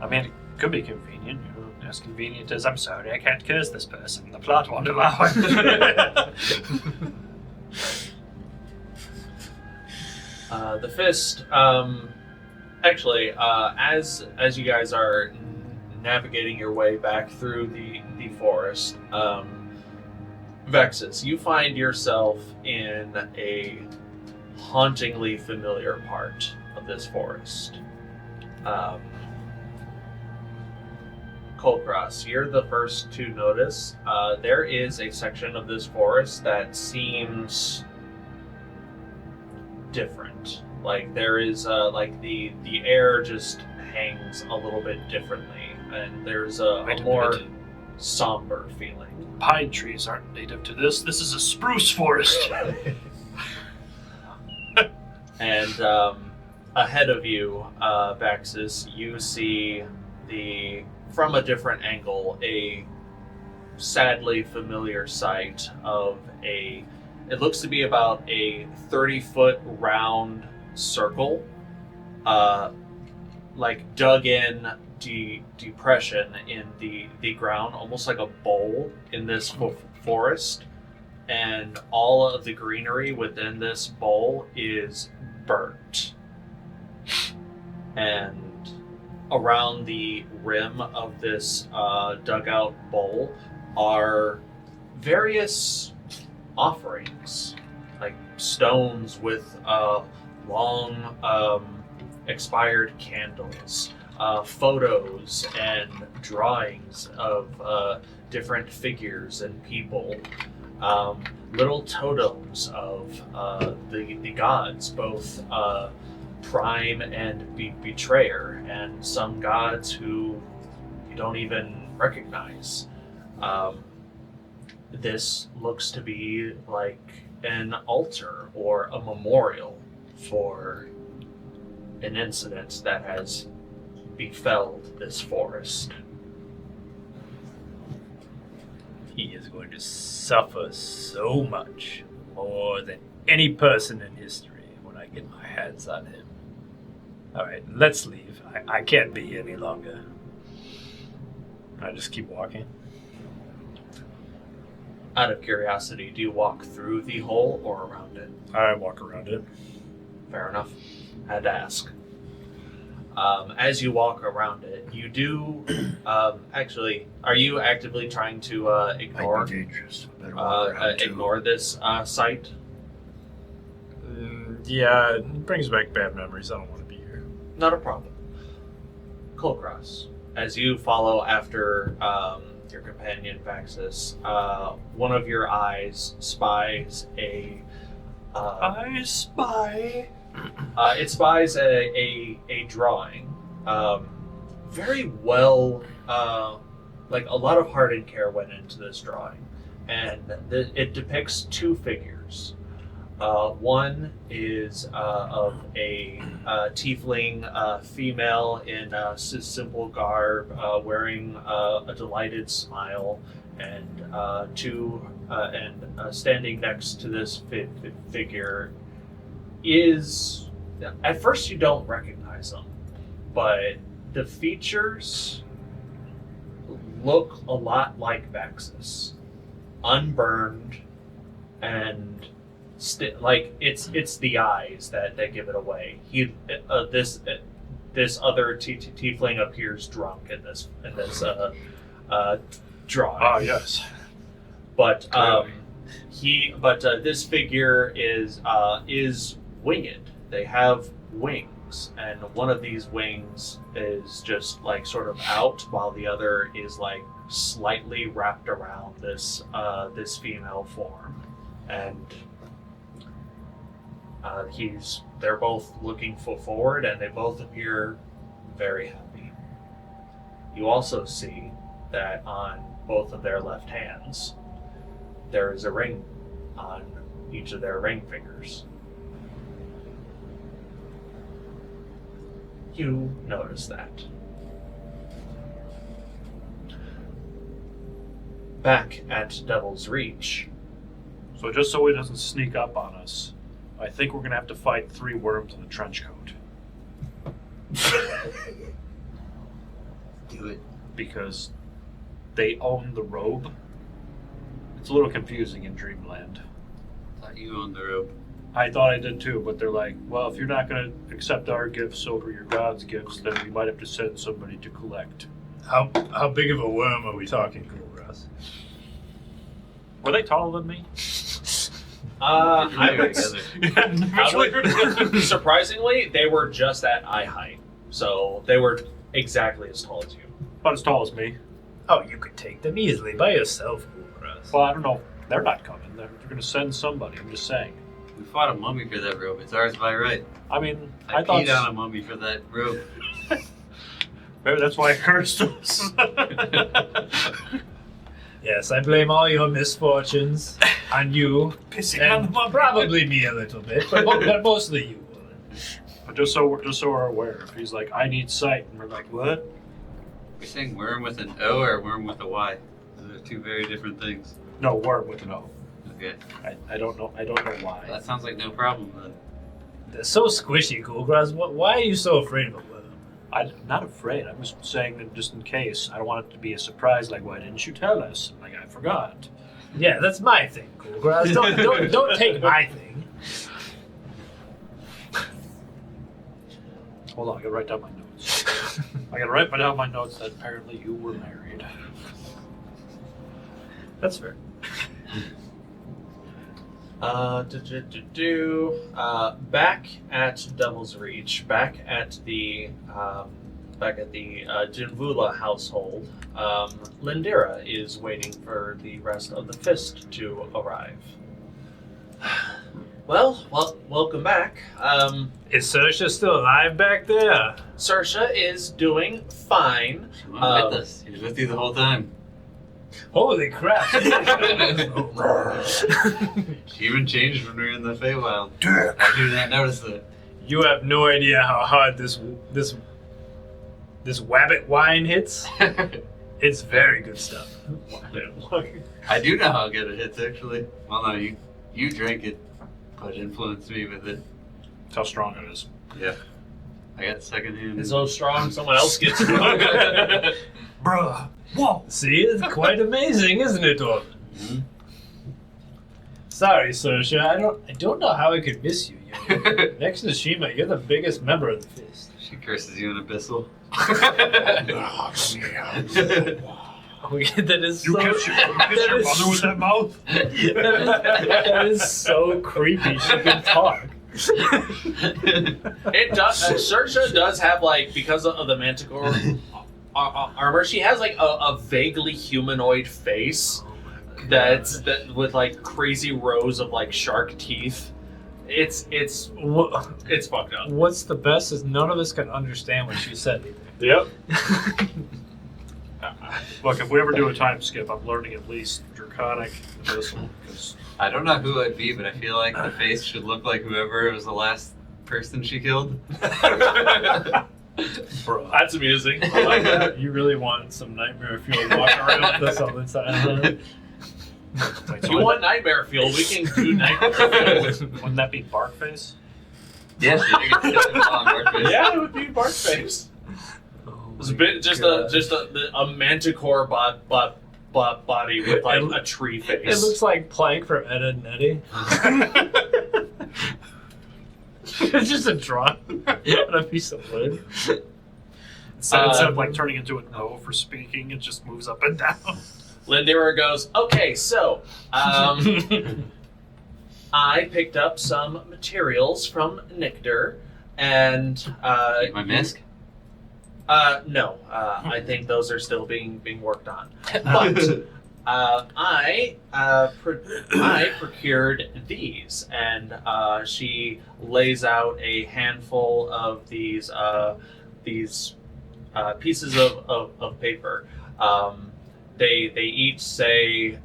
I mean, it could be convenient. As convenient as, I'm sorry, I can't curse this person. The plot won't allow it. The fist, actually, as you guys are navigating your way back through the forest, Vaxxus, you find yourself in a hauntingly familiar part of this forest. Kulkras, you're the first to notice. There is a section of this forest that seems different. Like there is like the air just hangs a little bit differently, and there's a more somber feeling. Pine trees aren't native to this. This is a spruce forest. And ahead of you, Vaxxus, you see from a different angle, a sadly familiar sight of it looks to be about a 30-foot round circle, like dug in depression in the ground, almost like a bowl in this forest, and all of the greenery within this bowl is burnt. And around the rim of this dugout bowl are various offerings, like stones with long expired candles, photos and drawings of different figures and people, little totems of the gods, both Prime and Betrayer, and some gods who you don't even recognize. This looks to be like an altar or a memorial for an incident that has befelled this forest. He is going to suffer so much, more than any person in history, when I get my hands on him. Alright, let's leave. I can't be any longer. I just keep walking. Out of curiosity, do you walk through the hole or around it? I walk around it. Fair enough. Had to ask. As you walk around it, you do actually. Are you actively trying to ignore? Might be dangerous. Better walk around too. Ignore this sight. Yeah, it brings back bad memories. I don't want to be here. Not a problem. Kulkras, as you follow after your companion Vaxxus, one of your eyes spies a. I spy. It spies a drawing. Very well, like a lot of heart and care went into this drawing, and it depicts two figures. One is of a tiefling female in simple garb, wearing a delighted smile, and standing next to this figure is, at first you don't recognize them, but the features look a lot like Vaxxus, unburned, and like it's the eyes that give it away. This other tiefling appears drunk in this drawing. Ah, yes. But this figure is winged. They have wings, and one of these wings is just like sort of out, while the other is like slightly wrapped around this female form, and they're both looking forward, and they both appear very happy. You also see that on both of their left hands there is a ring on each of their ring fingers. You notice that. Back at Devil's Reach. So just so he doesn't sneak up on us, I think we're gonna have to fight 3 worms in a trench coat. Do it. Because they own the robe. It's a little confusing in Dreamland. Thought you owned the robe. I thought I did too, but they're like, well, if you're not going to accept our gifts over your god's gifts, then we might have to send somebody to collect. How big of a worm are we talking, Kulkras? Were they taller than me? I would surprisingly, they were just at eye height, so they were exactly as tall as you. About as tall as me. Oh, you could take them easily by yourself, Kulkras. Well, I don't know. They're not coming. They're going to send somebody. I'm just saying. We fought a mummy for that robe. It's ours by right. I mean, I thought peed on a mummy for that robe. maybe that's why I cursed us. Yes, I blame all your misfortunes on you. Pissing on the And mummy. probably me a little bit, but mostly you. But just so we're aware, if he's like, I need sight, and we're like, what? You're saying worm with an O or worm with a Y? Those are two very different things. No, worm with an O. Okay. I don't know. I don't know why. That sounds like no problem then. They're so squishy, Kulkras. Why are you so afraid of a worm? I'm not afraid. I'm just saying that just in case. I don't want it to be a surprise. Like, why didn't you tell us? Like, I forgot. Yeah, that's my thing, Kulkras. Don't take my thing. Hold on, I gotta write down my notes. I gotta write down my notes that apparently you were married. That's fair. Back at Devil's Reach, back at the Dinvula household, Lindira is waiting for the rest of the fist to arrive. Well, welcome back. Is Saoirse still alive back there? Saoirse is doing fine. She went with us. He was with you the whole time. Holy crap! She even changed when we were in the Feywild. I did not notice that. You have no idea how hard this wabbit wine hits. It's very good stuff. I do know how good it hits, actually. Well, no, you drank it, but influenced me with it. That's how strong it is. Yeah. I got secondhand. It's so strong, someone else gets it. Bruh. Whoa. See, it's quite amazing, isn't it, Orlin? Mhm. Sorry, Saoirse. I don't know how I could miss you. Next to Shiima, you're the biggest member of the Fist. She curses you in Abyssal. That is You so. kiss your mother with that mouth? That is so creepy. She can talk. It does. Saoirse does have, like, because of the Manticore armor, she has like a vaguely humanoid face that with like crazy rows of like shark teeth. It's fucked up. What's the best is none of us can understand what she said. Yep. Look, if we ever do a time skip, I'm learning at least Draconic Abyssal. Because I don't know who it'd be, but I feel like the face should look like whoever was the last person she killed. Bro, That's amusing. I like that. You really want some nightmare fuel walking around with us all the time. If you want nightmare fuel, we can do nightmare fuel. wouldn't that be Barkface? Yes, Yeah, it would be Barkface. It's a bit just a manticore body with like a tree face. It looks like Plank from Ed, Edd n Eddy. It's just a drawing on a piece of wood. Instead of like turning into an O for speaking, it just moves up and down. Lindira goes, okay, so I picked up some materials from Nictar, and My mask? no, I think those are still being worked on. But I procured these, and she lays out a handful of these pieces of paper. They each say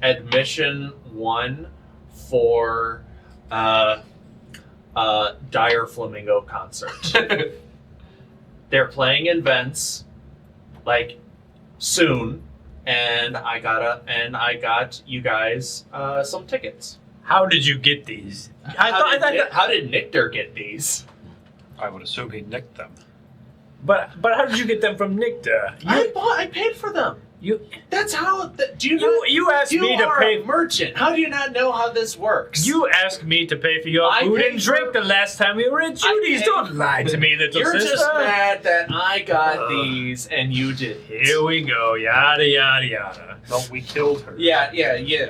admission 1 for Dire Flamingo concert. They're playing in Vents, like soon, and I got you guys some tickets. How did you get these? How did Nictar get these? I would assume he nicked them. But how did you get them from Nictar? I paid for them. That's how. Do you asked you me to are pay. a merchant. How do you not know how this works? You asked me to pay for your I food paid and drink for- the last time we were at Judy's. paid- Don't lie to me, little You're sister. just mad that I got these and you didn't. Here we go. Yada yada yada. No, we killed her. Yeah.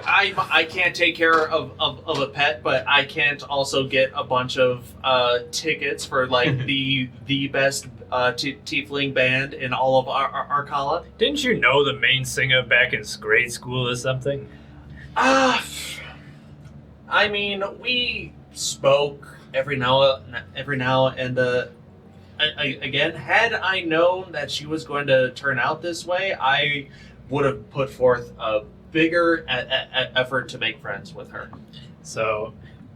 I can't take care of a pet, but I can't also get a bunch of tickets for like the best tiefling band in all of Arcala. Didn't you know the main singer back in grade school or something? I mean, we spoke every now and again. Had I known that she was going to turn out this way, I would have put forth a bigger effort to make friends with her. So,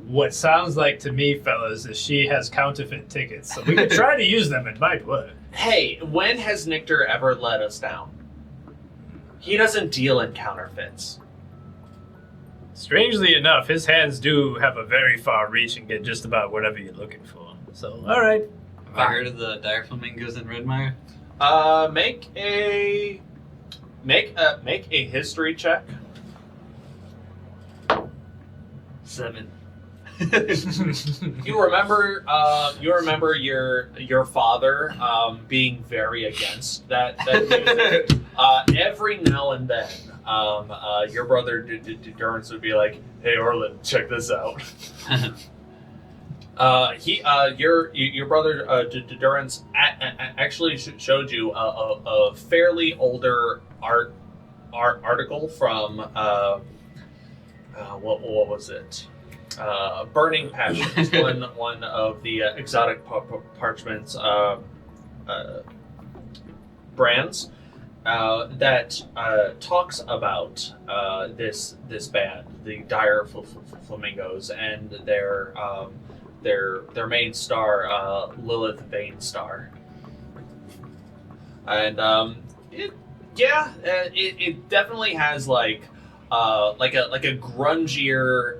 what sounds like to me, fellas, is she has counterfeit tickets. So we could try to use them. It might work. Hey, when has Nictor ever let us down? He doesn't deal in counterfeits. Strangely enough, his hands do have a very far reach and get just about whatever you're looking for. So, all right. Have I heard of the dire flamingos in Redmire? Make a history check. 7. You remember your father being very against that music. Every now and then, your brother Durance would be like, "Hey, Orlin, check this out." Your brother Durance actually showed you a fairly older article from what was it? Burning Passions, one of the exotic parchments brands that talks about this band, the Dire Flamingos, and their main star, Lilith Vainstar. And it definitely has like a grungier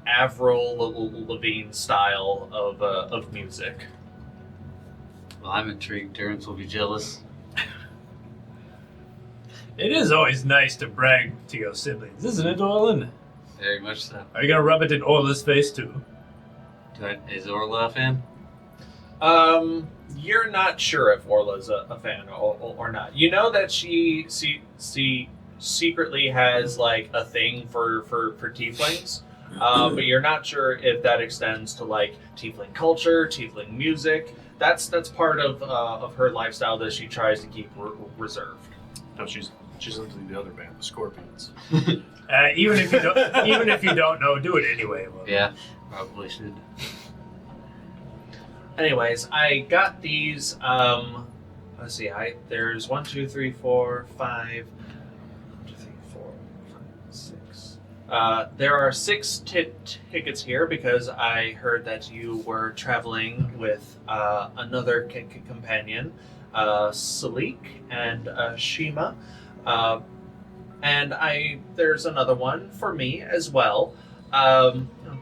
Avril Lavigne style of music. Well, I'm intrigued. Terrence will be jealous. It is always nice to brag to your siblings, isn't it, Orlin? Very much so. Are you gonna rub it in Orla's face too? Is Orla a fan? You're not sure if Orla's a fan or not. You know that she secretly has like a thing for tieflings, but you're not sure if that extends to like tiefling culture, tiefling music. That's part of her lifestyle that she tries to keep reserved. No, she's into the other band, the Scorpions. Even if you don't know, do it anyway. Well, Yeah, probably should. Anyways, I got these. Let's see. There's 1, 2, 3, 4, 5. 1, 2, 3, 4, 5, 6. There are 6 tickets here because I heard that you were traveling with another companion, Salic and Shiima. And there's another one for me as well.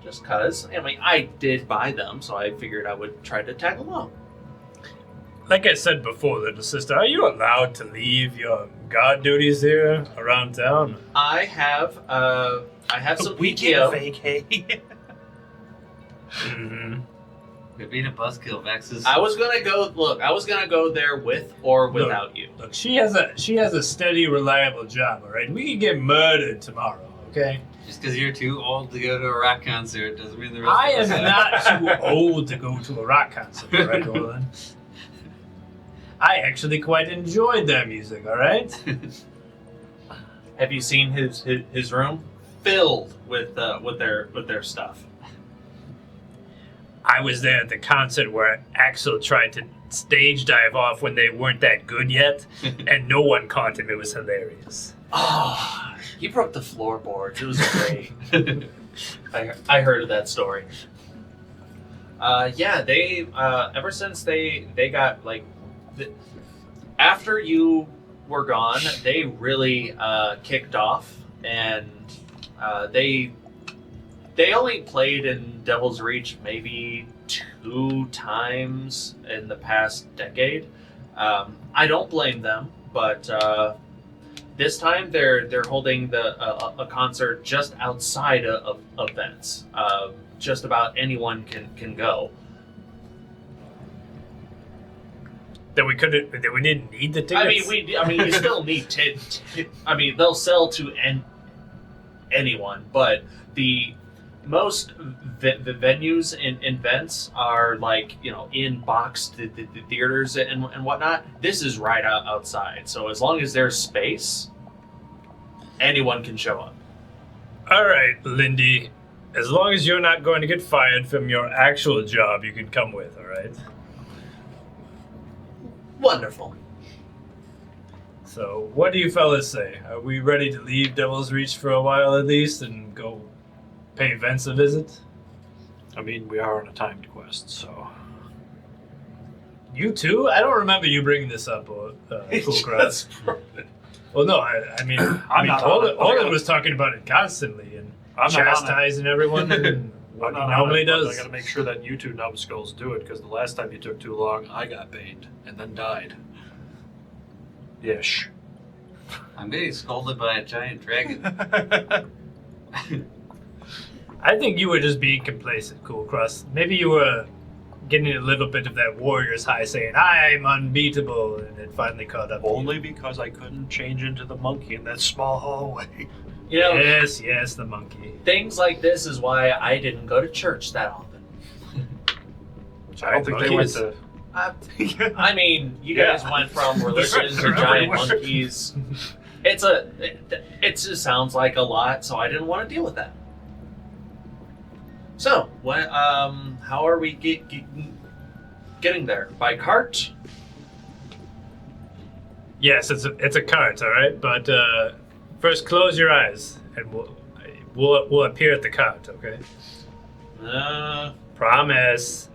Just cause. I mean, I did buy them, so I figured I would try to tag along. like I said before, little sister, are you allowed to leave your guard duties here around town? I have some We PTO. get a vacay. Mm-hmm. We're being a buzzkill, Vaxxus. I was gonna go there with or without you. Look, she has a steady, reliable job. All right, we could get murdered tomorrow. Okay. Just because you're too old to go to a rock concert doesn't mean the rest I of us am have. not too old to go to a rock concert, all right, Orlin? I actually quite enjoyed their music, all right? Have you seen his room filled with their stuff? I was there at the concert where Axel tried to stage dive off when they weren't that good yet, and no one caught him. It was hilarious. Oh, he broke the floorboards. It was great. I heard of that story. Yeah, they ever since they got after you were gone, they really kicked off, and they only played in Devil's Reach maybe 2 times in the past decade. I don't blame them, but this time they're holding a concert just outside of events. Just about anyone can go. That we didn't need the tickets. I mean, you still need I mean, they'll sell to anyone, but the most the venues in events are like, in boxed the theaters and whatnot. This is right outside. So as long as there's space, anyone can show up. All right, Lindy. As long as you're not going to get fired from your actual job, you can come with, all right? Wonderful. So, what do you fellas say? Are we ready to leave Devil's Reach for a while at least and go pay Vince a visit? I mean, we are on a timed quest, so. You too? I don't remember you bringing this up, Kulkras. Well, no, I mean, Orlin was talking about it constantly and chastising everyone and what he normally does. I gotta make sure that you two numbskulls do it, because the last time you took too long, I got banned and then died. Ish. I'm getting scolded by a giant dragon. I think you were just being complacent, Kulkras. Maybe you were getting a little bit of that warrior's high saying, I'm unbeatable, and it finally caught up Only to you. because I couldn't change into the monkey in that small hallway. Yes, the monkey. Things like this is why I didn't go to church that often. I don't think they went to... I mean, you guys went from religion to giant monkeys. It just sounds like a lot, so I didn't want to deal with that. So, how are we getting there? By cart? Yes, it's a cart, all right. But first, close your eyes, and we'll appear at the cart, okay? Promise.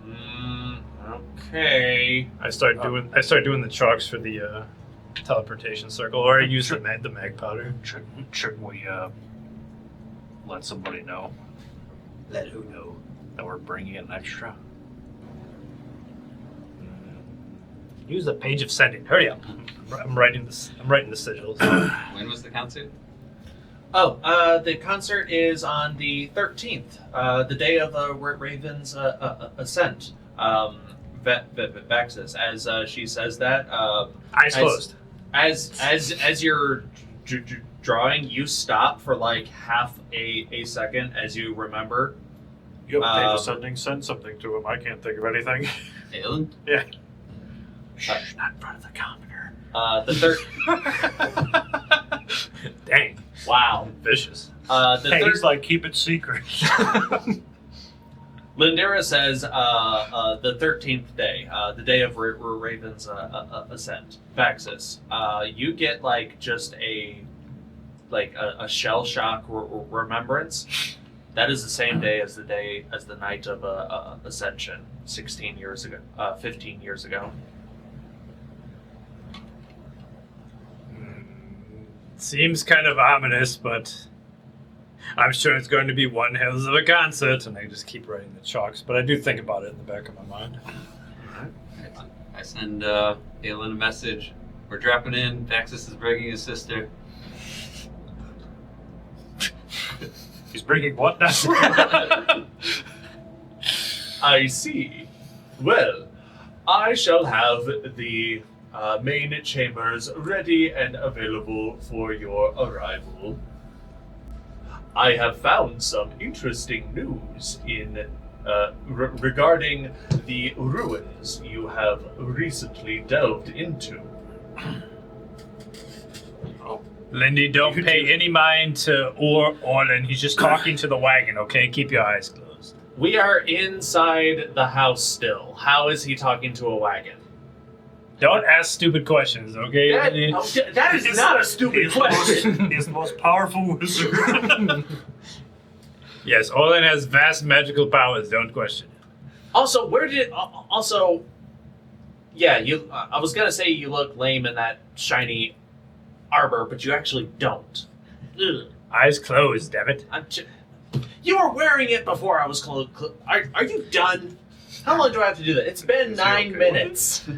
Okay. I start doing the chalks for the teleportation circle, or I use the mag powder. Shouldn't we let somebody know? Let who know? That we're bringing in extra? Use the page of sending. Hurry up! I'm writing the sigils. When was the concert? Oh, the concert is on the 13th, the day of Raven's ascent. Vaxxus, as she says that. Eyes closed. As you're drawing, you stop for like half a second as you remember. You have a page of sending. Send something to him. I can't think of anything. Aelin? Yeah. Shh, not in front of the commoner. The third. Dang. Wow. Vicious. He's like, keep it secret. Lindera says the 13th day, the day of Raven's ascent. Vaxxus, you get like just a shell shock remembrance. That is the same day as the night of Ascension, 15 years ago. Seems kind of ominous, but I'm sure it's going to be one hell of a concert, and I just keep writing the chalks, but I do think about it in the back of my mind. I send Aelin a message. We're dropping in. Vaxxus is bringing his sister. He's bringing what now? I see. Well, I shall have the main chambers ready and available for your arrival. I have found some interesting news in regarding the ruins you have recently delved into. Lindy, don't pay any mind to Orlin. He's just talking to the wagon, okay? Keep your eyes closed. We are inside the house still. How is he talking to a wagon? Don't ask stupid questions, okay? That is not a stupid question. He's the most powerful wizard. Yes, Orlin has vast magical powers. Don't question it. Also, yeah, you. I was gonna say you look lame in that shiny arbor, but you actually don't. Ugh. Eyes closed, damn it. You were wearing it before I was closed. Are you done? How long do I have to do that? It's been 9 minutes.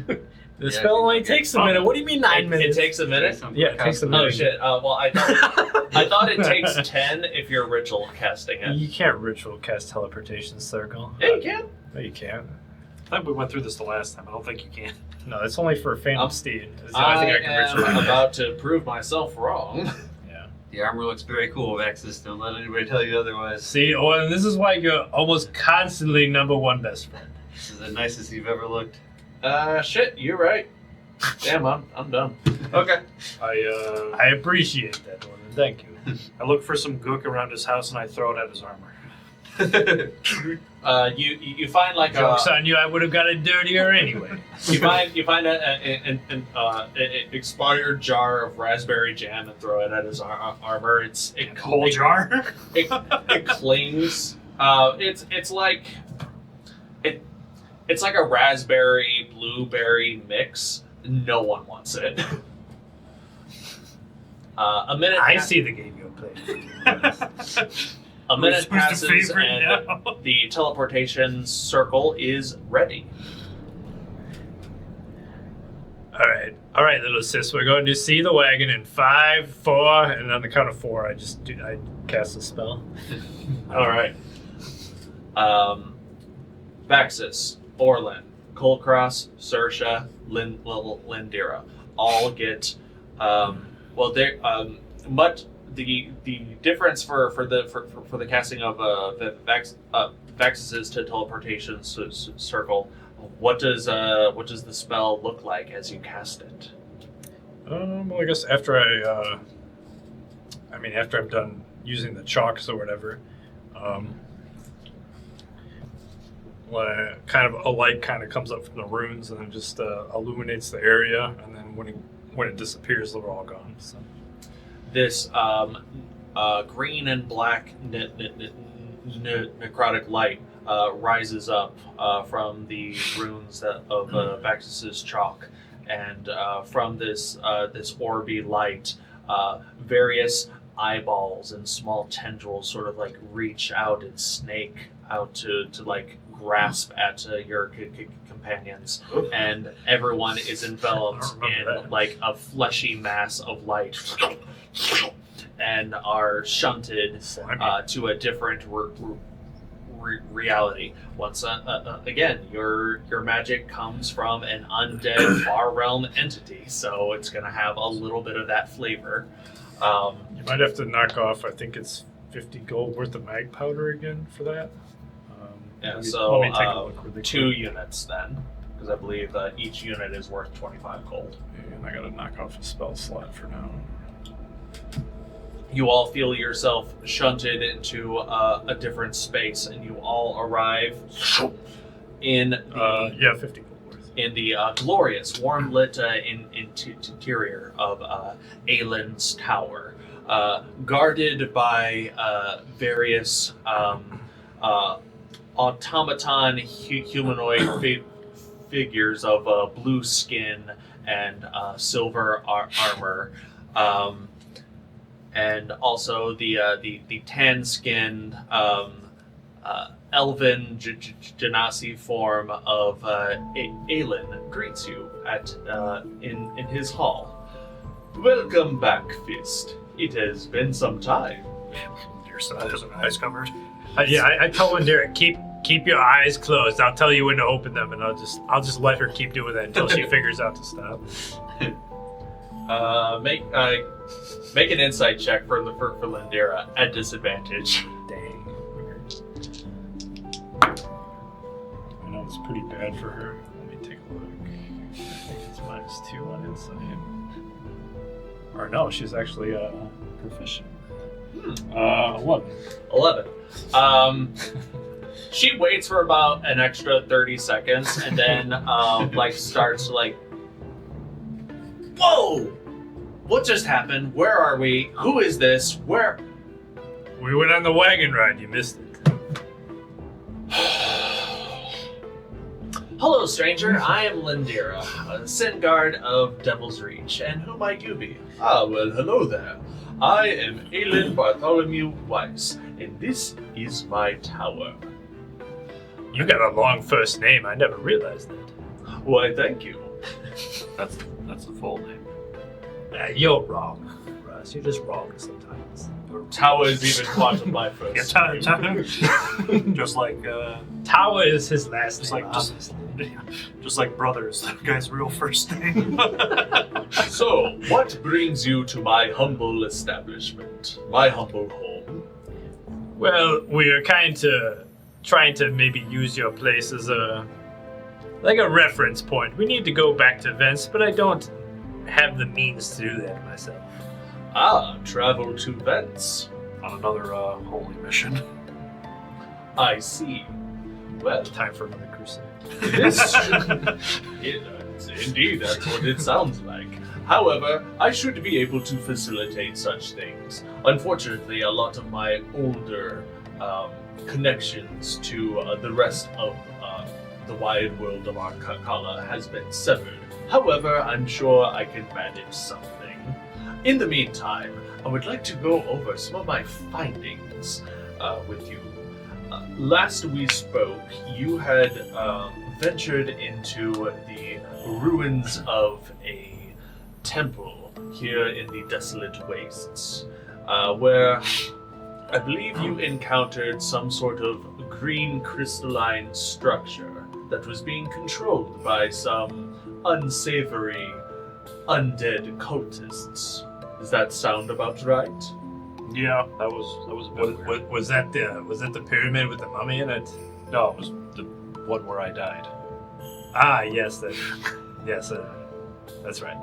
The spell only takes a minute. What do you mean 9 minutes? It takes a minute? Yeah, it takes a minute. Oh shit. Well, I thought it takes 10 if you're ritual casting it. You can't ritual cast teleportation circle. Yeah, you can. No, you can't. I think we went through this the last time. I don't think you can. No, it's only for Phantom Steed. It's the only thing I can ritual am about to prove myself wrong. Yeah. The armor looks very cool, Vaxxus. Don't let anybody tell you otherwise. See, Orlin, this is why you're almost constantly number one best friend. This is the nicest you've ever looked. Shit, you're right. Damn, I'm done. Okay. I appreciate that, Orlin. Thank you. I look for some gook around his house and I throw it at his armor. You find like Joke's on you, I would have got it dirtier anyway. you find an expired jar of raspberry jam and throw it at his armor. Whole jar? It clings. It's like a raspberry blueberry mix. No one wants it. A minute. I see the game you're playing. A minute Who's the passes favorite and now? the teleportation circle is ready. All right, little sis. We're going to see the wagon in 5, 4, and on the count of 4, I cast a spell. All right. Vaxxus, Orlin, Kulkras, Sersha, Lindira all get but the difference for the casting of Vaxxus's to teleportation circle. What does the spell look like as you cast it? Well, I guess after after I'm done using the chalks or whatever, kind of a light kind of comes up from the runes and then just illuminates the area, and then when it disappears, they're all gone. So. This green and black necrotic light rises up from the runes of Vaxxus's chalk, and from this orby light, various eyeballs and small tendrils sort of like reach out and snake out to like grasp at your companions, and everyone is enveloped in like a fleshy mass of light and are shunted to a different reality. Once again, your magic comes from an undead far realm entity, so it's going to have a little bit of that flavor. You might have to knock off, I think it's 50 gold worth of mag powder again for that. Yeah, let so me take a look really 2 quick. units then, because I believe each unit is worth 25 gold. And I gotta knock off a spell slot for now. You all feel yourself shunted into a different space, and you all arrive in the 50 gold worth. in the glorious, warm lit interior of Aylin's tower, guarded by various automaton humanoid figures of blue skin and silver armor, and also the tan-skinned elven genasi form of Aylin greets you in his hall. Welcome back, Fist. It has been some time. Your son has an eyes covered. I told Lindira, keep your eyes closed. I'll tell you when to open them, and I'll just let her keep doing that until she figures out to stop. Make an insight check for Lindira at disadvantage. Dang. I know it's pretty bad for her. Let me take a look. I think it's -2 on insight. Or no, she's actually proficient. 11. She waits for about an extra 30 seconds and then starts to whoa! What just happened? Where are we? Who is this? Where? We went on the wagon ride. You missed it. Hello, stranger. I am Lindira, a Sin Guard of Devil's Reach. And who might you be? Ah, well, hello there. I am Aylin Bartholomew Weiss, and this is my tower. You got a long first name. I never realized that. Why, thank you. That's the full name. You're wrong, Russ. You're just wrong sometimes. Tawa is even quantum life first. Just like Tawa is his last just name. like just like brothers, that guy's real first name. So, what brings you to my humble establishment, my humble home? Well, we are trying to maybe use your place as a reference point. We need to go back to Vence, but I don't have the means to do that myself. Ah, travel to Vence. On another holy mission. I see. Well, Time for another crusade. Indeed, that's what it sounds like. However, I should be able to facilitate such things. Unfortunately, a lot of my older connections to the rest of the wide world of Arcana has been severed. However, I'm sure I can manage something. In the meantime, I would like to go over some of my findings with you. Last we spoke, you had ventured into the ruins of a temple here in the desolate wastes, where I believe you encountered some sort of green crystalline structure that was being controlled by some unsavory undead cultists. Does that sound about right? Yeah, that was a bit weird. Was that the pyramid with the mummy in it? No, it was the one where I died. Ah, yes, that's right.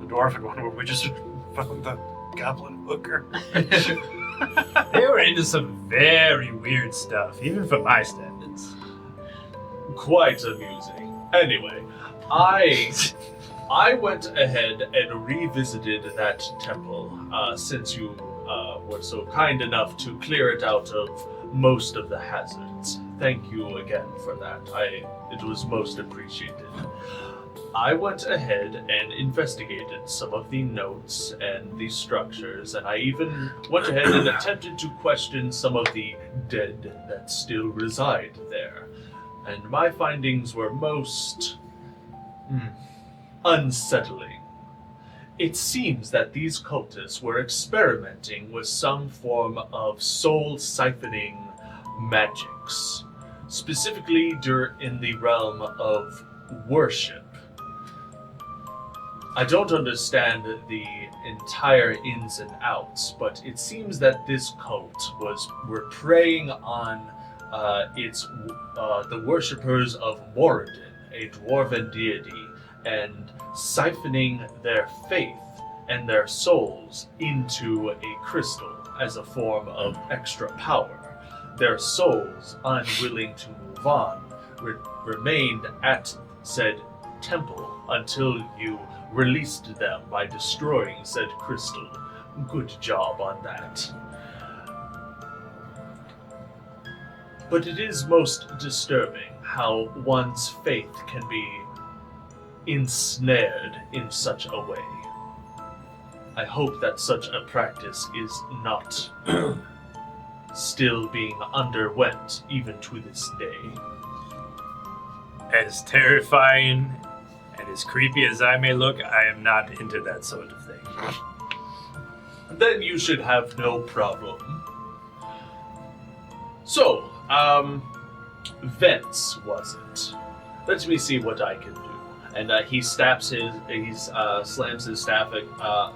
The dwarven one where we just found the goblin hooker. They were into some very weird stuff, even for my standards. Quite amusing. Anyway, I went ahead and revisited that temple since you were so kind enough to clear it out of most of the hazards. Thank you again for that. It was most appreciated. I went ahead and investigated some of the notes and the structures, and I even went ahead and attempted to question some of the dead that still reside there. And my findings were most unsettling. It seems that these cultists were experimenting with some form of soul-siphoning magics, specifically in the realm of worship. I don't understand the entire ins and outs, but it seems that this cult were preying on the worshippers of Moradin, a dwarven deity, and siphoning their faith and their souls into a crystal as a form of extra power. Their souls, unwilling to move on, remained at said temple until you released them by destroying said crystal. Good job on that. But it is most disturbing how one's faith can be ensnared in such a way. I hope that such a practice is not still being underwent even to this day. As terrifying and as creepy as I may look, I am not into that sort of thing. Then you should have no problem. So, Vence, was it? Let me see what I can do. And he slams his staff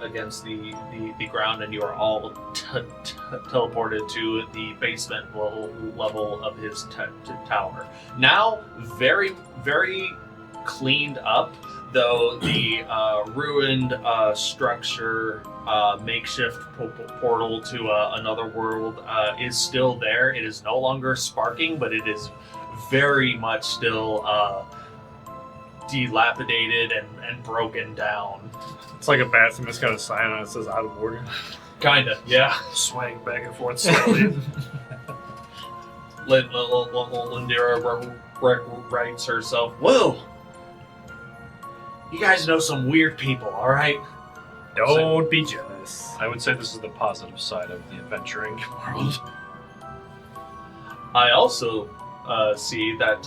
against the ground, and you are all teleported to the basement level of his tower. Now, very, very cleaned up, though the ruined structure, makeshift portal to another world is still there. It is no longer sparking, but it is very much still dilapidated and broken down. It's like a bathroom that's got a sign on it that says out of order. Kinda, yeah. Swaying back and forth slowly. Lindira writes herself, "Whoa! You guys know some weird people, alright?" Don't be jealous. I would say this is the positive side of the adventuring world. I also see that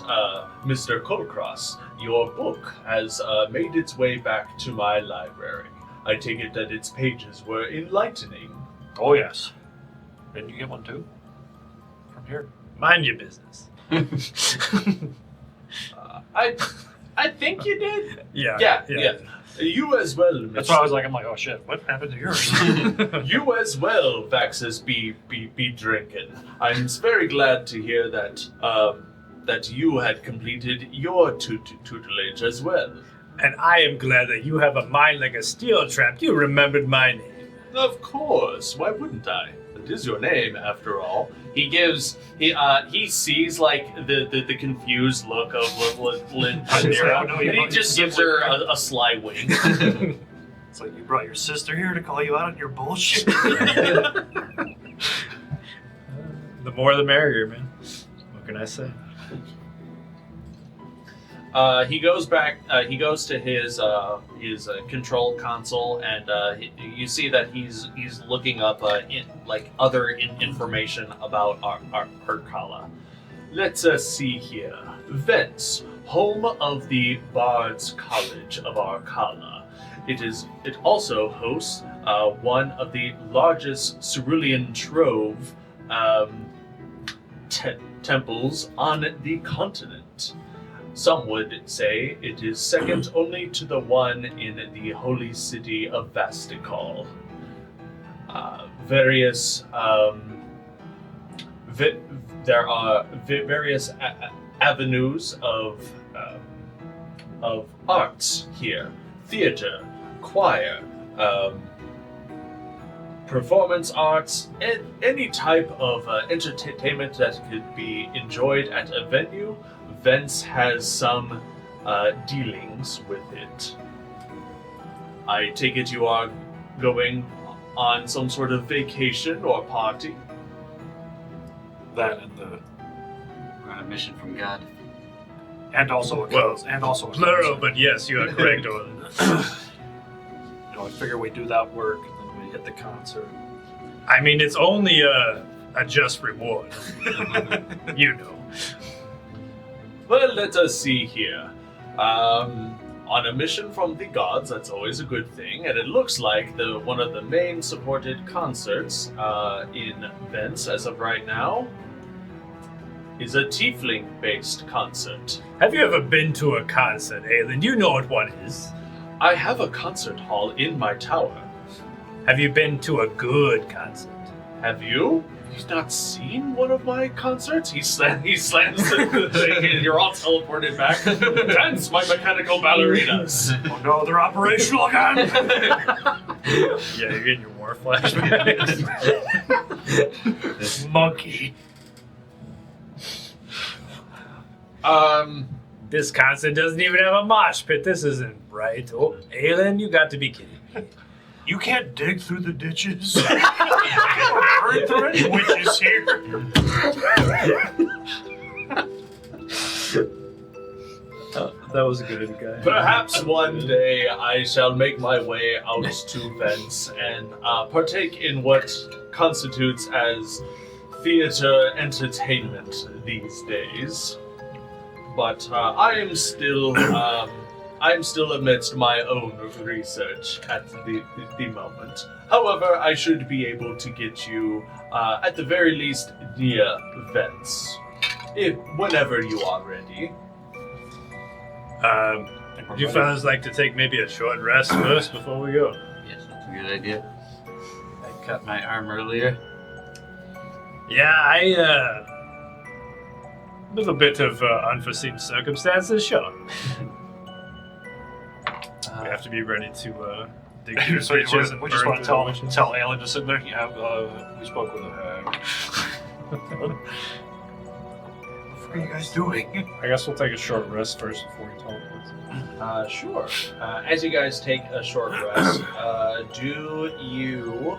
Mr. Kulkras, your book has made its way back to my library. I take it that its pages were enlightening. Oh yes. Didn't you get one too? From here. Mind your business. I think you did. Yeah. You as well, Mr. That's why I was like, I'm like, oh shit, what happened to yours? You as well, Vaxxus, be drinking. I'm very glad to hear that that you had completed your tutelage as well. And I am glad that you have a mind like a steel trap. You remembered my name. Of course, why wouldn't I? It is your name, after all. He sees like the confused look of Lynn Terra, and he just gives her a sly wink. It's like you brought your sister here to call you out on your bullshit. The more the merrier, man. What can I say? He goes back. He goes to his control console, and you see that he's looking up other information about Arcala. Let's see here. Vents, home of the Bard's College of Arcala. It also hosts one of the largest cerulean trove temples on the continent. Some would say it is second only to the one in the holy city of Vastikal. There are various avenues of arts here: theater, choir, performance arts, and any type of entertainment that could be enjoyed at a venue. Vents has some dealings with it. I take it you are going on some sort of vacation or party? That and the... We're on a mission from God. And also a cause. And also a Plural, cause. but yes, you are correct, Orlin. You know, I figure we do that work and then we hit the concert. I mean, it's only a just reward. You know. Well, let us see here. On a mission from the gods, that's always a good thing, and it looks like one of the main supported concerts in Vents as of right now is a Tiefling-based concert. Have you ever been to a concert, Aelin? You know what one is. I have a concert hall in my tower. Have you been to a good concert? Have you? You've not seen one of my concerts? He slams the thing and you're all teleported back. Dance, my mechanical ballerinas. Oh no, they're operational again! Yeah, you're getting your war flashbacks. Monkey. This concert doesn't even have a mosh pit. This isn't right. Oh, Aelin, you got to be kidding me. You can't dig through the ditches. You can't burn through any witches here. That was a good guy. Perhaps one day I shall make my way out to Vents and partake in what constitutes as theater entertainment these days. But I am still amidst my own research at the moment. However, I should be able to get you, at the very least, near Vents, whenever you are ready. Would you fellas like to take maybe a short rest first before we go? Yes, that's a good idea. I cut my arm earlier. Yeah, with a bit of unforeseen circumstances, sure. We have to be ready to dig through So we ditches and just burn want through to the tell Aelin to sit there. Yeah, we spoke with her. What are you guys doing? I guess we'll take a short rest first before we teleport. Sure. As you guys take a short rest, do you...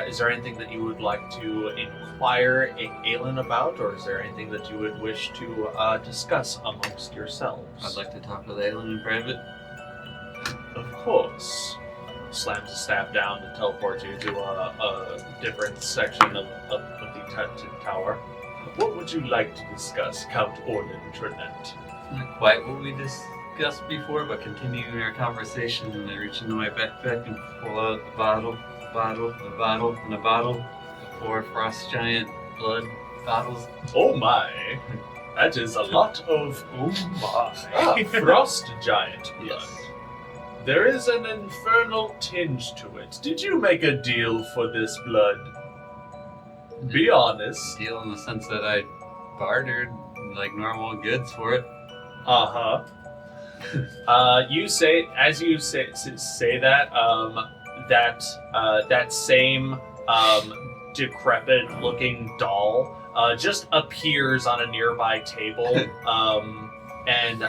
is there anything that you would like to inquire Aelin about, or is there anything that you would wish to discuss amongst yourselves? I'd like to talk with Aelin in private. Of course. Slams the staff down to teleport you to a different section of the tower. What would you like to discuss, Count Orlin Trinette? Not quite what we discussed before, but continuing our conversation, I reach into my backpack and pull out the bottle, a bottle, and a bottle. 4 frost giant blood bottles. Oh my. That is a lot of frost giant blood. Yes. There is an infernal tinge to it. Did you make a deal for this blood? Be honest. Deal in the sense that I bartered like normal goods for it. Uh-huh. You say that, that same decrepit looking doll just appears on a nearby table, and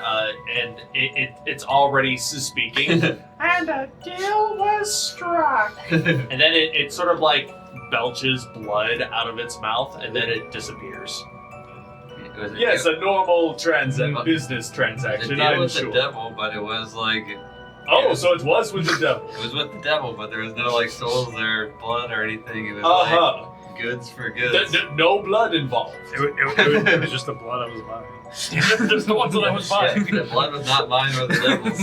it's already speaking. And a deal was struck. And then it sort of like belches blood out of its mouth, and then it disappears. Yes, a normal business transaction. It I'm was sure. the devil, but it was like. Oh, so it was with the devil. It was with the devil, but there was no like souls or blood or anything. It was like goods for goods. No blood involved. It was just the blood I was buying. There's the ones that I was buying. The blood was not mine or the devil's.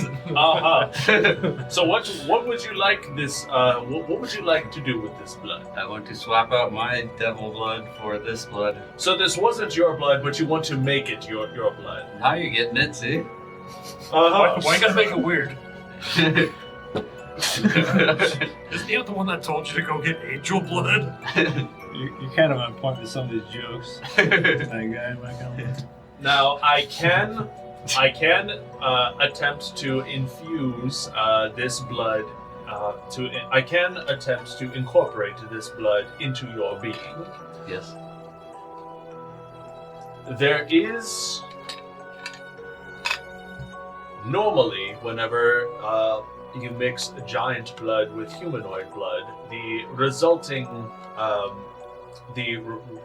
So what would you like this? What would you like to do with this blood? I want to swap out my devil blood for this blood. So this wasn't your blood, but you want to make it your blood. Now you're getting it, see? Why you gotta make it weird? Isn't he the one that told you to go get angel blood? You're kind of on point with some of these jokes. That guy, my comment. Now I can attempt to infuse this blood. I can attempt to incorporate this blood into your being. Yes. There is normally whenever you mix giant blood with humanoid blood, the resulting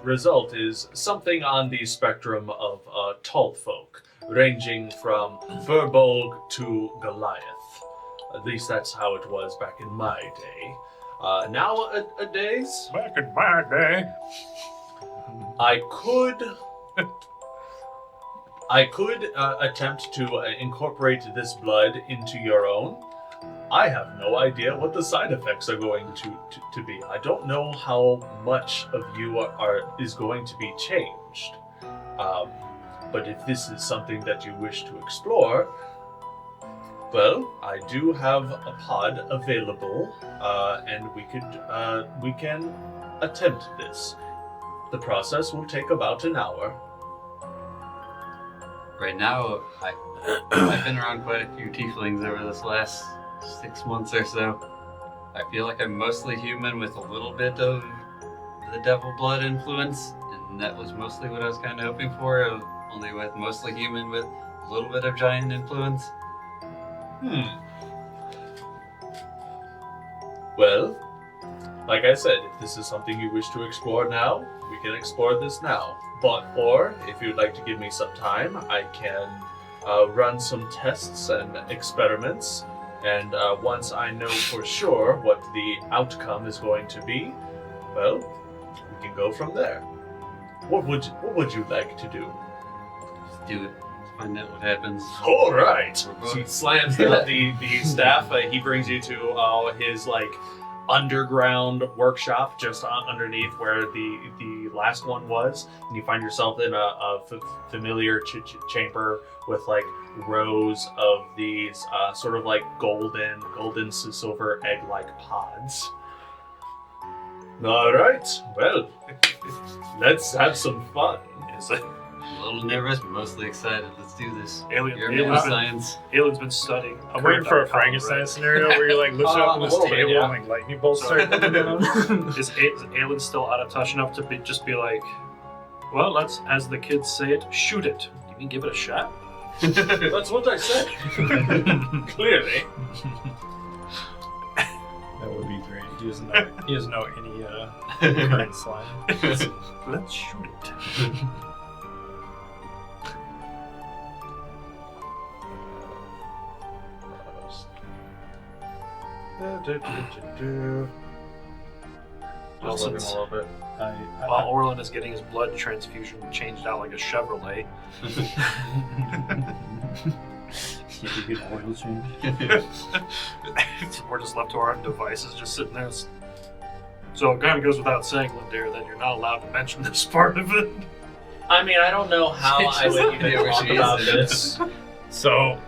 result is something on the spectrum of tall folk, ranging from Verbolg to Goliath. At least that's how it was back in my day. Nowadays, Back in my day. I could attempt to incorporate this blood into your own. I have no idea what the side effects are going to be. I don't know how much of you is going to be changed. But if this is something that you wish to explore, well, I do have a pod available, and we can attempt this. The process will take about an hour. Right now, I've been around quite a few tieflings over this last 6 months or so. I feel like I'm mostly human with a little bit of the devil blood influence, and that was mostly what I was kind of hoping for, only with mostly human with a little bit of giant influence. Well, like I said, if this is something you wish to explore now, we can explore this now. Or, if you'd like to give me some time, I can run some tests and experiments, and once I know for sure what the outcome is going to be, well, we can go from there. What would you like to do? Just do it. Find out what happens. All right. He slams down the staff. He brings you to his underground workshop just underneath where the last one was, and you find yourself in a familiar chamber with rows of these sort of golden to silver egg-like pods. All right, well, let's have some fun. Is it? A little nervous, but mostly excited. Let's do this. Alien's Science. been studying. I'm waiting for a Frankenstein scenario where you lift up on this table and lightning bolts start coming down. Is Alien still out of touch enough to just be like, well, let's, as the kids say it, shoot it. You mean give it a shot? That's what I said. Clearly. That would be great. He doesn't know any current slang. Let's shoot it. Just looking a little bit. While Orlin is getting his blood transfusion changed out like a Chevrolet. You get oil change. We're just left to our own devices, just sitting there. So it kind of goes without saying, Lindare, that you're not allowed to mention this part of it. I mean, I don't know how I would even talk about this. So,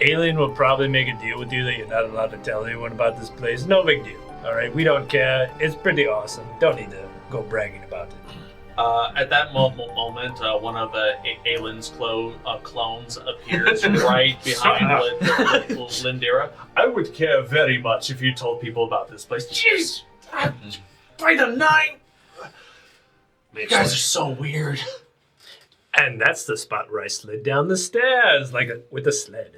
Alien will probably make a deal with you that you're not allowed to tell anyone about this place. No big deal. All right, we don't care. It's pretty awesome. Don't need to go bragging about it. At that moment, one of Aelin's clones appears right behind Lindera. I would care very much if you told people about this place. Jeez! By the nine! You guys are so weird. And that's the spot where I slid down the stairs with a sled.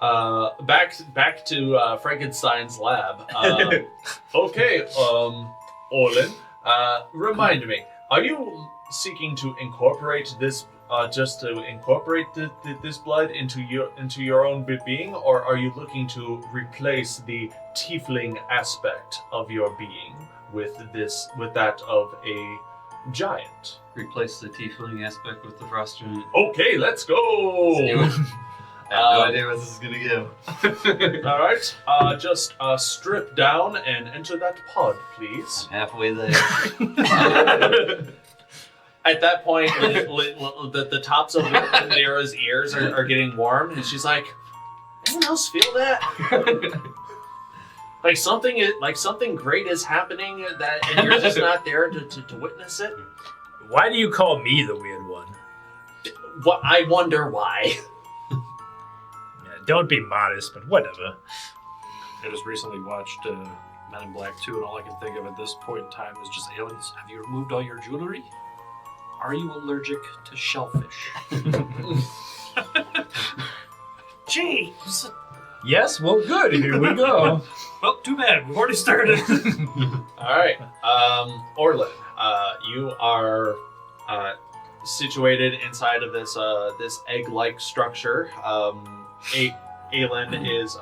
Back to Frankenstein's lab. Okay, Orlin, remind me, are you seeking to incorporate this, just to incorporate this blood into your own being, or are you looking to replace the tiefling aspect of your being with that of a giant? Replace the tiefling aspect with the frost giant. Okay, let's go! I have no idea what this is gonna give. Alright, just strip down and enter that pod, please. Halfway there. At that point, the tops of Lindera's ears are getting warm, and she's like, anyone else feel that? like something great is happening, and you're just not there to witness it? Why do you call me the weird one? What, I wonder why. Don't be modest, but whatever. I just recently watched Men in Black 2, and all I can think of at this point in time is just aliens. Have you removed all your jewelry? Are you allergic to shellfish? Jeez. Yes, well, good. Here we go. Well, too bad. We've already started. Alright, Orlin, you are situated inside of this egg-like structure. Aelin is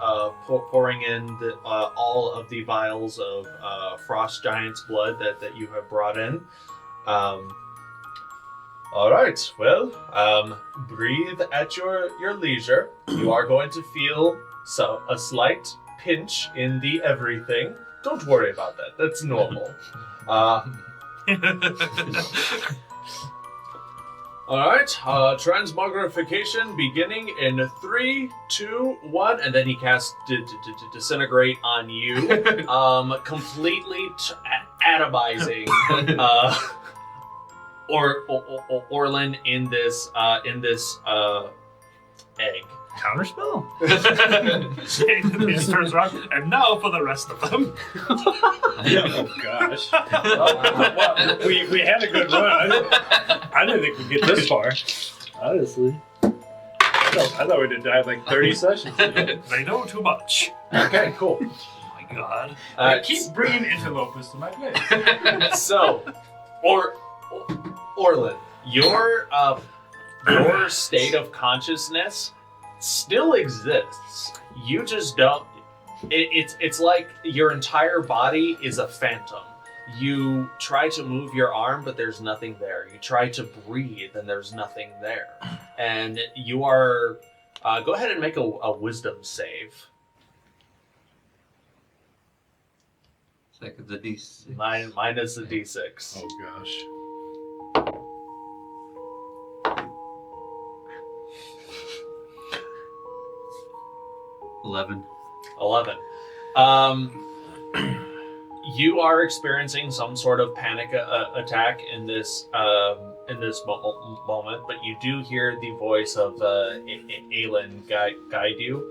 pouring in all of the vials of Frost Giant's blood that you have brought in. All right, well, breathe at your leisure. You are going to feel a slight pinch in the everything. Don't worry about that. That's normal. Alright, transmogrification beginning in 3, 2, 1, and then he casts Disintegrate on you, completely atomizing Orlin in this egg. Counterspell? He just turns around, and now for the rest of them. Oh, gosh. Well, we had a good run. I didn't think we'd get this far, honestly. I thought we'd have died like 30 sessions. They know too much. Okay, cool. Oh my god. I keep bringing interlopers to my place. So, Orlin, your state of consciousness still exists. You just don't. It's like your entire body is a phantom. You try to move your arm, but there's nothing there. You try to breathe, and there's nothing there. And you are. Go ahead and make a wisdom save. It's like the D6. Mine is the D6. Oh, gosh. 11. You are experiencing some sort of panic attack in this moment, but you do hear the voice of Aelin guide you.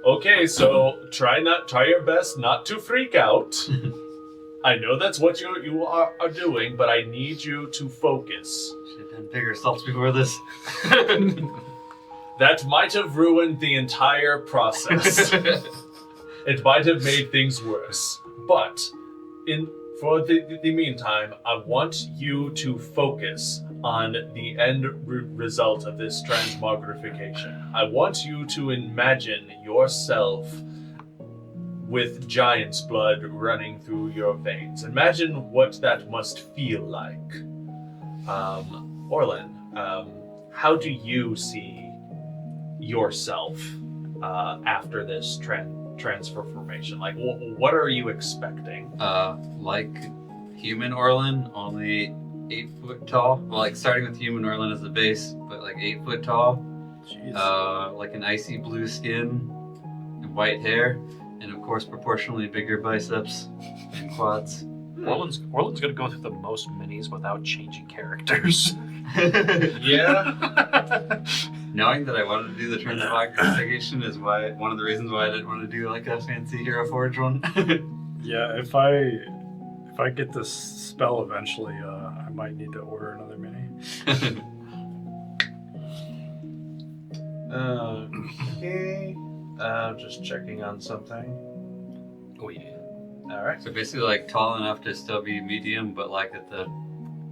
Okay, so try your best not to freak out. I know that's what you are doing, but I need you to focus. Should have done bigger assaults before this. That might have ruined the entire process. It might have made things worse. But for the meantime, I want you to focus on the end result of this transmogrification. I want you to imagine yourself with giant's blood running through your veins. Imagine what that must feel like. Orlin, how do you see yourself after this transformation? Like, what are you expecting? Like human Orlin, only 8 foot tall. Well, like starting with human Orlin as the base, but like 8 foot tall. Jeez. Like an icy blue skin and white hair, and of course proportionally bigger biceps and quads. Orlin's gonna go through the most minis without changing characters. Yeah. Knowing that I wanted to do the Transmog investigation is one of the reasons why I didn't want to do like a fancy Hero Forge one. Yeah, if I get this spell eventually, I might need to order another mini. Okay. Just checking on something. Oh yeah. All right. So basically like tall enough to still be medium, but like at the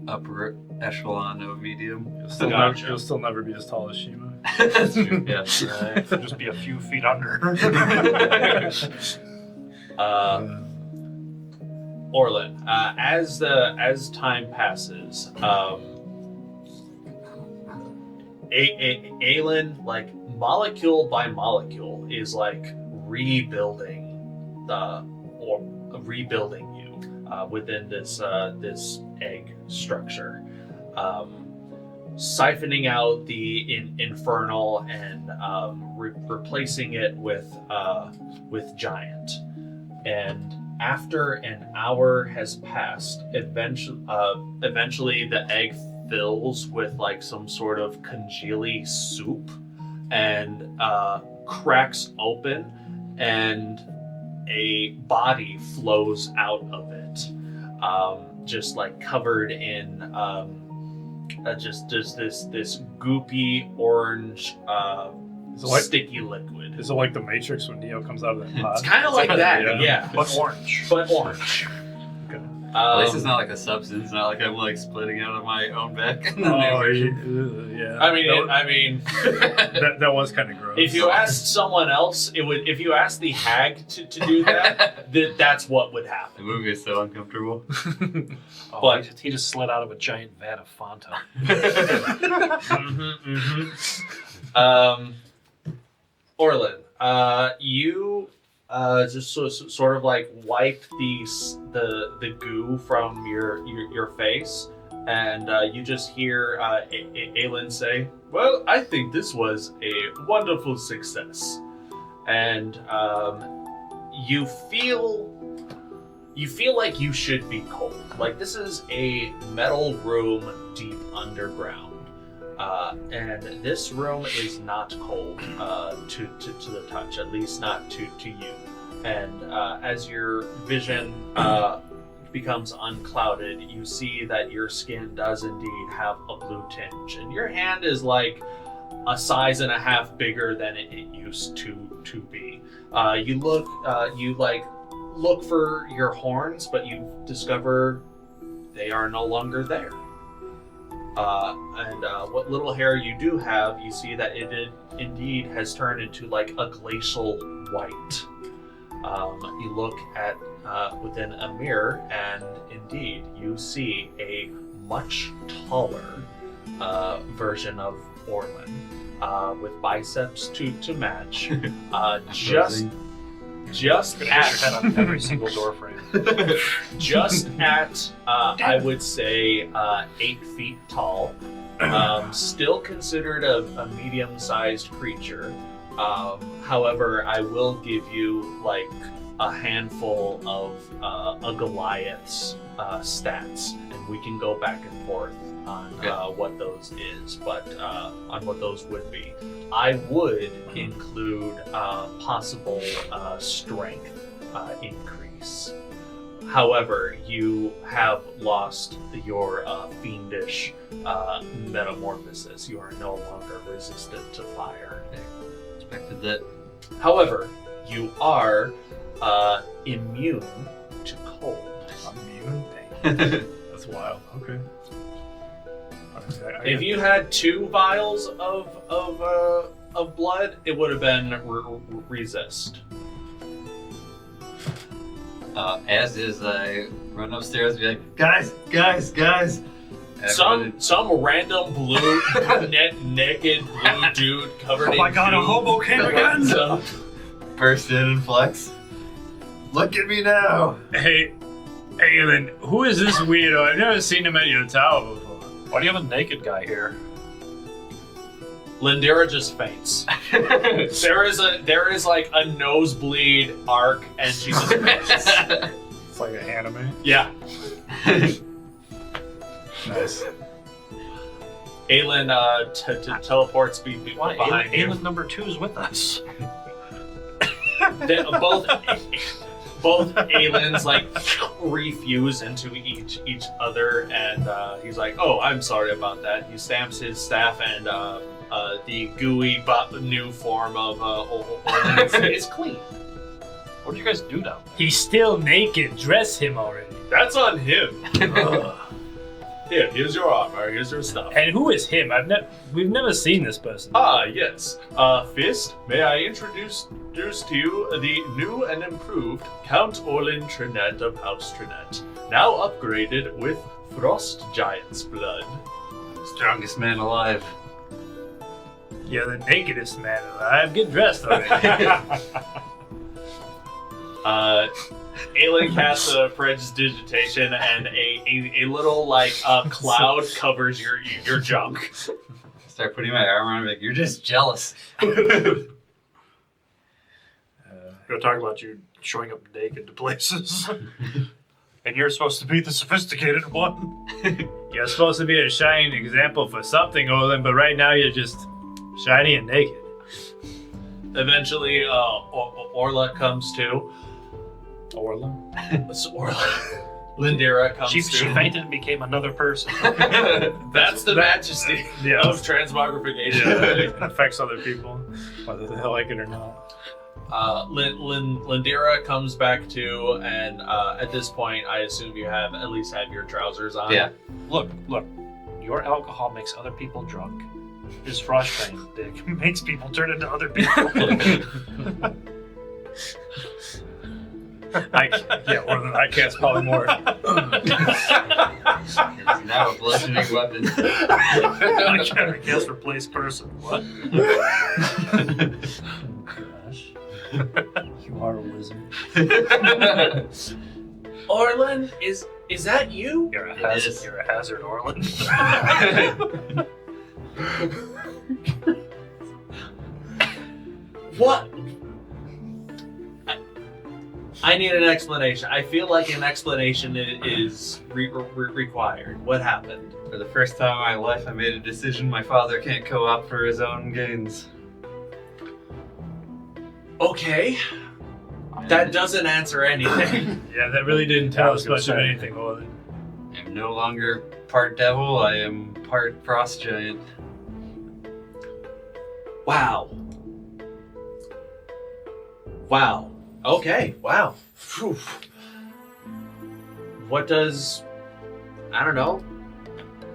upper echelon of medium. You'll still never be as tall as Shiima. That's true, yeah. Just be a few feet under. Orlin, as time passes, Aelin, like molecule by molecule, is like rebuilding you within this egg structure, siphoning out the infernal and replacing it with giant. And after an hour has passed, eventually the egg fills with like some sort of congealy soup and cracks open, and a body flows out of it, just like covered in just this goopy orange sticky liquid. Is it like the Matrix when Neo comes out of that pod? It's kind of like that, yeah. But orange. Okay. At least it's not like a substance, not like I'm like splitting out of my own back. Yeah. I mean, that was kind of gross. if you asked someone else, it would. If you asked the hag to do that, that's what would The happen. movie is so uncomfortable. Oh, But- he just slid out of a giant vat of Fanta. Orlin, you just sort of like wipe the goo from your face, and you just hear Aelin say, "Well, I think this was a wonderful success," and you feel like you should be cold. Like this is a metal room deep underground. And this room is not cold to the touch, at least not to you. And as your vision becomes unclouded, you see that your skin does indeed have a blue tinge, and your hand is like a size and a half bigger than it used to be. You look for your horns, but you discover they are no longer there. And what little hair you do have, you see that it indeed has turned into like a glacial white. You look at within a mirror, and indeed you see a much taller version of Orlin, with biceps to match. Just Gonna hit your head on every single door frame. just at I would say 8 feet tall, still considered a medium-sized creature. However, I will give you like a handful of a Goliath's stats, and we can go back and forth on what those is, but on what those would be. I would include possible strength increase. However, you have lost your fiendish metamorphosis. You are no longer resistant to fire. Expected that. However, you are immune to cold. Immune? Dang. That's wild. Okay. If you had 2 vials of blood, it would have been resist. As is, I run upstairs and be like, guys! Some random blue, naked blue dude covered in Oh my god, a goo hobo came again! burst in and flex. Look at me now. Hey, Aelin, who is this weirdo? I've never seen him at your tower before. Why do you have a naked guy here? Lindira just faints. there is like a nosebleed arc, and she just faints. It's like an anime. Yeah. Nice. Aelin teleports behind you. Aelin number 2 is with us. Both Aelins like refuse into each other, and he's like, "Oh, I'm sorry about that." He stamps his staff, and the gooey new form of Orlin is clean. What did you guys do down there? He's still naked. Dress him already. That's on him. Here, here's your armor. Here's your stuff. And who is him? We've never seen this person. Ah, yes. Fist, may I introduce to you the new and improved Count Orlin Trinette of House Trinette, now upgraded with Frost Giant's blood. Strongest man alive. You're the nakedest man alive. Get dressed already. Aelin casts a prestidigitation, and a little like cloud covers your junk. Start putting my armor on. Like, you're just jealous. You're talking about you showing up naked to places. And you're supposed to be the sophisticated one. You're supposed to be a shining example for something, Orlin, but right now you're just shiny and naked. Eventually, Orla comes to. Orlin? It's Orla. Lindira comes She to. fainted and became another person. That's the majesty of transmogrification. Yeah, it affects other people, whether they like it or not. Lindira comes back to, and at this point, I assume you at least have your trousers on. Yeah. Look. Your alcohol makes other people drunk. His frostbite dick makes people turn into other people. Orlin, I cast polymorph. It's now a bludgeoning weapon. I cast replace person. What? Gosh. You are a wizard. Orlin, is that you? You're a It hazard. is. You're a hazard, Orlin. What? I need an explanation. I feel like an explanation is required. What happened? For the first time in my life, I made a decision my father can't co-op for his own gains. Okay. That doesn't answer anything. Yeah, that really didn't tell us much of anything, Orlin. I'm no longer part devil, I am part frost giant. Wow. Okay, wow. Phew. What does... I don't know.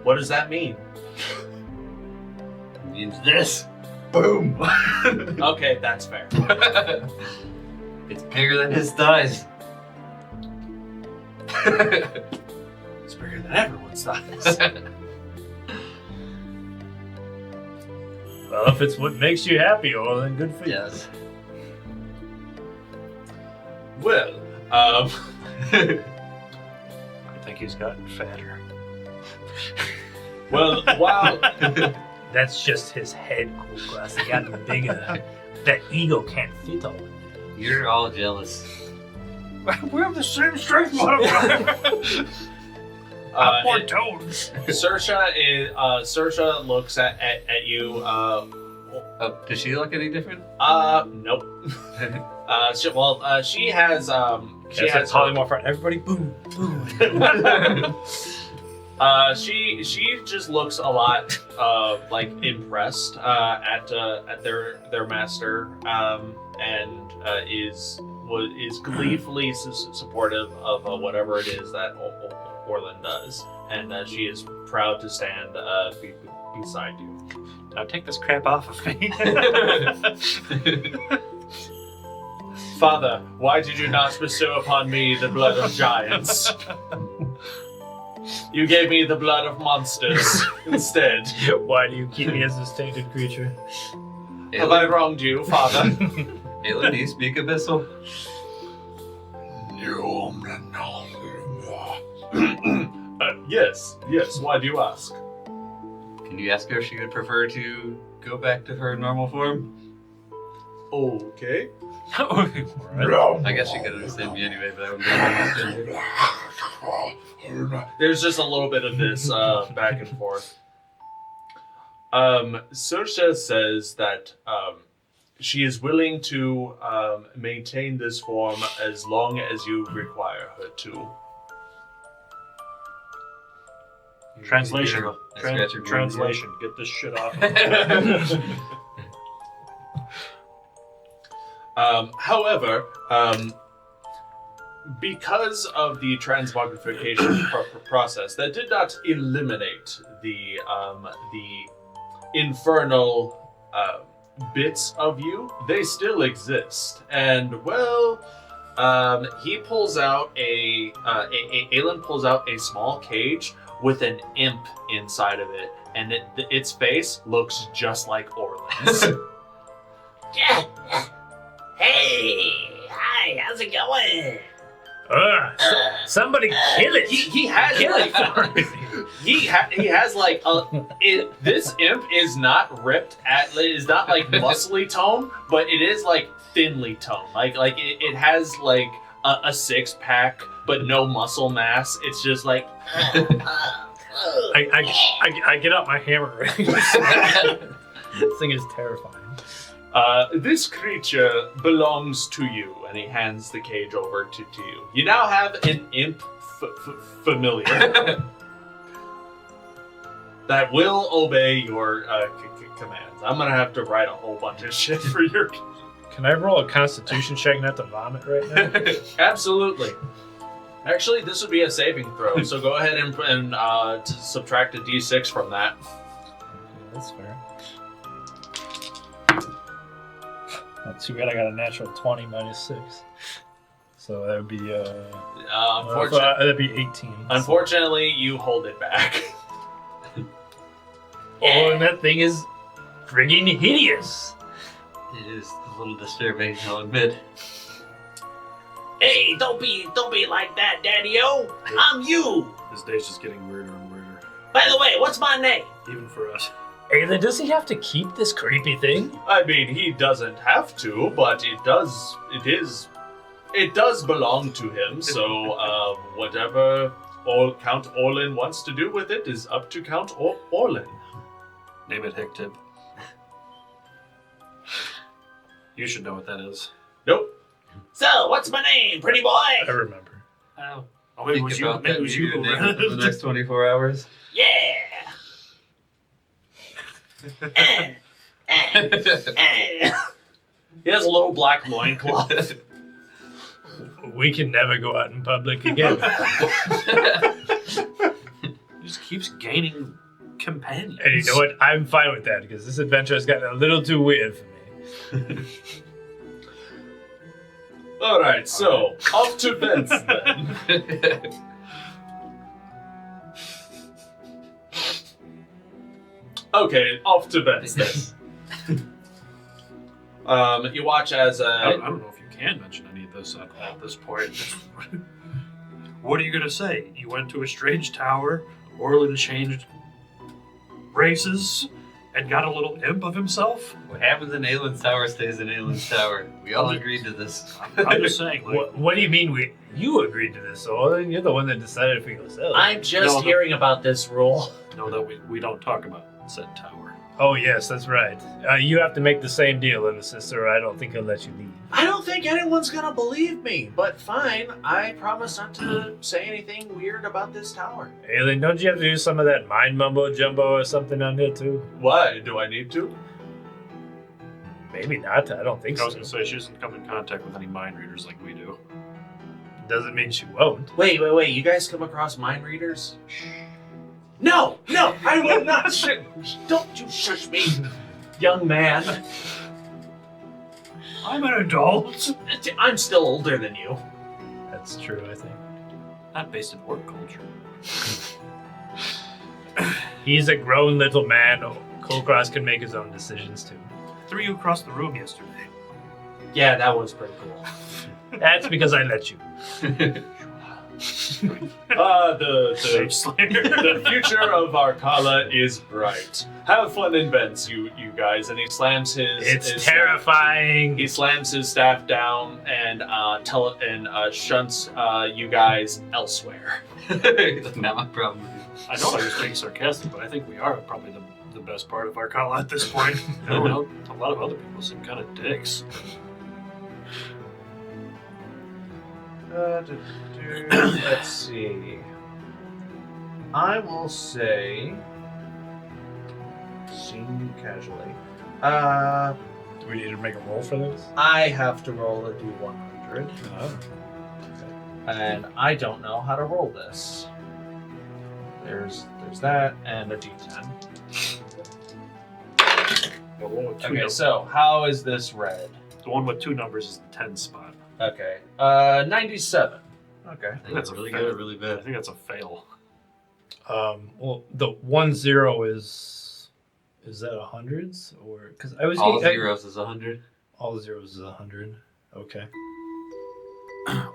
What does that mean? It means this. Boom! Okay, that's fair. It's bigger than his thighs. It's bigger than everyone's thighs. Well, if it's what makes you happy, Orlin, good for you. Yes. Well, I think he's gotten fatter. well, wow. That's just his head, Kulkras. He got bigger. That ego can't fit all in there. You're all jealous. We have the same strength modifier. I'm more toned. Saoirse looks at you. Does she look any different? Nope. She has she has polymorph on everybody. Boom, boom. She just looks a lot like impressed at their master, and is gleefully supportive of whatever it is that Orlin does, and she is proud to stand beside you. Now take this crap off of me. Father, why did you not bestow upon me the blood of giants? You gave me the blood of monsters instead. Why do you keep me as this tainted creature? Have I wronged you, Father? Aelin, do you speak Abyssal? Yes, why do you ask? Can you ask her if she would prefer to go back to her normal form? Okay. I guess she could understand me anyway, but I wouldn't be able to understand. There's just a little bit of this back and forth. Sersha says that she is willing to maintain this form as long as you require her to. Translation. I scratch your Translation. Get this shit off. However, because of the transmogrification process, that did not eliminate the infernal bits of you. They still exist, and well, he pulls out Aelin pulls out a small cage with an imp inside of it, and its face looks just like Orlin's. Hey, hi, how's it going? Somebody kill it! He has he has like this imp is not ripped is not like muscly tone, but it is like thinly toned. Like it has like a 6-pack but no muscle mass. It's just like I get out my hammer. This thing is terrifying. This creature belongs to you, and he hands the cage over to you. You now have an imp familiar that will obey your commands. I'm gonna have to write a whole bunch of shit for your. Can I roll a Constitution check not to vomit right now? Absolutely. Actually, this would be a saving throw, so go ahead and subtract a d6 from that. Okay, that's fair. Not too bad. I got a natural 20 minus 6, so that would be that'd be 18. Unfortunately, you hold it back. Oh, and that thing is friggin' hideous. It is a little disturbing, I'll admit. Hey, don't be like that, Daddy-O. I'm you. This day's just getting weirder and weirder, By the way, what's my name? even for us. Hey, then does he have to keep this creepy thing? I mean, he doesn't have to, but it does belong to him. So whatever Count Orlin wants to do with it is up to Count Orlin. Name it Hick Tip. You should know what that is. Nope. So, what's my name, pretty boy? I remember. Oh, maybe it was you. about Maybe that it was you who for ran the next 24 hours. Yeah. He has a little black loincloth. We can never go out in public again. He just keeps gaining companions. And you know what? I'm fine with that because this adventure has gotten a little too weird for me. Alright, so off to beds then. Okay, off to beds then. You watch as I don't know if you can mention any of this at this point. What are you going to say? You went to a strange tower, Orlin changed races, and got a little imp of himself? What happens in Aelin's tower stays in Aelin's tower. We all agreed to this. I'm just saying, like, What do you mean you agreed to this, Orlin? You're the one that decided for yourself. I'm just hearing about this rule. know that we don't talk about said tower. Oh, yes, that's right. You have to make the same deal, and sister, or I don't think he'll let you leave. I don't think anyone's gonna believe me, but fine. I promise not to say anything weird about this tower. Alien, don't you have to do some of that mind mumbo jumbo or something on here, too? Why? Do I need to? Maybe not. I don't think I was so. going to say she doesn't come in contact with any mind readers like we do. Doesn't mean she won't. Wait. You guys come across mind readers? No, I will not. Don't you shush me, young man. I'm an adult. I'm still older than you. That's true, I think. Not based in work culture. He's a grown little man. Kulkras can make his own decisions, too. Threw you across the room yesterday. Yeah, that was pretty cool. That's because I let you. The future of Arcala is bright. Have fun in Vents, you guys. And he slams his terrifying. He slams his staff down and shunts you guys elsewhere. Not my problem. I know I was being sarcastic, but I think we are probably the best part of Arcala at this point. I don't know. A lot of other people seem kind of dicks. Let's see. I will say, seen casually. Do we need to make a roll for this? I have to roll a D100, and I don't know how to roll this. There's that and a D10. The one with two Okay, numbers, so how is this read? the one with 2 numbers is the 10 spot. Okay, 97. Okay. I think That's that's a really fail. good or really I bad. think that's a fail. Well, the 1-0 is that a hundreds or because I was All getting- zeros is 100. all zeros is 100. Okay.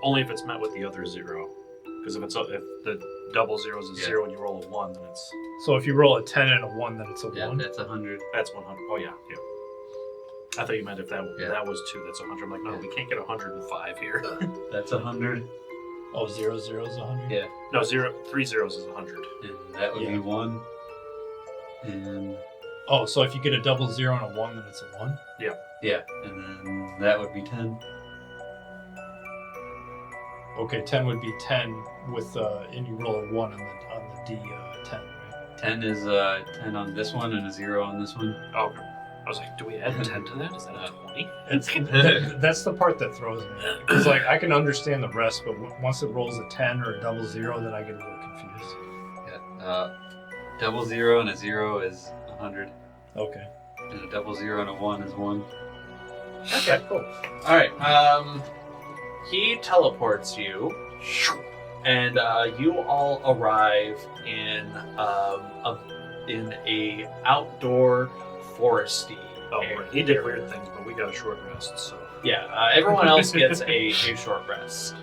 Only if it's met with the other 0. Because if the double zeros is Yeah. 0 and you roll a 1, then it's So if you roll a 10 and a 1, then it's a Yeah, 1. that's 100. that's 100. Oh yeah. I thought you meant if that Yeah. was 2, that's 100. I'm like, no, we can't get 105 here. That's 100. Oh, 0 is 100. Yeah. No, 3 zeros is 100. And that would Yeah. be 1. And Oh, so if you get a double 0 and a 1, then it's a 1. yeah, and then that would be 10. Okay, 10 would be 10 with and you roll a 1 on the D10, right? 10 is 10 on this one and a 0 on this one. Oh, okay. I was like, do we add 10 to that? Is that a 20? That's the part that throws me. Because like I can understand the rest, but once it rolls a 10 or a double 0, then I get a little confused. Yeah. Double 0 and a 0 is 100. Okay. And a double 0 and a 1 is 1. Okay, cool. All right. He teleports you, and you all arrive in a outdoor foresty. Oh, area. right. He did weird things, but we got a short rest, so. Yeah, everyone else gets a short rest.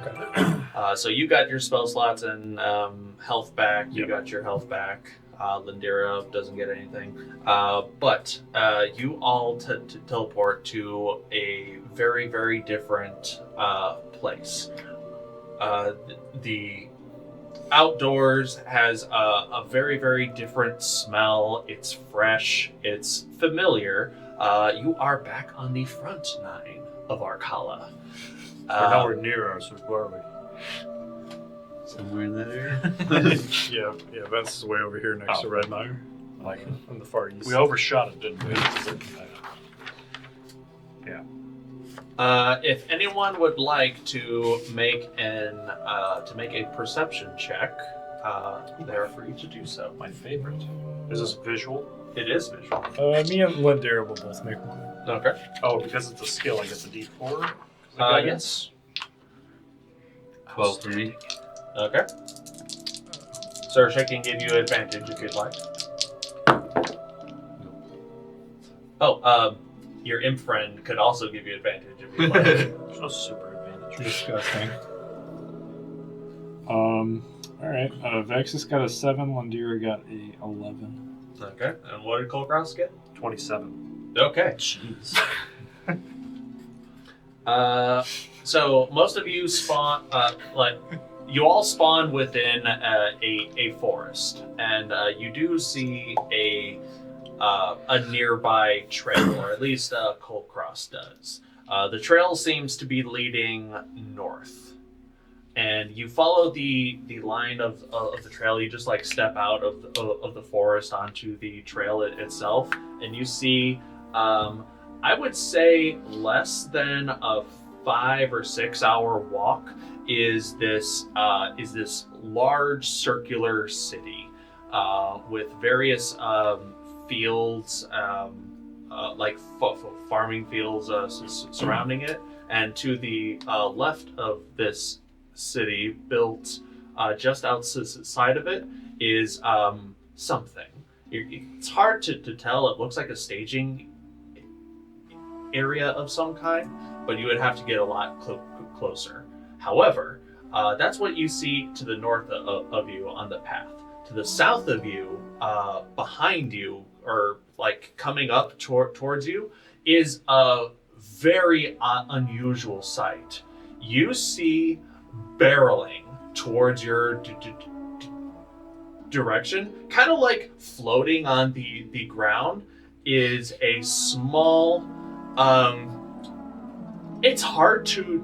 Okay. So you got your spell slots and health back. You Yep. got your health back. Lindira doesn't get anything. But you all teleport to a very, very different place. The outdoors has a very, very different smell. It's fresh. It's familiar. You are back on the front 9 of Arcala. We're nowhere near ours, so where are we? Somewhere in that area. Yeah, Vance is way over here next to Redmire. Like, On the far east. we overshot it, didn't we? If anyone would like to make a perception check, they're free to do so. My favorite. Is this visual? It is visual. Me and Lindera will both make one. Okay. Oh, because it's a skill, I get the D4? Yes. 12 for me. Okay. Saoirse can give you advantage if you'd like. Oh, your imp friend could also give you advantage if you'd like. There's no super advantage. Disgusting. Alright. Vaxxus got a 7, Lindera got a 11. Okay. And what did Kulkras get? 27. Okay. Jeez. So most of you spawn, you all spawn within a forest, and you do see a nearby trail, or at least Kulkras does. The trail seems to be leading north, and you follow the line of the trail. You just like step out of the forest onto the trail itself, and you see, I would say, less than a 5 or 6 hour walk is this large circular city with various fields, like farming fields surrounding it, and to the left of this city, built just outside of it, is something. It's hard to tell. It looks like a staging area of some kind, but you would have to get a lot closer. However, that's what you see to the north of you on the path. To the south of you, behind you, or like coming up towards you, is a very unusual sight. You see barreling towards your direction, kind of like floating on the ground, is a small, it's hard to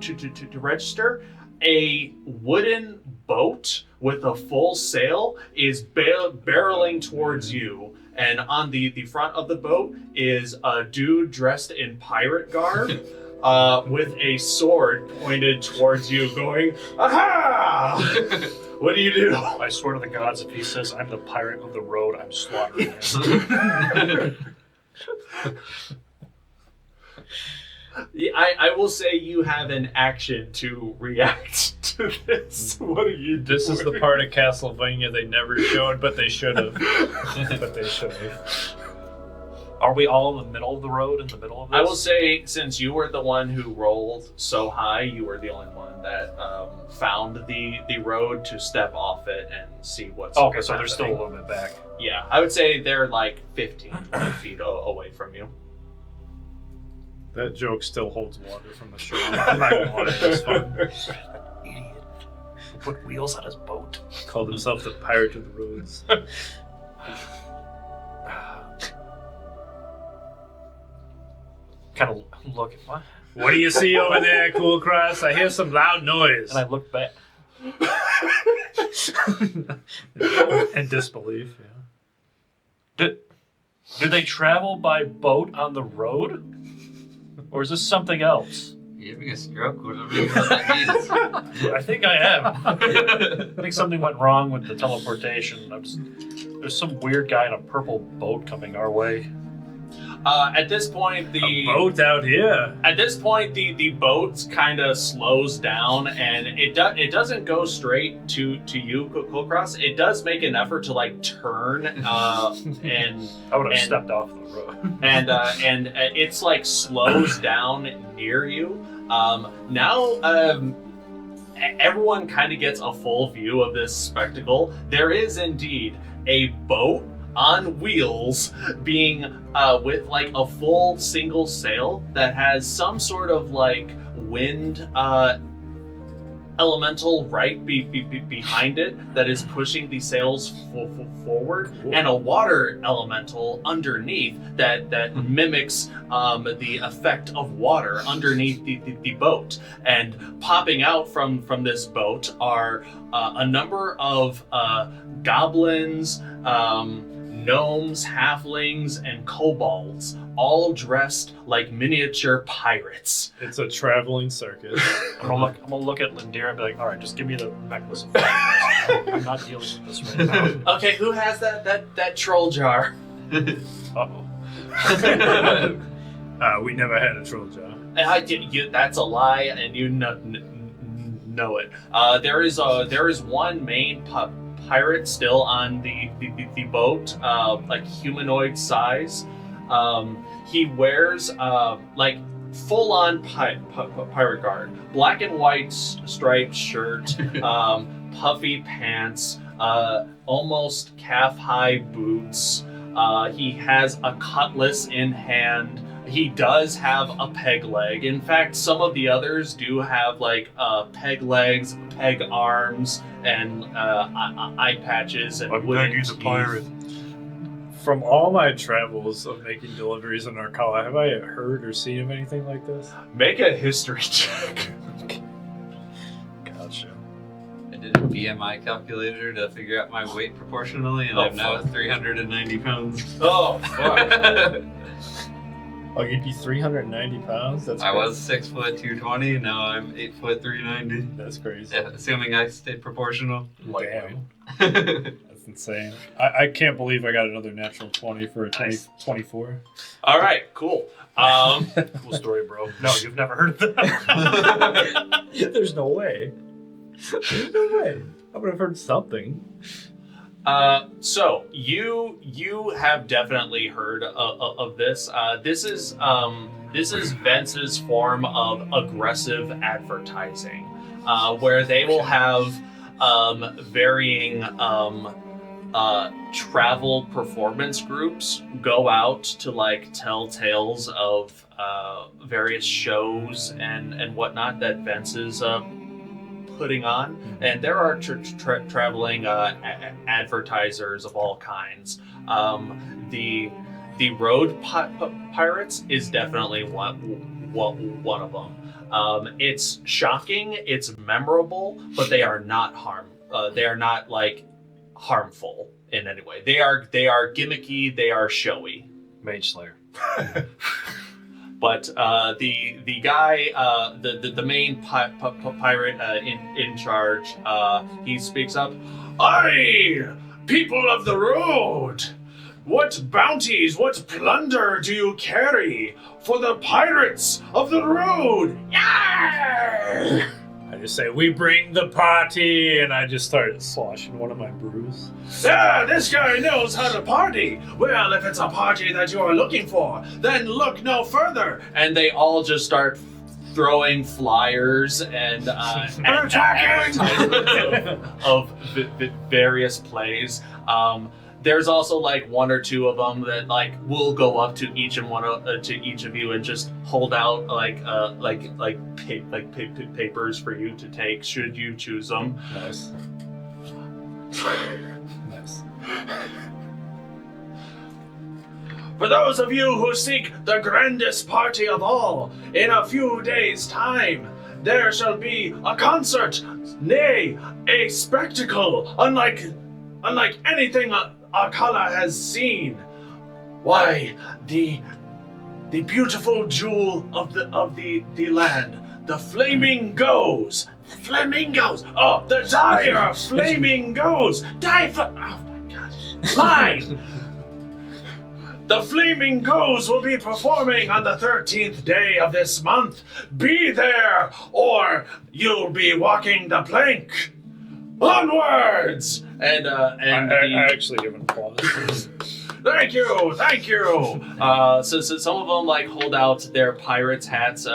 register. A wooden boat with a full sail is barreling towards you, and on the front of the boat is a dude dressed in pirate garb with a sword pointed towards you, going, "Aha!" What do you do? I swear to the gods, if he says I'm the pirate of the road, I'm slaughtering him. I will say you have an action to react to this. What do you do? This is the part of Castlevania they never showed, but they should have. But they should have. Are we all in the middle of the road, in the middle of this? I will say, since you were the one who rolled so high, you were the only one that found the road to step off it and see what's Okay, so happening. they're still a little bit back. Yeah, I would say they're like 15, 20 feet away from you. That joke still holds water from the shore. I'm not gonna lie, it's fun. Idiot. He put wheels on his boat. Called himself the Pirate of the Roads. Kind of look at what? What do you see over there, Kulkras? I hear some loud noise. And I look back. And disbelief, yeah. Did they travel by boat on the road? Or is this something else? You're having a stroke? Whatever you know what that means. I think I am. I think something went wrong with the teleportation. There's some weird guy in a purple boat coming our way. At this point, A boat out here. At this point, the boat kind of slows down, and it doesn't go straight to you, Kulkras. It does make an effort to like turn, and I would have stepped off the road. and it's like slows down near you. Now, everyone kind of gets a full view of this spectacle. There is indeed a boat on wheels being with like a full single sail that has some sort of like wind elemental right behind it that is pushing the sails forward, and a water elemental underneath that mimics the effect of water underneath the boat. And popping out from this boat are a number of goblins, gnomes, halflings, and kobolds, all dressed like miniature pirates. It's a traveling circus. I'm gonna look at Lindira and be like, all right, just give me the necklace of fire. I'm not dealing with this right now. Okay, who has that troll jar? Uh-oh. We never had a troll jar. That's a lie, and you know it. There is one main pirate still on the boat, like humanoid size. He wears like full-on pirate garb, black and white striped shirt, puffy pants, almost calf-high boots. He has a cutlass in hand. He does have a peg leg. In fact, some of the others do have like peg legs, peg arms, and eye patches and wooden He's a teeth. pirate. From all my travels of making deliveries in Arcala, have I heard or seen of anything like this? Make a history check. Gotcha. I did a BMI calculator to figure out my weight proportionally, and I'm now 390 pounds. Oh, fuck. Oh, you'd be 390 pounds? That's I crazy. was 6 foot 220, now I'm 8 foot 390. That's crazy. Yeah, assuming I stayed proportional. Damn. That's insane. I can't believe I got another natural 20 for a 24. All right, cool. Cool story, bro. No, you've never heard of that. There's no way. There's no way. I would have heard something. So you have definitely heard of this. This is This is Vince's form of aggressive advertising, where they will have varying travel performance groups go out to like tell tales of various shows and whatnot that Vince is putting on, and there are traveling advertisers of all kinds. The road pirates is definitely one of them. It's shocking, it's memorable, but they are not like harmful in any way. They are gimmicky, they are showy. Mage Slayer. But the guy, the main pirate in charge, he speaks up. Aye, people of the road, what bounties, what plunder do you carry for the pirates of the road? Yeah! I just say, we bring the party, and I just start sloshing one of my brews. Yeah, this guy knows how to party. Well, if it's a party that you are looking for, then look no further. And they all just start throwing flyers and advertisements of various plays. There's also like one or two of them that like will go up to each of you and just hold out papers for you to take should you choose them. Nice. Nice. For those of you who seek the grandest party of all, in a few days' time, there shall be a concert, nay, a spectacle, unlike anything Akala has seen. Why, the beautiful jewel of the land, the flamingos. The flamingos! Oh, the dire flamingos! Oh my gosh. Line! The Flamingos will be performing on the 13th day of this month. Be there, or you'll be walking the plank. Onwards! And I actually give an applause. Thank you. So some of them like hold out their pirates hats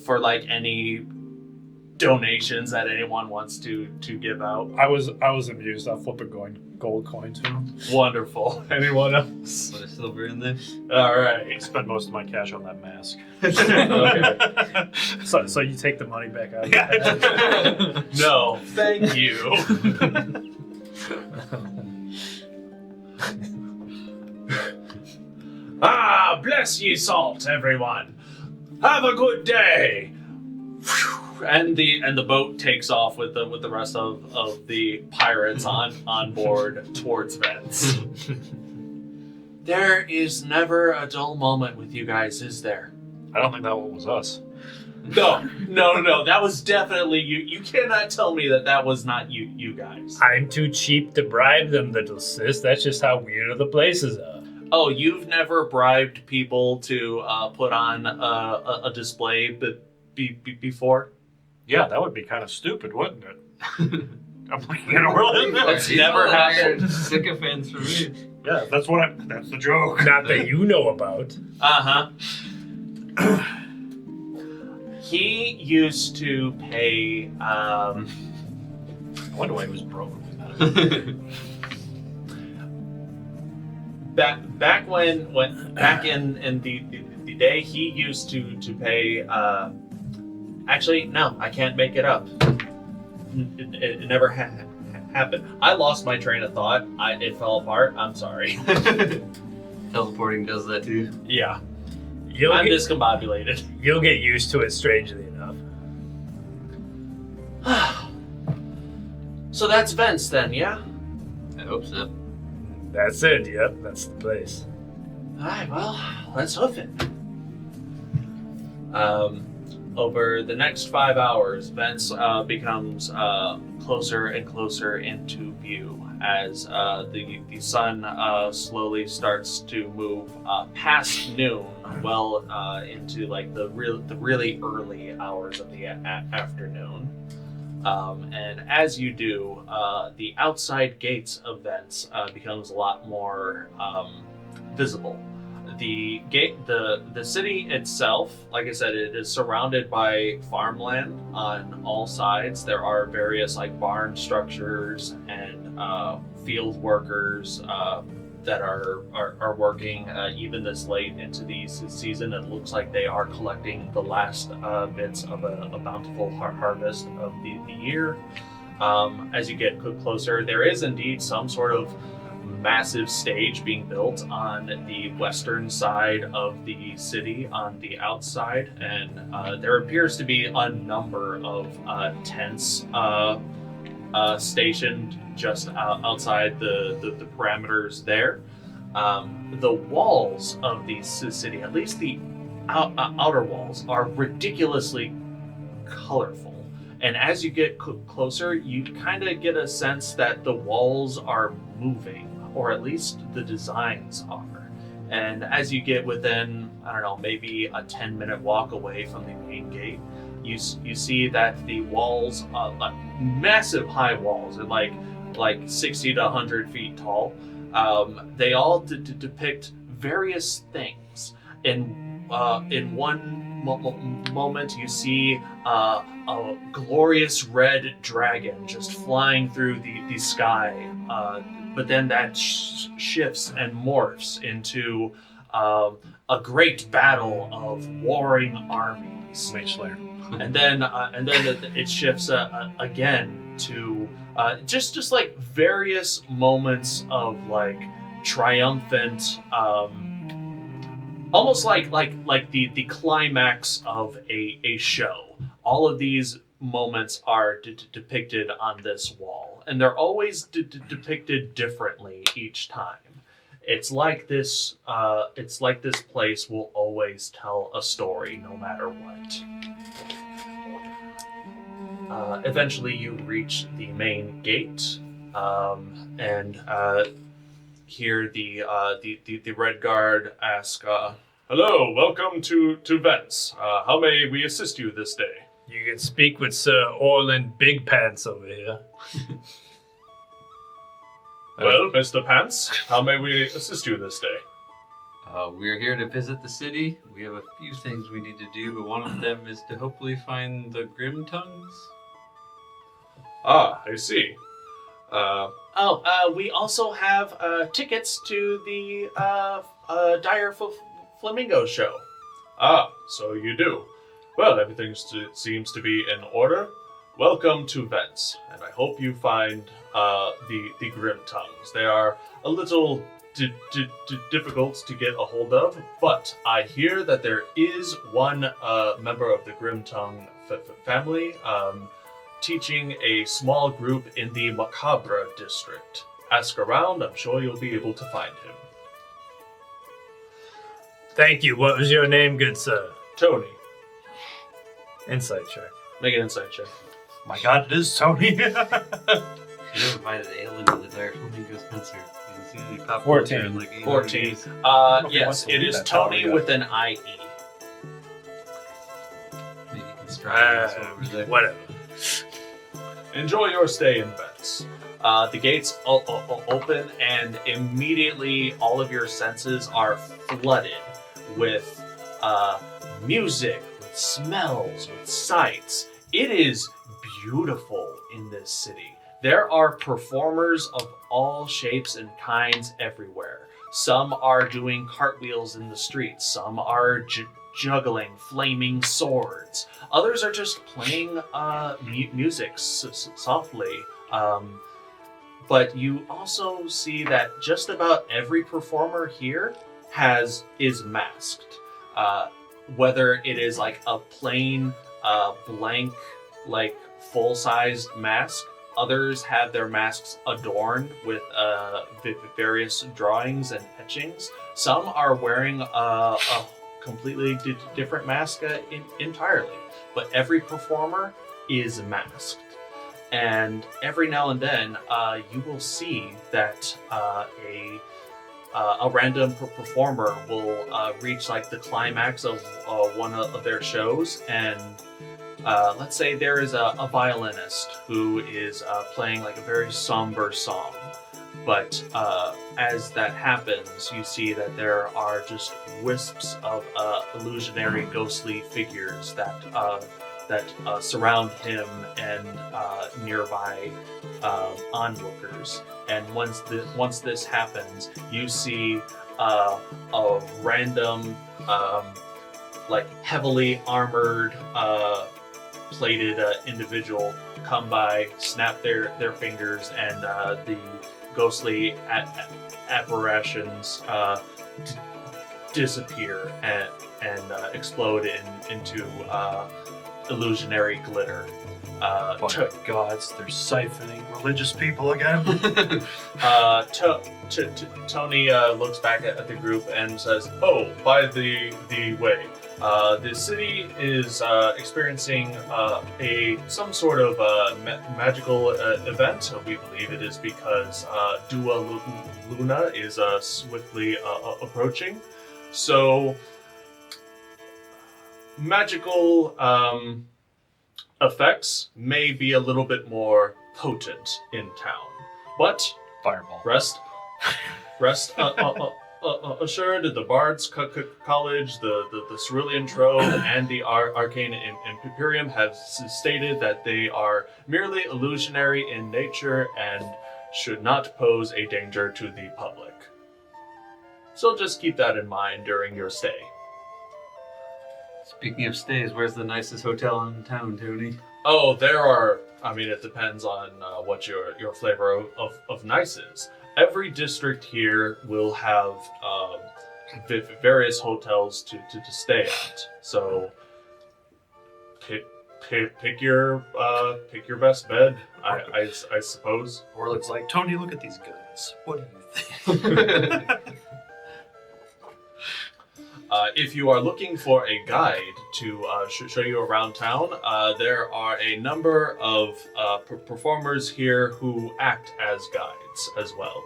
for like any donations that anyone wants to give out. I was amused. I'll flip a gold coin to him. Wonderful. Anyone else? Put a silver in there. All right. Spent most of my cash on that mask. Okay. So you take the money back out of your No, thank you. Bless ye salt, everyone. Have a good day. And the boat takes off with the rest of the pirates on board towards Vents. There is never a dull moment with you guys, is there? I don't think that one was us. No. That was definitely you. You cannot tell me that was not you guys. I'm too cheap to bribe them, little sis. That's just how weird the places are. Oh, you've never bribed people to put on a display before? Yeah, that would be kind of stupid, wouldn't it? I'm looking at Orlin. That's never happened. Sycophants for me. Yeah, that's the joke. Not that you know about. Uh-huh. He used to pay, I wonder why he was broke. back in the day, he used to pay, actually, no, I can't make it up. It never happened. I lost my train of thought. It fell apart. I'm sorry. Teleporting does that too. Yeah. I'm discombobulated. You'll get used to it, strangely enough. So that's Vents then, yeah? I hope so. That's it, yep, that's the place. Alright, well, let's hoof it. Over the next 5 hours, Vents becomes closer and closer into view as the sun slowly starts to move past noon, well into like the really early hours of the afternoon. And as you do, the outside gates of Vents becomes a lot more visible. The city itself, like I said, it is surrounded by farmland on all sides. There are various like barn structures and field workers that are working even this late into the season. It looks like they are collecting the last bits of a bountiful harvest of the year. As you get closer, there is indeed some sort of massive stage being built on the western side of the city on the outside, and there appears to be a number of tents stationed just outside the parameters there. The walls of the city, at least the outer walls, are ridiculously colorful. And as you get closer, you kind of get a sense that the walls are moving, or at least the designs are. And as you get within, I don't know, maybe a 10-minute walk away from the main gate, you see that the walls, like massive high walls, and like 60 to 100 feet tall, they all depict various things. In one moment, you see a glorious red dragon just flying through the sky, but then that shifts and morphs into a great battle of warring armies. Mage Slayer. And then it shifts again to just like various moments of like triumphant, almost like the climax of a show. All of these moments are depicted on this wall, and they're always depicted differently each time. It's like this place will always tell a story no matter what. Eventually you reach the main gate, and hear the Red Guard ask, "Hello, welcome to Vents. How may we assist you this day?" You can speak with Sir Orlin Big Pants over here. Well, Mr. Pants, how may we assist you this day? We're here to visit the city. We have a few things we need to do, but one of them is to hopefully find the Grim Tongues. Ah, I see. We also have tickets to the Dire Flamingo show. Ah, so you do. Well, everything seems to be in order. Welcome to Vents, and I hope you find the Grim Tongues. They are a little difficult to get a hold of, but I hear that there is one member of the Grim Tongue family teaching a small group in the Macabre district. Ask around, I'm sure you'll be able to find him. Thank you. What was your name, good sir? Tony, Insight check. make an insight check. My God, it is Tony. You never invited ale into the Dire Flamingo's concert. You see the pop 14. culture in, like, 14. 80s. Yes, wants to it leave is that tower Tony yet. with an IE. Maybe you can strike this over there. Whatever. Enjoy your stay in Vents. The gates open, and immediately all of your senses are flooded with music, with smells, with sights. It is beautiful in this city. There are performers of all shapes and kinds everywhere. Some are doing cartwheels in the streets. Some are juggling flaming swords. Others are just playing music softly. But you also see that just about every performer here is masked. Whether it is like a plain blank, like full-sized mask. Others have their masks adorned with various drawings and etchings. Some are wearing a completely different mask entirely. But every performer is masked. And every now and then, you will see that a random performer will reach like the climax of one of their shows, and let's say there is a violinist who is playing like a very somber song. But as that happens, you see that there are just wisps of illusionary, ghostly figures that surround him and nearby onlookers. And once this happens, you see a random, heavily armored, plated individual come by, snap their fingers, and the ghostly apparitions disappear and explode into illusionary glitter. By the gods, they're siphoning religious people again. Tony looks back at the group and says, "Oh, by the way, the city is experiencing some sort of magical event. We believe it is because Dua Luna is swiftly approaching. So, magical effects may be a little bit more potent in town. But Fireball. rest assured, the Bard's College, the Cerulean Trove, and the Arcane Imperium have stated that they are merely illusionary in nature and should not pose a danger to the public. So just keep that in mind during your stay." Speaking of stays, where's the nicest hotel in town, Tony? Oh, there are. I mean, it depends on what your flavor of nice is. Every district here will have various hotels to stay at. So pick your best bed, I suppose. Orlin's like, Tony, look at these guns. What do you think? If you are looking for a guide to show you around town, there are a number of performers here who act as guides as well.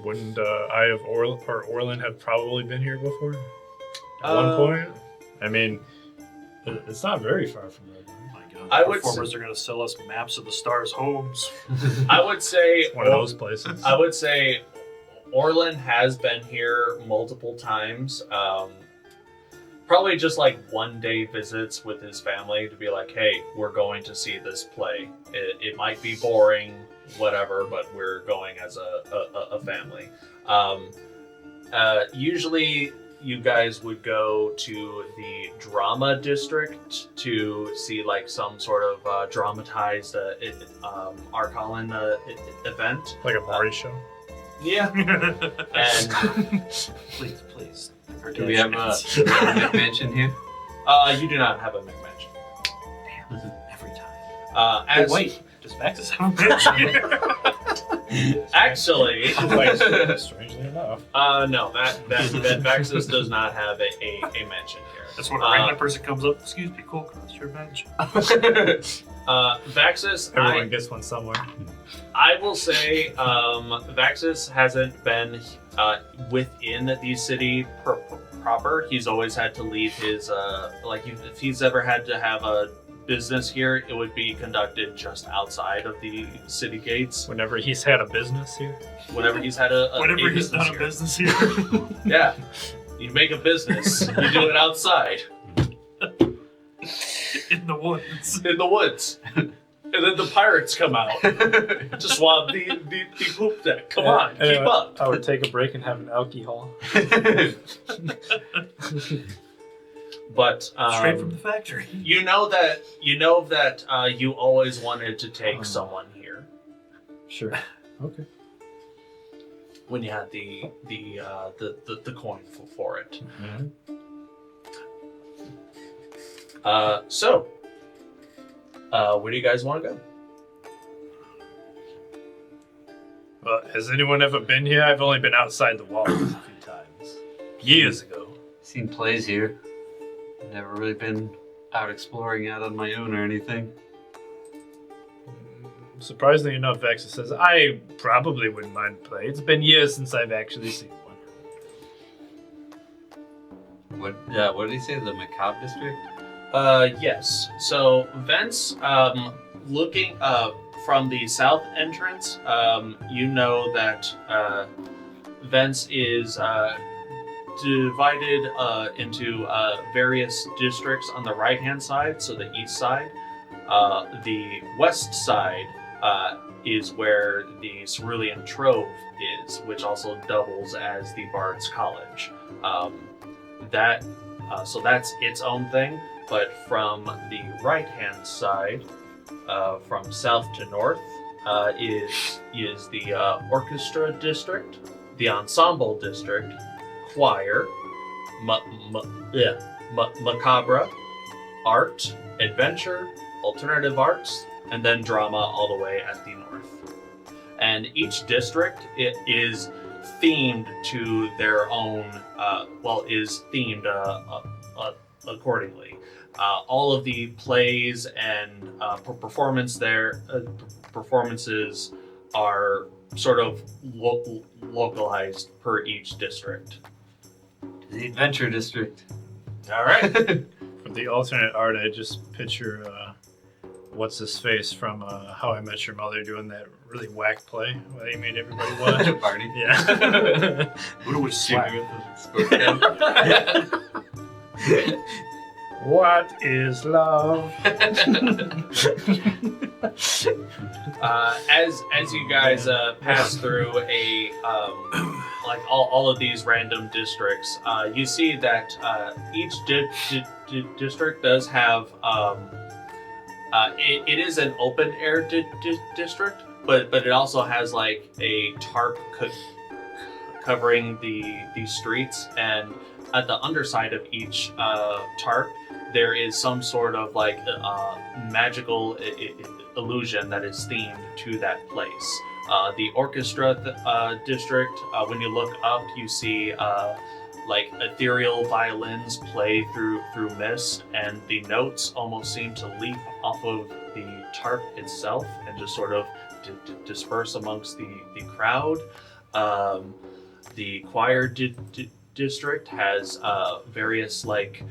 Wouldn't Eye of Orlin have probably been here before? At one point? I mean, it's not very far from there. My God, I would performers are going to sell us maps of the stars' homes. I would say One of those places. I would say Orlin has been here multiple times. Probably just like one-day visits with his family to be like, hey, we're going to see this play. It might be boring, whatever, but we're going as a family. Usually you guys would go to the drama district to see like some sort of dramatized Arcane event. Like a party show? Yeah. And Please. Do we have a mansion here? you do not have a McMansion. Damn, every time. Wait. Does Vaxxus have a mansion here? Actually, Strangely enough. no, that Vaxxus does not have a mansion here. That's when a random person comes up, excuse me, Kulkras, your mansion. Vaxxus, Everyone gets one somewhere. I will say, Vaxxus hasn't been within the city proper. He's always had to leave his, if he's ever had to have a business here, it would be conducted just outside of the city gates. Whenever he's had a business here? Whenever he's had a Whenever he's business done a here. business here. Yeah. You make a business, you do it outside. In the woods. In the woods. And then the pirates come out to swab the poop deck. Come on, keep up. I would take a break and have an alcohol. But Straight from the factory. you know that you always wanted to take someone here Sure. Okay. when you had the coin for it. Mm-hmm. So where do you guys want to go? Well, has anyone ever been here? I've only been outside the walls a few times. Years ago. Seen plays here. Never really been out exploring out on my own or anything. Surprisingly enough, Vaxxus says, I probably wouldn't mind play. It's been years since I've actually seen one. What did he say? The Macabre district? Yes. So Vence, looking from the south entrance, you know that Vence is divided into various districts on the right-hand side, so the east side. The west side is where the Cerulean Trove is, which also doubles as the Bard's College. So that's its own thing, but from the right-hand side, from south to north, is the Orchestra District, the Ensemble District, Choir, Macabre, Art, Adventure, Alternative Arts, and then Drama all the way at the north. And each district is themed to their own, is themed accordingly. All of the plays and performances are sort of localized per each district. The Adventure District. All right. For the alternate art, I just picture what's his face from How I Met Your Mother doing that really whack play where he made everybody watch. Party. Yeah. Buddha was slack. What is love? As you guys pass through all of these random districts, you see that each district does have it is an open air district, but it also has like a tarp covering the streets, and at the underside of each tarp there is some sort of like magical illusion that is themed to that place. The orchestra district, when you look up, you see like ethereal violins play through mist, and the notes almost seem to leap off of the tarp itself and just sort of disperse amongst the crowd. The choir district has various like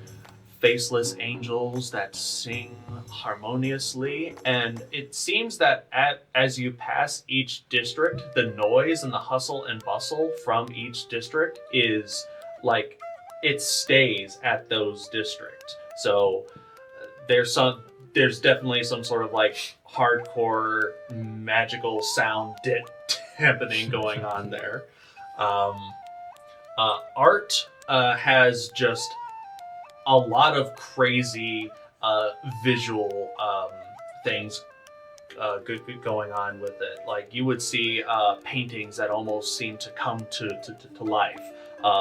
faceless angels that sing harmoniously, and it seems that as you pass each district, the noise and the hustle and bustle from each district is like it stays at those districts. So there's definitely some sort of like hardcore magical sound dampening going on there. Art has just a lot of crazy visual things going on with it. Like you would see paintings that almost seem to come to life,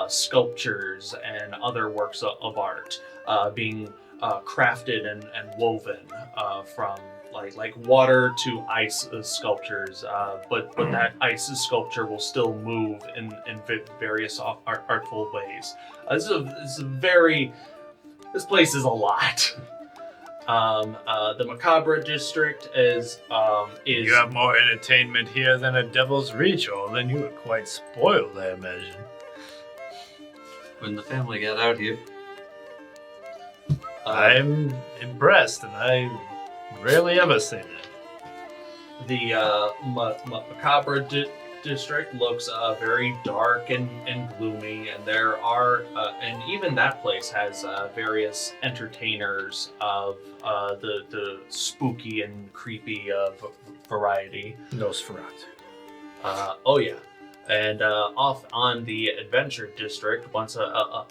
sculptures and other works of art being crafted and woven from like water to ice sculptures, but that ice sculpture will still move in various artful ways. This place is a lot. The Macabre district is. You have more entertainment here than a Devil's Reach, Orlin. You were quite spoiled, I imagine. When the family got out here. I'm impressed, and I rarely ever say that. The Macabre district looks very dark and gloomy, and there are, and even that place has various entertainers of the spooky and creepy variety. Nosferatu. Oh yeah. And off on the Adventure District, once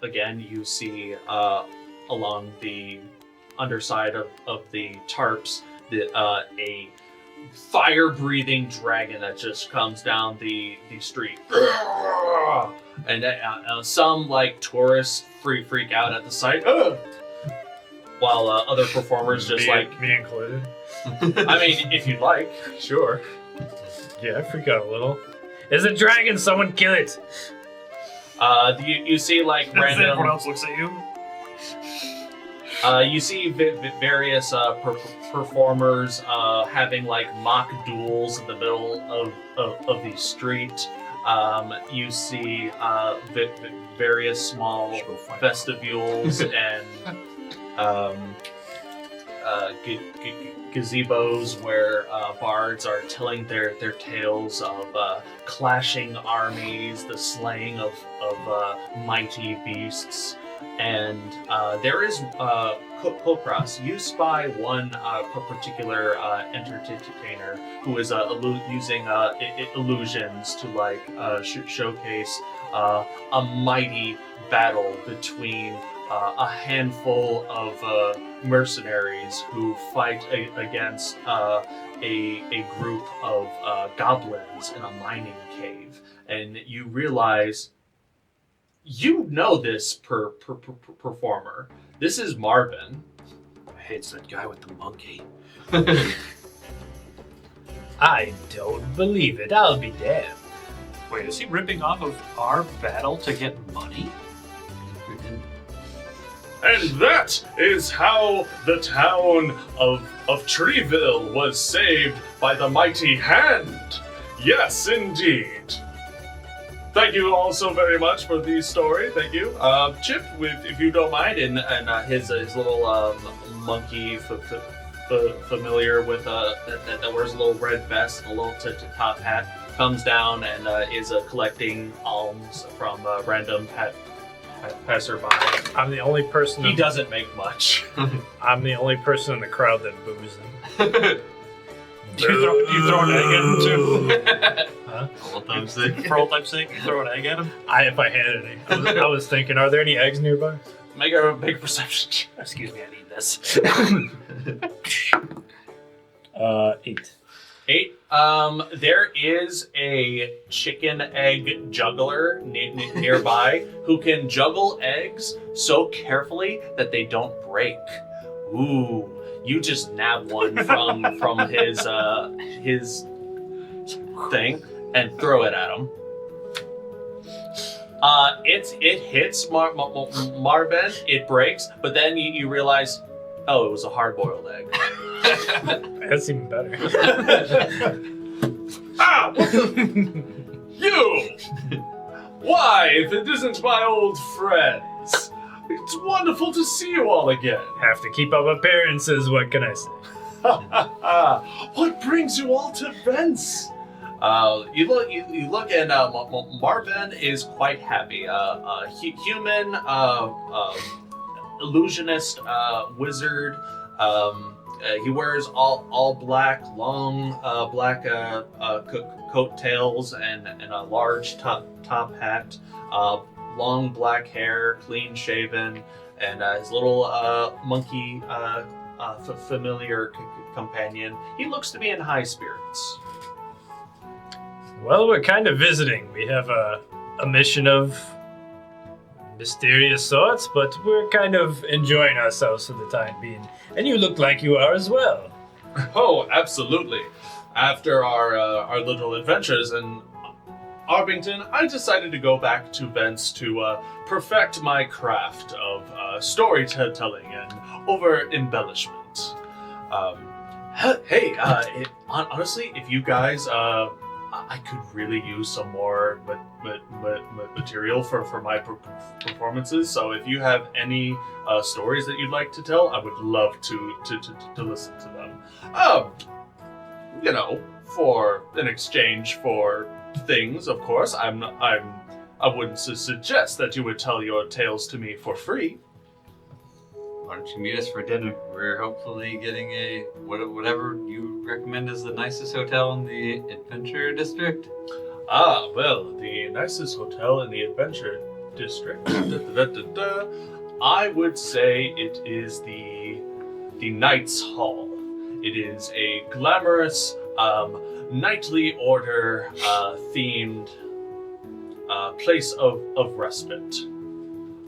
again, you see along the underside of the tarps a fire-breathing dragon that just comes down the street. And some like tourists freak out at the sight, while other performers just me included. I mean, if you'd like, sure. Yeah, I freak out a little. There's a dragon! Someone kill it! You see like random. Everyone else looks at you. You see various performers having like mock duels in the middle of the street. You see various small vestibules and gazebos where bards are telling their tales of clashing armies, the slaying of mighty beasts, and there is Kulkras. You spy one particular entertainer who is using illusions to showcase a mighty battle between a handful of mercenaries who fight against a group of goblins in a mining cave. And you realize you know this performer. This is Marvin. It's that guy with the monkey. I don't believe it. I'll be damned. Wait, is he ripping off of our battle to get money? And that is how the town of Treeville was saved by the mighty hand. Yes, indeed. Thank you all so very much for the story. Thank you. Chip, if you don't mind, and his little monkey familiar with that wears a little red vest and a little top hat, comes down and is collecting alms from random passerby. I'm the only person. He doesn't make much. I'm the only person in the crowd that boos him. Do you throw an egg at him too? Huh? For old time's sake. For old time's sake, you throw an egg at him? If I had any. I was thinking, are there any eggs nearby? Make a big perception check. Excuse me, I need this. 8. 8. There is a chicken egg juggler nearby who can juggle eggs so carefully that they don't break. Ooh, you just nab one from his thing and throw it at him. It hits Marvin, it breaks, but then you realize, oh, it was a hard-boiled egg. That's even better. Ah! You! Why, if it isn't my old friends? It's wonderful to see you all again. Have to keep up appearances, what can I say? What brings you all to Vence? You look, and Marvin is quite happy. Human, illusionist, wizard. He wears all black, long black coat tails and a large top hat. Long black hair, clean shaven, and his little monkey familiar companion. He looks to be in high spirits. Well, we're kind of visiting. We have a mission of mysterious sorts, but we're kind of enjoying ourselves for the time being. And you look like you are as well. Oh, absolutely. After our little adventures in Arbington, I decided to go back to Vence to perfect my craft of storytelling and over-embellishment. Honestly, if you guys, I could really use some more material for my performances. So if you have any stories that you'd like to tell, I would love to listen to them. For an exchange for things, of course. I wouldn't suggest that you would tell your tales to me for free. Why don't you meet us for dinner? We're hopefully getting whatever you recommend is the nicest hotel in the Adventure District. Ah, well, the nicest hotel in the Adventure District. I would say it is the Knight's Hall. It is a glamorous, knightly order themed place of respite.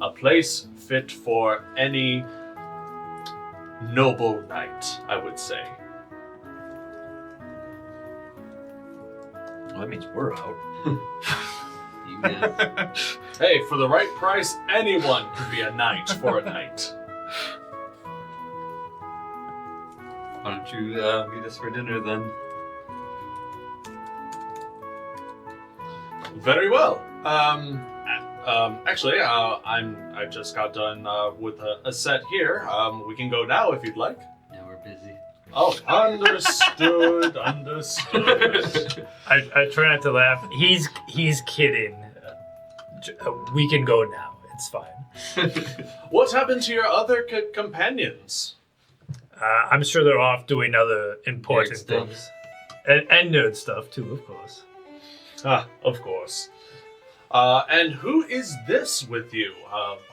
A place fit for any noble knight, I would say. Well, that means we're out. You guys. Hey, for the right price, anyone could be a knight for a night. Why don't you meet us for dinner then? Very well. Actually, I just got done with a set here. We can go now if you'd like. Yeah, we're Oh, understood. Understood. I try not to laugh. He's kidding. We can go now. It's fine. What happened to your other companions? I'm sure they're off doing other important Nerd stuff. things. And nerd stuff, too, of course. Ah, of course. And who is this with you?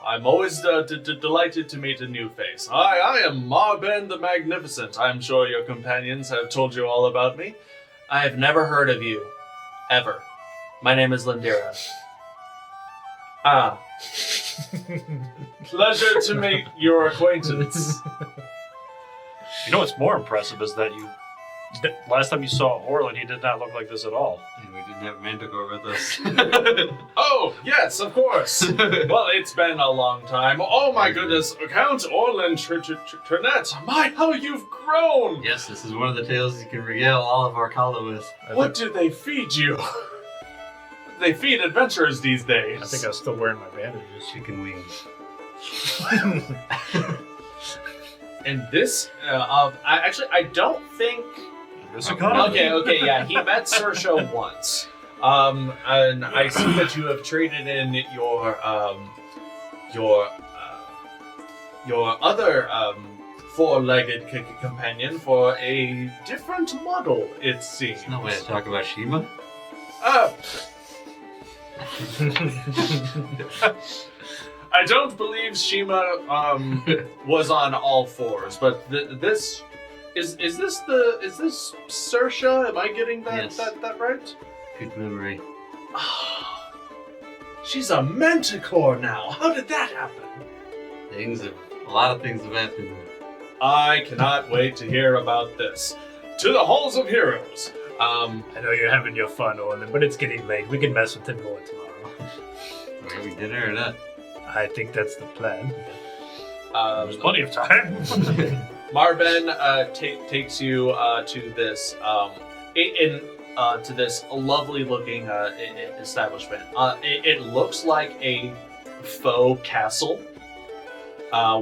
I'm always delighted to meet a new face. I am Marben the Magnificent. I'm sure your companions have told you all about me. I have never heard of you. Ever. My name is Lindira. Ah. Pleasure to make your acquaintance. You know what's more impressive is that last time you saw Orlin, he did not look like this at all. And we didn't have Manticore with us. Oh, yes, of course. Well, it's been a long time. Oh my goodness, Count Orlin Trinette. My, how you've grown! Yes, this is one of the tales you can regale all of our Kala with. What do they feed you? They feed adventurers these days. I think I was still wearing my bandages. Chicken wings. And this, I don't think... This economy. Okay, yeah, he met Saoirse once. And I see that you have traded in your other four-legged companion for a different model, it seems. There's no way to talk about Shiima. I don't believe Shiima was on all fours, but this is this Saoirse? Am I getting that Yes. that right? Good memory. She's a manticore now. How did that happen? A lot of things have happened. I cannot wait to hear about this. To the halls of heroes. I know you're having your fun, Orlin, but it's getting late. We can mess with him more tomorrow. Are we having dinner or not? I think that's the plan. There's plenty of time. Marben takes you to this to this lovely-looking establishment. It looks like a faux castle.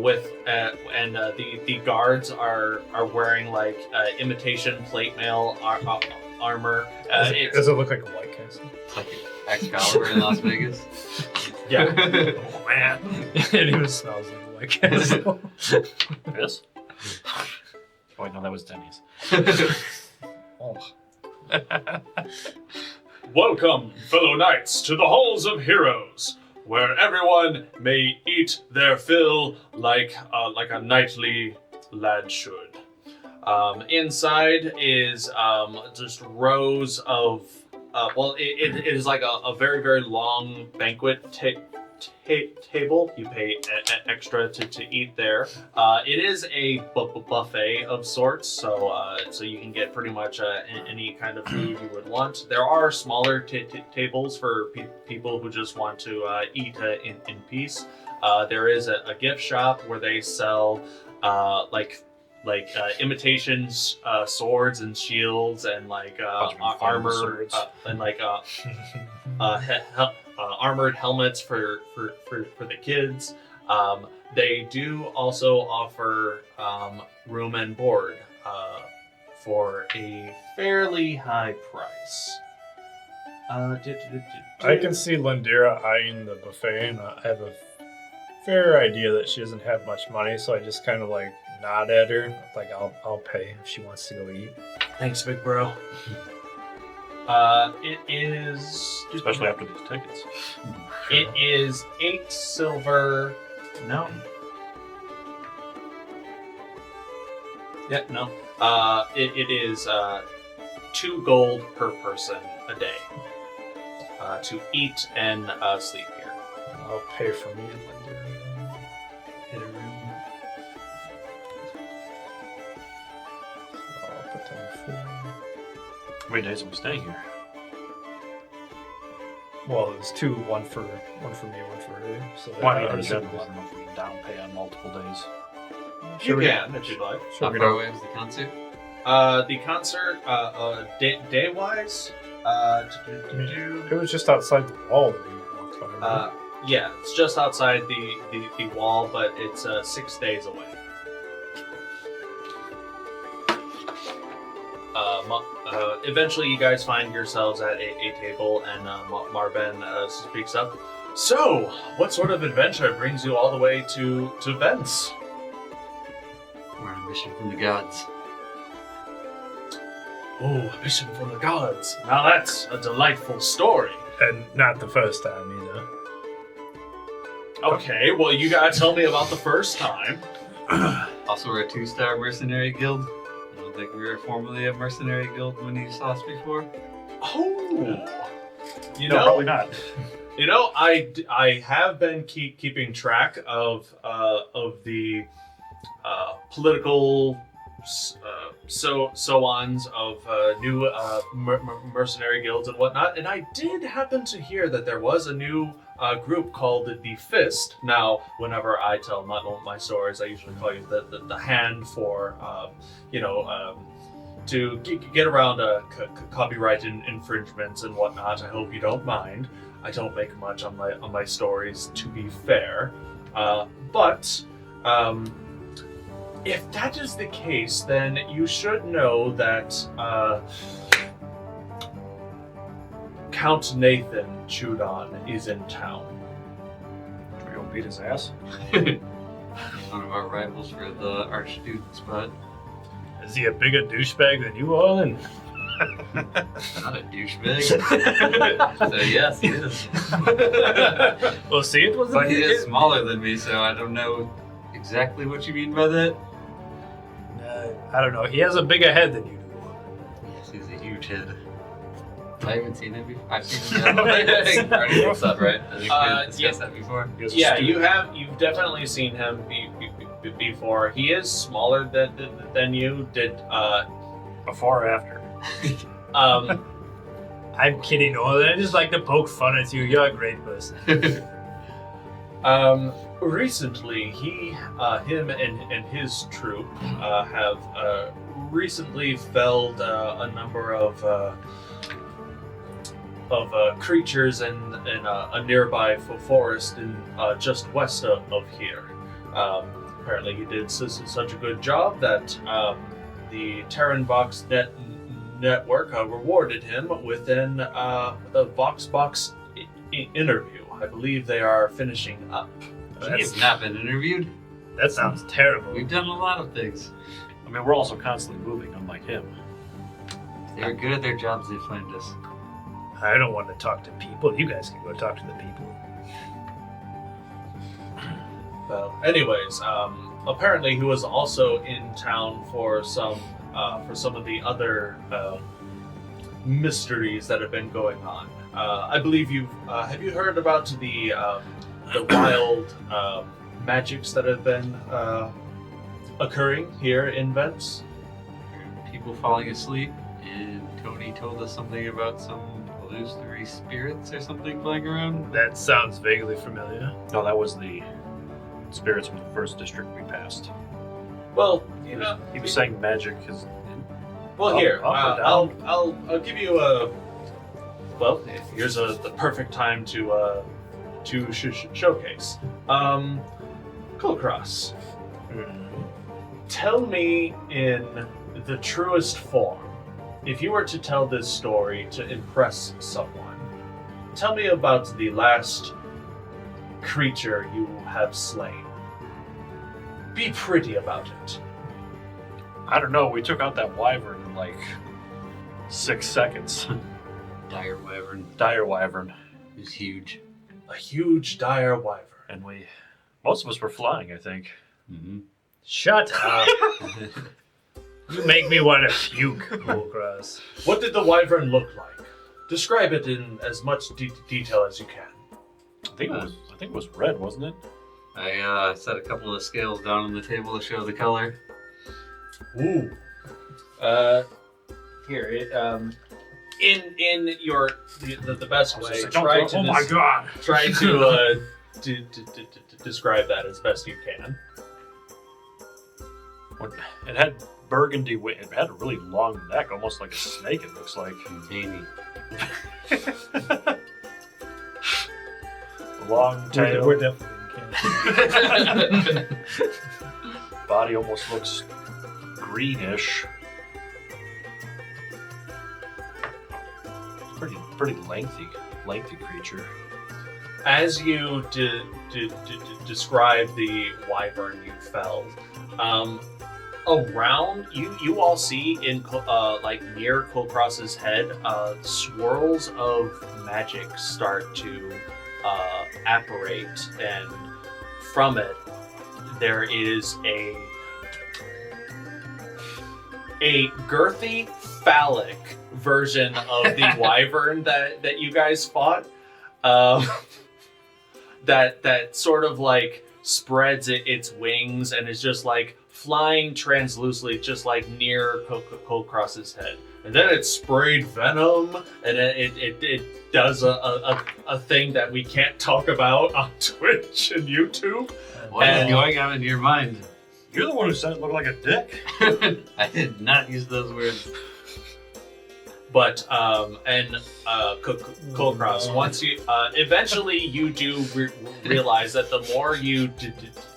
With and the guards are wearing like imitation plate mail armor. Does it look like a White Castle? It's like Excalibur in Las Vegas. Yeah. Oh man. It even smells like a White Castle. This? Oh, wait, no, that was Denny's. Oh. Welcome, fellow knights, to the halls of heroes, where everyone may eat their fill like a knightly lad should. Inside is just rows of it is like a very, very long banquet table. You pay extra to eat there. It is a buffet of sorts, so you can get pretty much any kind of food you would want. There are smaller tables for people who just want to eat in peace. There is a gift shop where they sell imitation swords and shields and armor and armored helmets for the kids. They do also offer room and board for a fairly high price. I can see Lindira eyeing the buffet, and I have a fair idea that she doesn't have much money, so I just kind of nod at her, I'll pay if she wants to go eat. Thanks, big bro. It is... Especially after these tickets. It is 8 silver... No. Yeah, no. It is 2 gold per person a day to eat and sleep here. I'll pay for me and Lindira. Hit a room. I'll put down 4. How many days are we staying here? Well, it was 2, one for me, one for her. So Well, I mean, that in should general, be I don't know if we can down pay on multiple days. You can, if you'd like. Sure, How we far don't. away was the concert? The concert, day-wise, It was just outside the wall that we walked by. Right? yeah, it's just outside the wall, but it's 6 days away. eventually you guys find yourselves at a table, and Marben speaks up. So, what sort of adventure brings you all the way to Vence? We're on a mission from the gods. Oh, a mission from the gods. Now that's a delightful story. And not the first time either. Okay, well, you gotta tell me about the first time. Also, we're a 2-star mercenary guild. I don't think we were formerly a mercenary guild when you saw us before. Oh, you No, know, probably not. you know, I have been keeping track of the political so-ons of new mercenary guilds and whatnot, and I did happen to hear that there was a new group called the Fist. Now, whenever I tell my stories, I usually call you the hand for, to get around copyright infringements and whatnot. I hope you don't mind. I don't make much on my stories, to be fair, but. If that is the case, then you should know that Count Nathan Chudon is in town. Should we go beat his ass? One of our rivals for the Archduke spot. Is he a bigger douchebag than you, Orlin? Not a douchebag. So yes, he is. Well, see, it was. But he is smaller than me, so I don't know exactly what you mean by that. I don't know. He has a bigger head than you do. Yes, he's a huge head. I haven't seen him before. I've seen him. Already what's up, right? I think we discussed that before. Yeah, you've definitely seen him before. He is smaller than you. Before or after? I'm kidding, Orlin. I just like to poke fun at you. You're a great person. Recently, him and his troop have recently felled a number of creatures in a nearby forest in just west of here. Apparently, he did such a good job that the Terran Vox network rewarded him with the Voxbox interview. I believe they are finishing up. He has not been interviewed. That sounds terrible. We've done a lot of things. I mean, we're also constantly moving, unlike him. If they were good at their jobs, they'd find us. I don't want to talk to people. You guys can go talk to the people. Well, anyways, apparently he was also in town for some of the other mysteries that have been going on. I believe have you heard about the wild magics that have been occurring here in Vence? People falling asleep, and Tony told us something about some illusory spirits or something flying around. That sounds vaguely familiar. No, that was the spirits from the first district we passed. Well, He was saying magic is. Well, Up- here, up or down? I'll give you a. Well, here's the perfect time to showcase. Kulkras, tell me in the truest form, if you were to tell this story to impress someone, tell me about the last creature you have slain. Be pretty about it. I don't know. We took out that wyvern in like 6 seconds. Dire wyvern. Dire wyvern, It was huge. A huge dire wyvern. and most of us were flying, I think. Mm-hmm. Shut up. You make me want to puke, Kulkras. What did the wyvern look like? Describe it in as much detail as you can. I think it was red, wasn't it? I set a couple of scales down on the table to show the color. Ooh. Here, In your the best way, Oh my god! try to describe that as best you can. It had burgundy. It had a really long neck, almost like a snake. It looks like. Veiny. Long tail. We're definitely in camp. Body almost looks greenish. pretty lengthy creature. As you describe the wyvern you felled, around you all see in like near Kulkras's head, swirls of magic start to apparate, and from it there is a girthy, phallic version of the wyvern that you guys fought. That sort of like spreads its wings and is just like flying translucently, just like near Kulkras's head. And then it sprayed venom, and it does a thing that we can't talk about on Twitch and YouTube. What is going on in your mind? You're the one who said it looked like a dick. I did not use those words. But Kulkras, once you eventually you do realize that the more you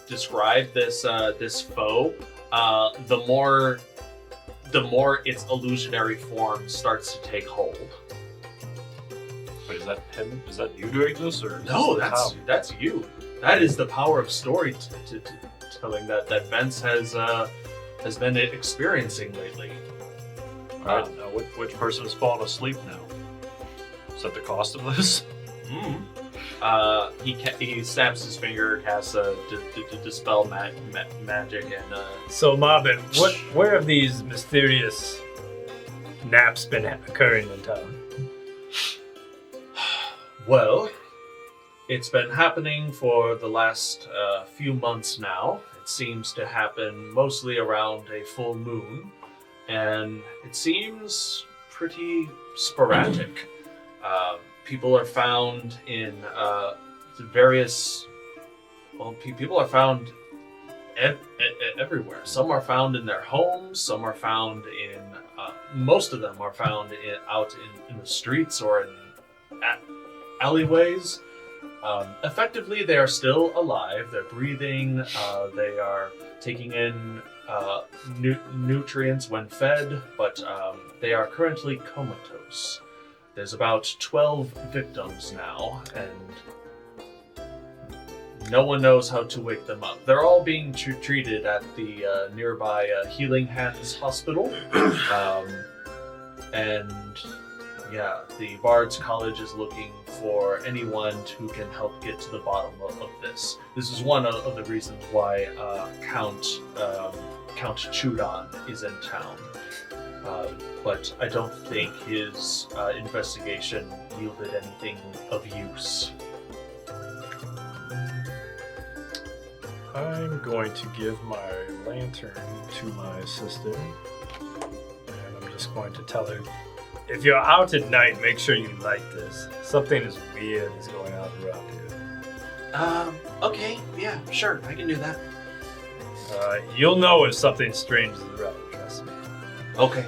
describe this this foe, the more its illusionary form starts to take hold. Wait, is that him? Is that you doing this, or No, that's you. That is the power of storytelling that Vince has been experiencing lately. All right, now which person has fallen asleep now? Is that the cost of this? He snaps his finger, casts a dispel magic, and So, Marvin, where have these mysterious naps been occurring in town? Well, it's been happening for the last few months now. It seems to happen mostly around a full moon, and it seems pretty sporadic. People are found in various... Well, people are found everywhere. Some are found in their homes, some are found in... most of them are found out in the streets or in alleyways. Effectively, they are still alive. They're breathing. They are taking in nutrients when fed, but they are currently comatose. There's about 12 victims now, and no one knows how to wake them up. They're all being treated at the nearby Healing Hands Hospital. And yeah, the Bard's College is looking for anyone who can help get to the bottom of this. This is one of the reasons why Count Chudon is in town. But I don't think his investigation yielded anything of use. I'm going to give my lantern to my sister, and I'm just going to tell her, if you're out at night, make sure you light this. Something is weird is going on around here. Okay, yeah, sure, I can do that. You'll know if something strange is around, trust me. Okay.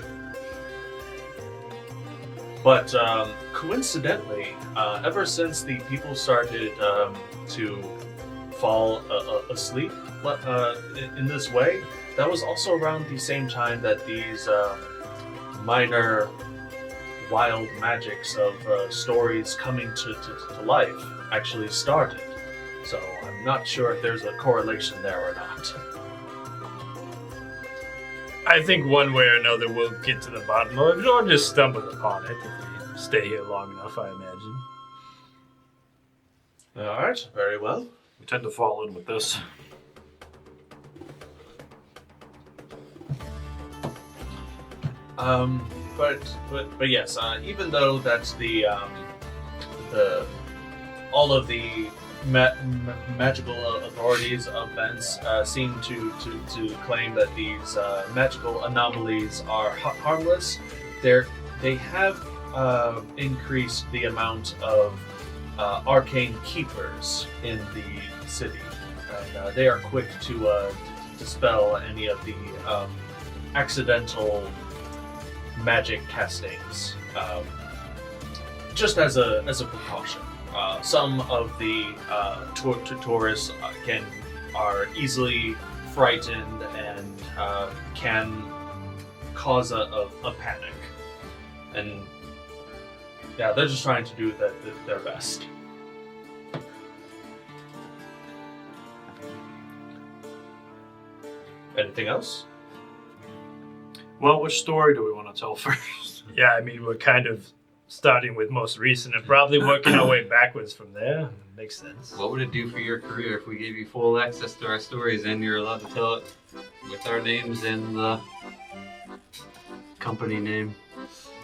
But coincidentally, ever since the people started to fall asleep in this way, that was also around the same time that these minor wild magics of stories coming to life actually started. So I'm not sure if there's a correlation there or not. I think one way or another we'll get to the bottom of it, or just stumble upon it if we stay here long enough, I imagine. Alright, very well. We tend to fall in with this. But yes, even though that's the all of the magical authorities of Vents seem to claim that these magical anomalies are harmless, they have increased the amount of arcane keepers in the city, and they are quick to dispel any of the accidental magic castings, just as a precaution. Some of the tourists are easily frightened and can cause a panic. And Yeah, they're just trying to do their best. Anything else? Well, which story do we want to tell first? Yeah, I mean, we're kind of starting with most recent and probably working our way backwards from there. Makes sense. What would it do for your career if we gave you full access to our stories and you're allowed to tell it with our names and the company name?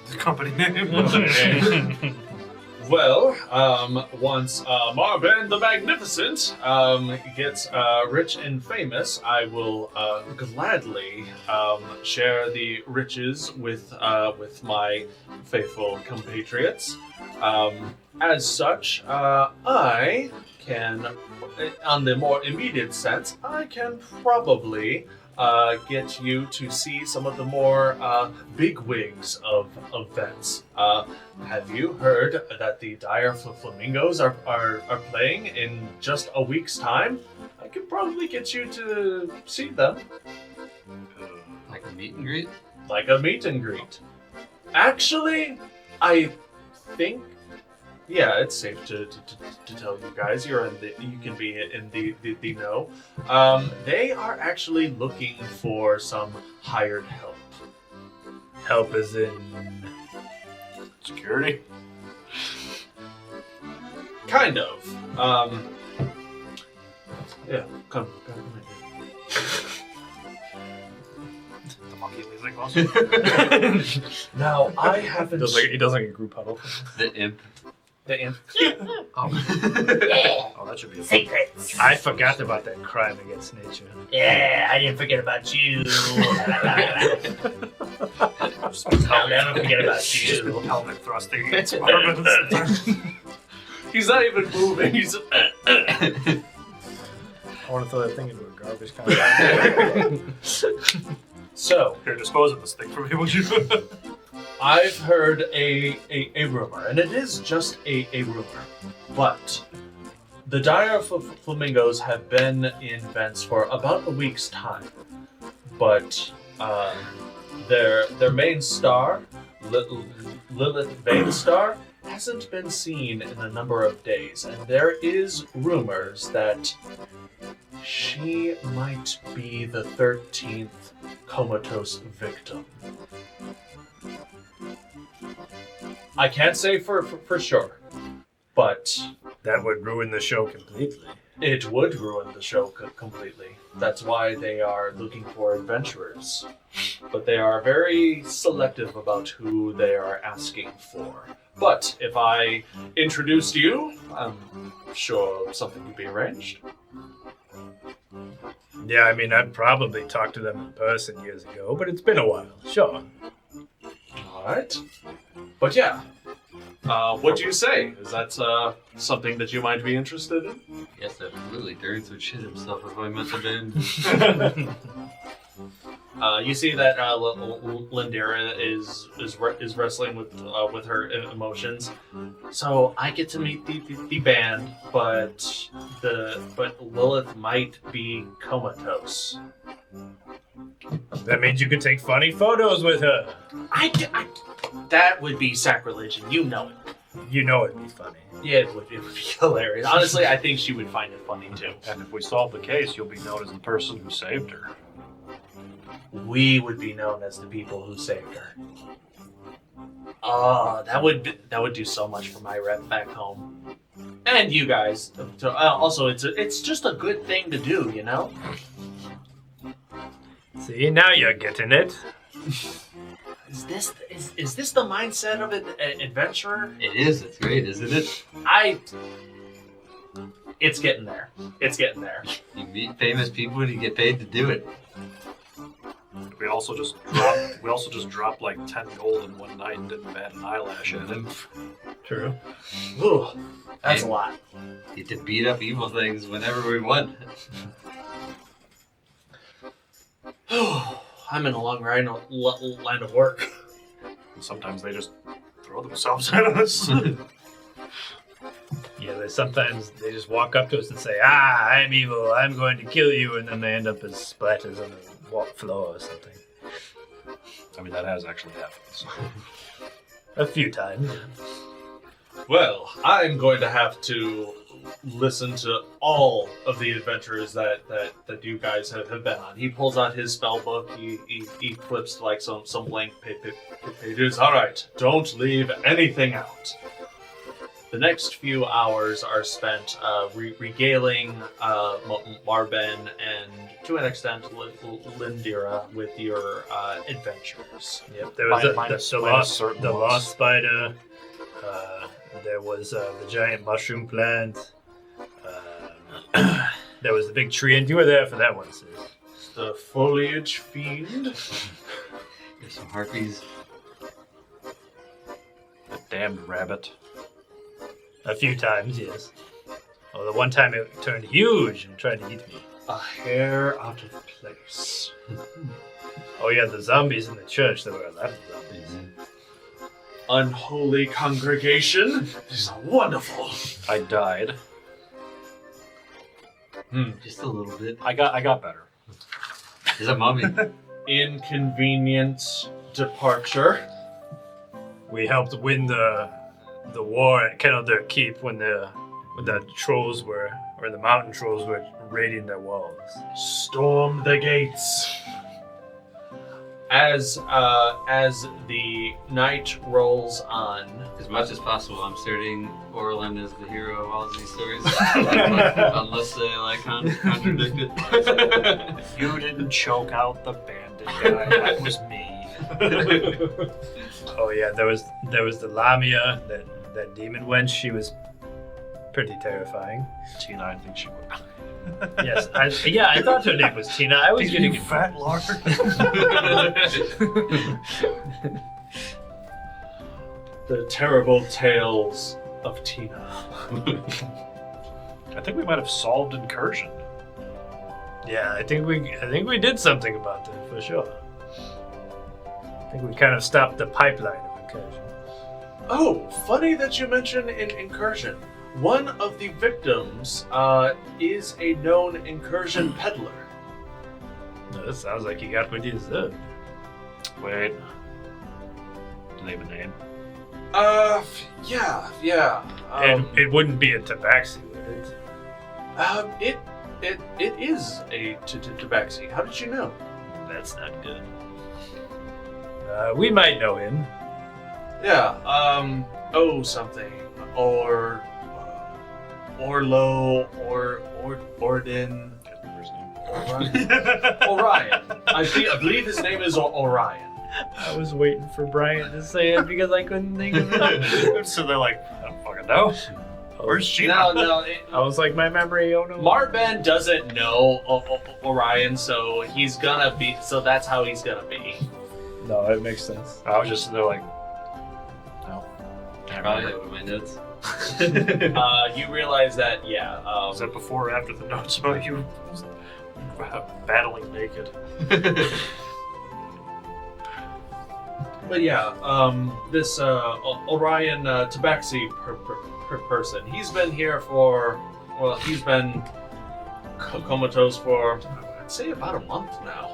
The company name. Well, once Marben the Magnificent gets rich and famous, I will gladly share the riches with my faithful compatriots. As such, I can, on the more immediate sense, I can probably get you to see some of the more bigwigs of events. Have you heard that the Dire Flamingos are playing in just a week's time? I could probably get you to see them. Like a meet and greet? Like a meet and greet. Actually, I think, yeah, it's safe to tell you guys. You can be in the know. They are actually looking for some hired help. Help as in... Security? Kind of. Yeah, come here. The monkey leaves like Now, I haven't... He does like a group huddle. The imp. The imp. Oh, that should be a Secrets. I forgot about that crime against nature. Yeah, I didn't forget about you. I'll never forget about you. helmet thrusting against Marben. He's not even moving. He's... I want to throw that thing into a garbage can. So, Here, dispose of this thing for me, would you? I've heard a rumor, and it is just a rumor, but the Dire Flamingos have been in Vents for about a week's time, but their main star, Lilith Vainstar, hasn't been seen in a number of days, and there is rumors that she might be the 13th comatose victim. I can't say for sure, but That would ruin the show completely. it would ruin the show completely. That's why they are looking for adventurers. But they are very selective about who they are asking for. But if I introduced you, I'm sure something could be arranged. Yeah, I mean, I'd probably talked to them in person years ago, but it's been a while. Sure. Alright. But yeah. What do you say? Is that something that you might be interested in? Yes, absolutely. Durance would shit himself if I met the band. You see that Lindera is wrestling with her emotions. So I get to meet the band, but Lilith might be comatose. That means you could take funny photos with her. That would be sacrilege, and you know it. You know it'd be funny. Yeah, it would be hilarious. Honestly, I think she would find it funny too. And if we solve the case, you'll be known as the person who saved her. We would be known as the people who saved her. Oh, that would do so much for my rep back home, and you guys. Also, it's just a good thing to do, you know. See, now you're getting it. Is this the mindset of an adventurer? It is. It's great, isn't it? It's getting there. It's getting there. You meet famous people and you get paid to do it. We also just dropped like 10 gold in one night and didn't bat an eyelash at it. True. Ooh, that's a lot. Get to beat up evil things whenever we want. I'm in a long line of work. And sometimes they just throw themselves at us. Yeah, sometimes they just walk up to us and say, I'm evil, I'm going to kill you, and then they end up as splatters on the floor or something. I mean, that has actually happened. So. A few times. Well, I'm going to have to listen to all of the adventures that you guys have been on. He pulls out his spell book. He flips like some blank pages. All right, don't leave anything out. The next few hours are spent regaling Marben and, to an extent, Lindira with your adventures. Yep, there was Minus the lost spider. There was the giant mushroom plant. There was the big tree, and you were there for that one, sis. The foliage fiend. There's some harpies. The damned rabbit. A few times, yes. Oh, the one time it turned huge and tried to eat me. A hair out of place. Oh yeah, the zombies in the church. There were a lot of zombies. Unholy congregation. This is wonderful. I died. Just a little bit. I got better. There's a mummy. Inconvenient departure. We helped win the war at Kenneldirt Keep when the trolls were, or the mountain trolls were raiding their walls. Storm the gates. As the night rolls on, As much as possible, I'm certain Orlin is the hero of all these stories. Unless they contradict it. You didn't choke out the bandit guy. That was me. Oh yeah, there was the Lamia, that demon wench. She was pretty terrifying. Tina, I think she would. Yes, I thought her name was Tina. I was getting fat lord. the terrible tales of Tina. I think we might have solved incursion. Yeah, I think we did something about that for sure. I think we kind of stopped the pipeline of incursion. Oh, funny that you mention incursion. One of the victims is a known incursion peddler. No, that sounds like you got what you deserved. Wait. Do they have a name? Yeah. And it wouldn't be a Tabaxi, would it? It is a Tabaxi. How did you know? That's not good. We might know him. Yeah. Something Orlo Ordin. Orion. I believe his name is Orion. I was waiting for Brian to say it because I couldn't think of it. So they're like, I don't fucking know. Where's Shiima? No. I was like, my memory, oh no. Marben doesn't know Orion, so he's gonna be. So that's how he's gonna be. No, it makes sense. I was just, they're like, no. Can't Probably remember. over my notes. You realize that, yeah. Was that before or after the notes about you battling naked? But yeah, this Orion Tabaxi person, he's been here for, he's been comatose for, I'd say about a month now.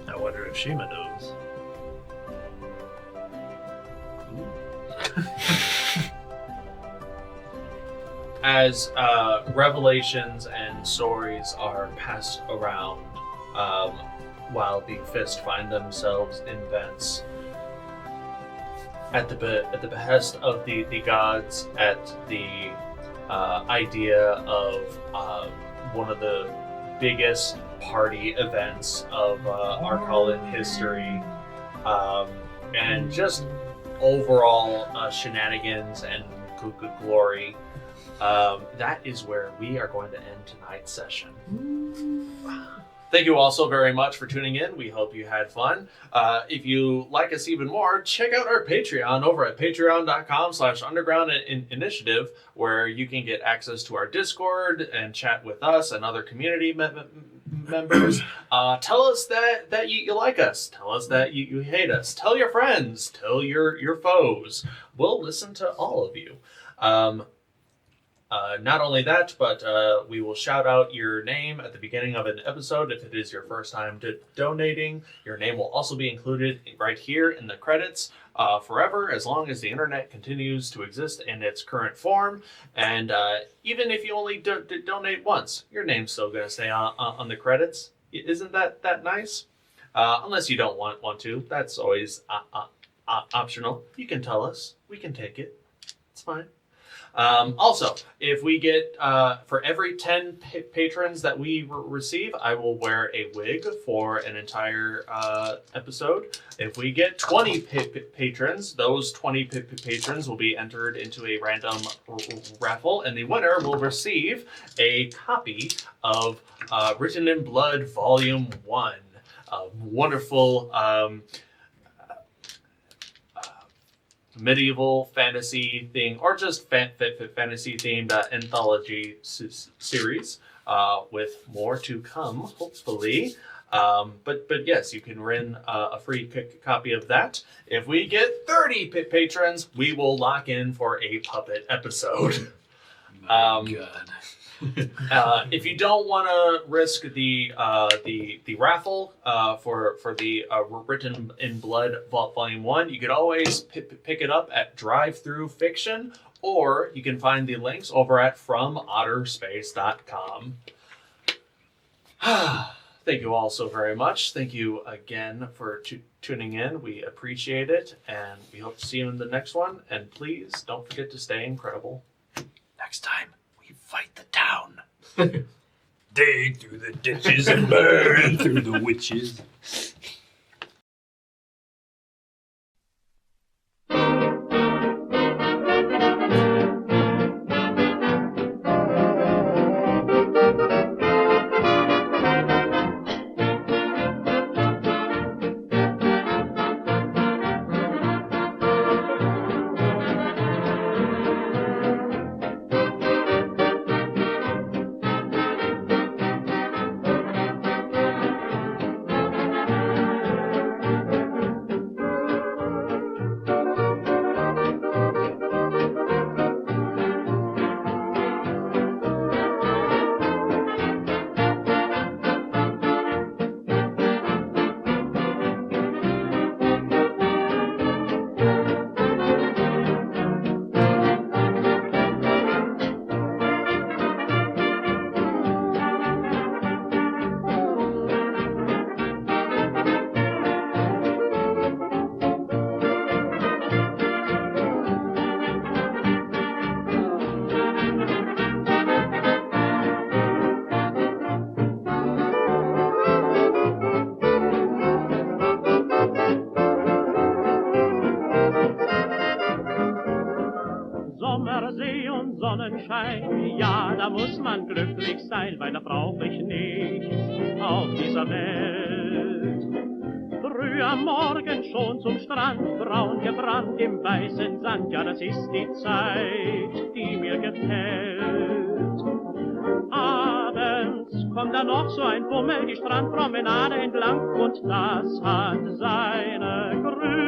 I wonder if Shiima knows. As revelations and stories are passed around, while the Fist find themselves in vents, at the behest of the gods, at the idea of one of the biggest party events of Arcane history, and just overall shenanigans and good glory. That is where we are going to end tonight's session. Thank you all so very much for tuning in. We hope you had fun. If you like us even more, check out our Patreon over at patreon.com/undergroundinitiative, where you can get access to our Discord and chat with us and other community members. Tell us that you like us. Tell us that you hate us. Tell your friends. Tell your foes. We'll listen to all of you. Not only that, but we will shout out your name at the beginning of an episode if it is your first time donating. Your name will also be included right here in the credits forever, as long as the internet continues to exist in its current form. And even if you only donate once, your name's still going to stay on the credits. Isn't that nice? Unless you don't want to. That's always optional. You can tell us. We can take it. It's fine. Also, if we get, for every 10 patrons that we receive, I will wear a wig for an entire episode. If we get 20 patrons, those 20 patrons will be entered into a random raffle, and the winner will receive a copy of Written in Blood Volume 1. A wonderful medieval fantasy thing, or just fantasy themed anthology series, with more to come, hopefully. But yes, you can win a free copy of that. If we get 30 patrons, we will lock in for a puppet episode. God. If you don't want to risk the raffle for the Written in Blood Volume 1, you could always pick it up at Drive-Thru Fiction, or you can find the links over at FromOtterSpace.com. Thank you all so very much. Thank you again for tuning in. We appreciate it, and we hope to see you in the next one. And please don't forget to stay incredible. Next time, we fight the town. Dig through the ditches and burn through the witches. Sonnenschein, ja, da muss man glücklich sein, weil da brauch ich nichts auf dieser Welt. Früh am Morgen schon zum Strand, braun gebrannt im weißen Sand, ja, das ist die Zeit, die mir gefällt. Abends kommt dann noch so ein Bummel die Strandpromenade entlang und das hat seine Gründe.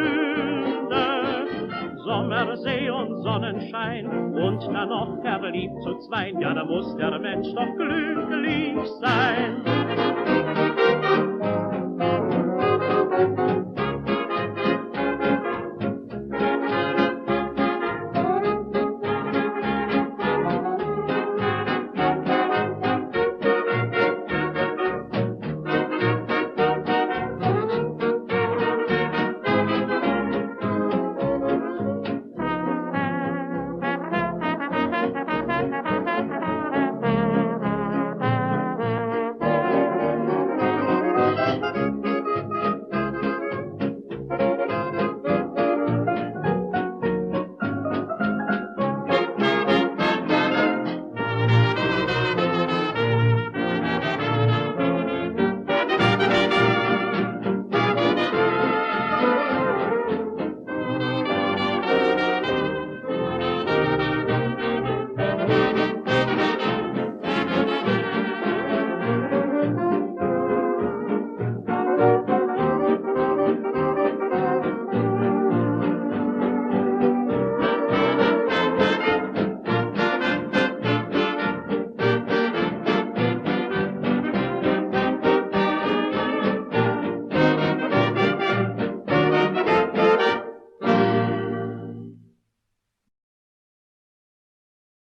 Sommersee und Sonnenschein und dann noch verliebt zu zweien, ja, da muss der Mensch doch glücklich sein.